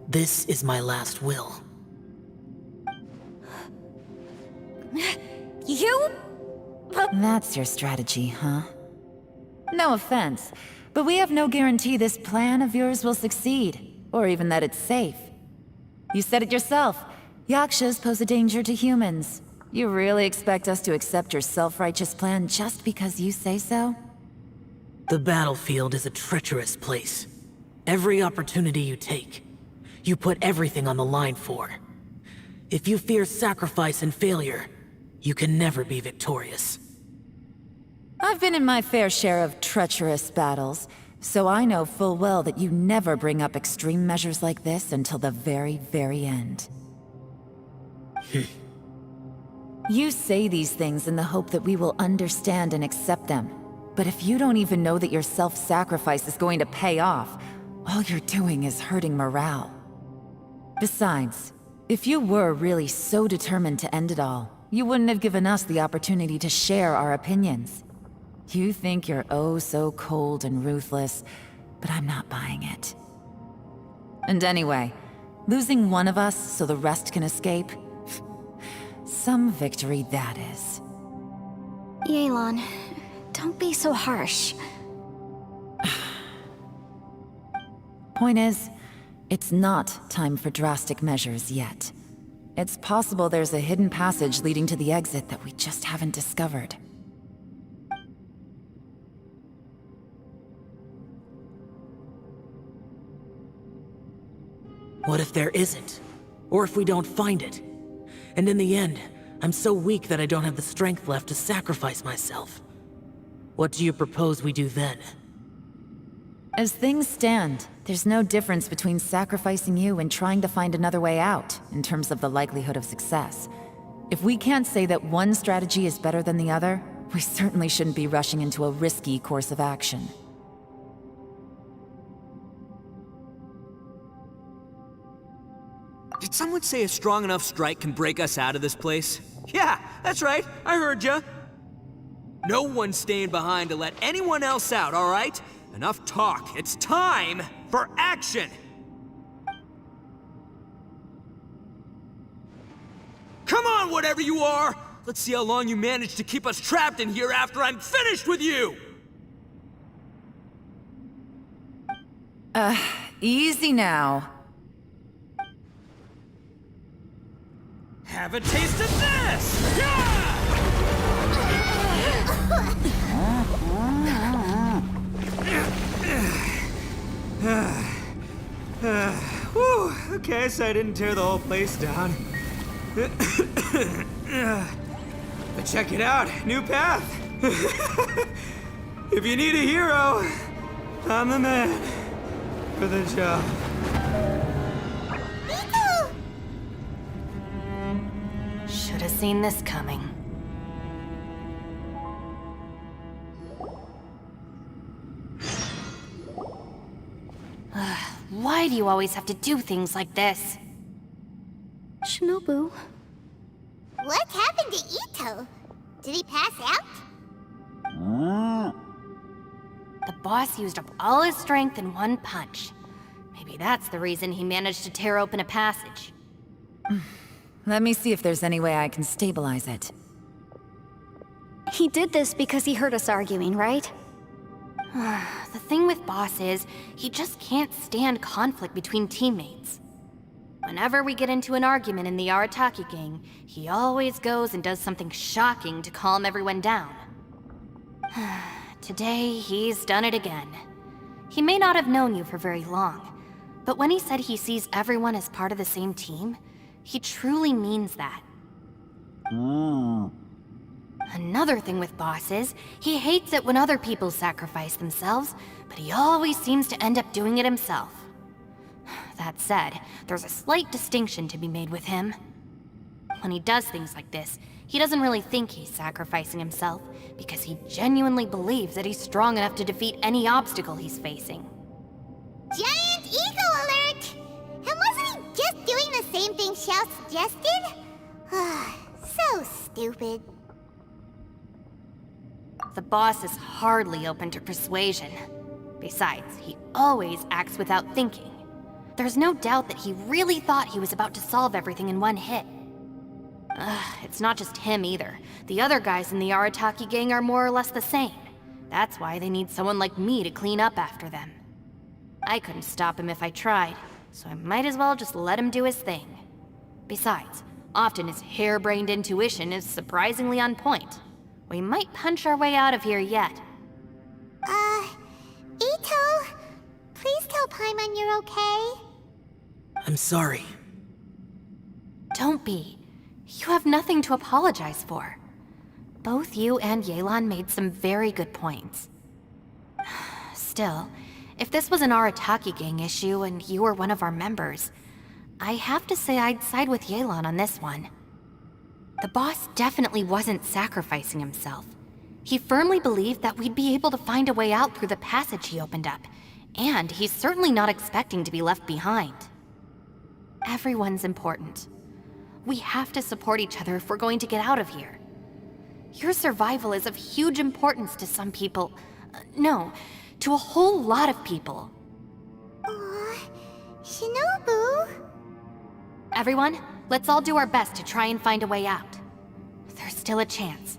this is my last will? You? That's your strategy, huh? No offense, but we have no guarantee this plan of yours will succeed, or even that it's safe. You said it yourself. Yakshas pose a danger to humans. You really expect us to accept your self-righteous plan just because you say so? The battlefield is a treacherous place. Every opportunity you take, you put everything on the line for. If you fear sacrifice and failure, you can never be victorious. I've been in my fair share of treacherous battles, so I know full well that you never bring up extreme measures like this until the very, very end. You say these things in the hope that we will understand and accept them. But if you don't even know that your self-sacrifice is going to pay off, all you're doing is hurting morale. Besides, if you were really so determined to end it all, you wouldn't have given us the opportunity to share our opinions. You think you're oh so cold and ruthless, but I'm not buying it. And anyway, losing one of us so the rest can escape? Some victory that is. Yelan, don't be so harsh. Point is, it's not time for drastic measures yet. It's possible there's a hidden passage leading to the exit that we just haven't discovered. What if there isn't? Or if we don't find it? And in the end, I'm so weak that I don't have the strength left to sacrifice myself. What do you propose we do then? As things stand, there's no difference between sacrificing you and trying to find another way out, in terms of the likelihood of success. If we can't say that one strategy is better than the other, we certainly shouldn't be rushing into a risky course of action. Did someone say a strong enough strike can break us out of this place? Yeah, that's right. I heard ya. No one's staying behind to let anyone else out, all right? Enough talk. It's time for action! Come on, whatever you are! Let's see how long you manage to keep us trapped in here after I'm finished with you! Easy now. Have a taste of this! Yeah! Whew, okay, so I didn't tear the whole place down. But check it out, new path. If you need a hero, I'm the man for the job. Should have seen this coming. Why do you always have to do things like this? Shinobu. What happened to Ito? Did he pass out? The boss used up all his strength in one punch. Maybe that's the reason he managed to tear open a passage. Let me see if there's any way I can stabilize it. He did this because he heard us arguing, right? The thing with Boss is, he just can't stand conflict between teammates. Whenever we get into an argument in the Arataki gang, he always goes and does something shocking to calm everyone down. Today, he's done it again. He may not have known you for very long, but when he said he sees everyone as part of the same team, he truly means that. Another thing with Boss is, he hates it when other people sacrifice themselves, but he always seems to end up doing it himself. That said, there's a slight distinction to be made with him. When he does things like this, he doesn't really think he's sacrificing himself, because he genuinely believes that he's strong enough to defeat any obstacle he's facing. Giant ego alert! And wasn't he just doing the same thing Xiao suggested? So stupid. The boss is hardly open to persuasion. Besides, he always acts without thinking. There's no doubt that he really thought he was about to solve everything in one hit. It's not just him either. The other guys in the Arataki gang are more or less the same. That's why they need someone like me to clean up after them. I couldn't stop him if I tried, so I might as well just let him do his thing. Besides, often his harebrained intuition is surprisingly on point. We might punch our way out of here yet. Paimon you're okay? I'm sorry. Don't be. You have nothing to apologize for. Both you and Yelan made some very good points. Still, if this was an Arataki gang issue and you were one of our members, I have to say I'd side with Yelan on this one. The boss definitely wasn't sacrificing himself. He firmly believed that we'd be able to find a way out through the passage he opened up, and he's certainly not expecting to be left behind. Everyone's important. We have to support each other if we're going to get out of here. Your survival is of huge importance to some people. No, to a whole lot of people. Aw, Shinobu. Everyone, let's all do our best to try and find a way out. There's still a chance.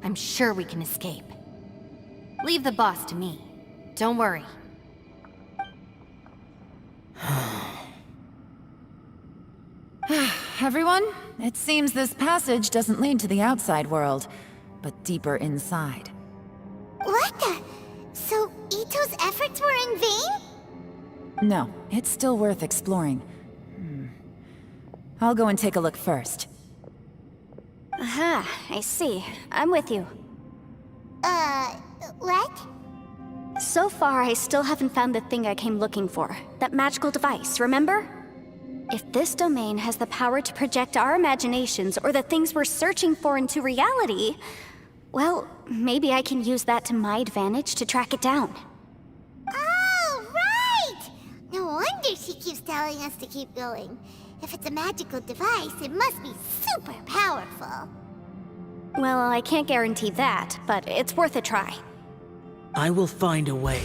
I'm sure we can escape. Leave the boss to me. Don't worry. Everyone, it seems this passage doesn't lead to the outside world, but deeper inside. What the? So Ito's efforts were in vain? No, it's still worth exploring. I'll go and take a look first. Aha, I see. I'm with you. What? So far, I still haven't found the thing I came looking for. That magical device, remember? If this domain has the power to project our imaginations or the things we're searching for into reality, well, maybe I can use that to my advantage to track it down. Oh, right! No wonder she keeps telling us to keep going. If it's a magical device, it must be super powerful. Well, I can't guarantee that, but it's worth a try. I will find a way.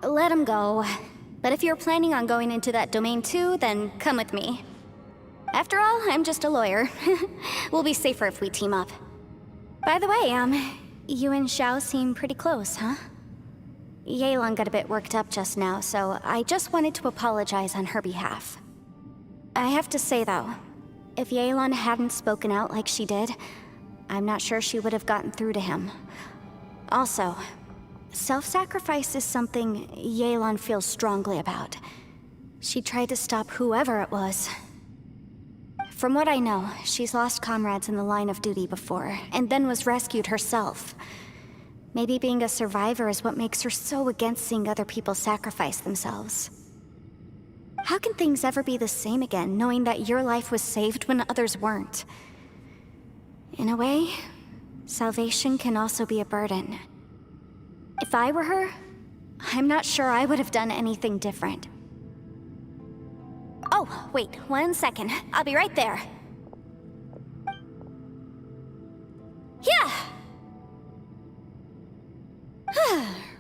Let him go. But if you're planning on going into that domain too, then come with me. After all, I'm just a lawyer. We'll be safer if we team up. By the way, you and Xiao seem pretty close, huh? Yelan got a bit worked up just now, so I just wanted to apologize on her behalf. I have to say though, if Yelan hadn't spoken out like she did, I'm not sure she would have gotten through to him. Also, self-sacrifice is something Yelan feels strongly about. She tried to stop whoever it was. From what I know, she's lost comrades in the line of duty before, and then was rescued herself. Maybe being a survivor is what makes her so against seeing other people sacrifice themselves. How can things ever be the same again, knowing that your life was saved when others weren't? In a way, salvation can also be a burden. If I were her, I'm not sure I would have done anything different. Oh, wait, 1 second. I'll be right there. Yeah!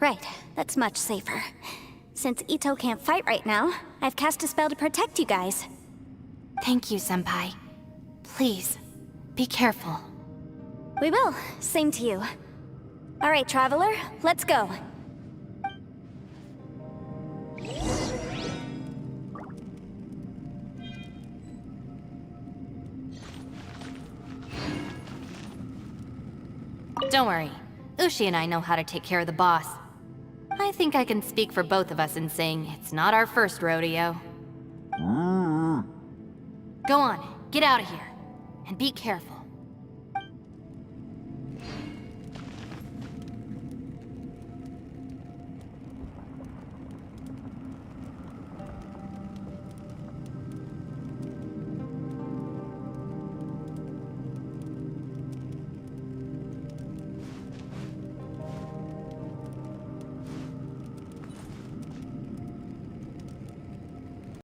Right, that's much safer. Since Ito can't fight right now, I've cast a spell to protect you guys. Thank you, Senpai. Please, be careful. We will. Same to you. All right, Traveler, let's go. Don't worry. Ushi and I know how to take care of the boss. I think I can speak for both of us in saying it's not our first rodeo. Go on, get out of here. And be careful.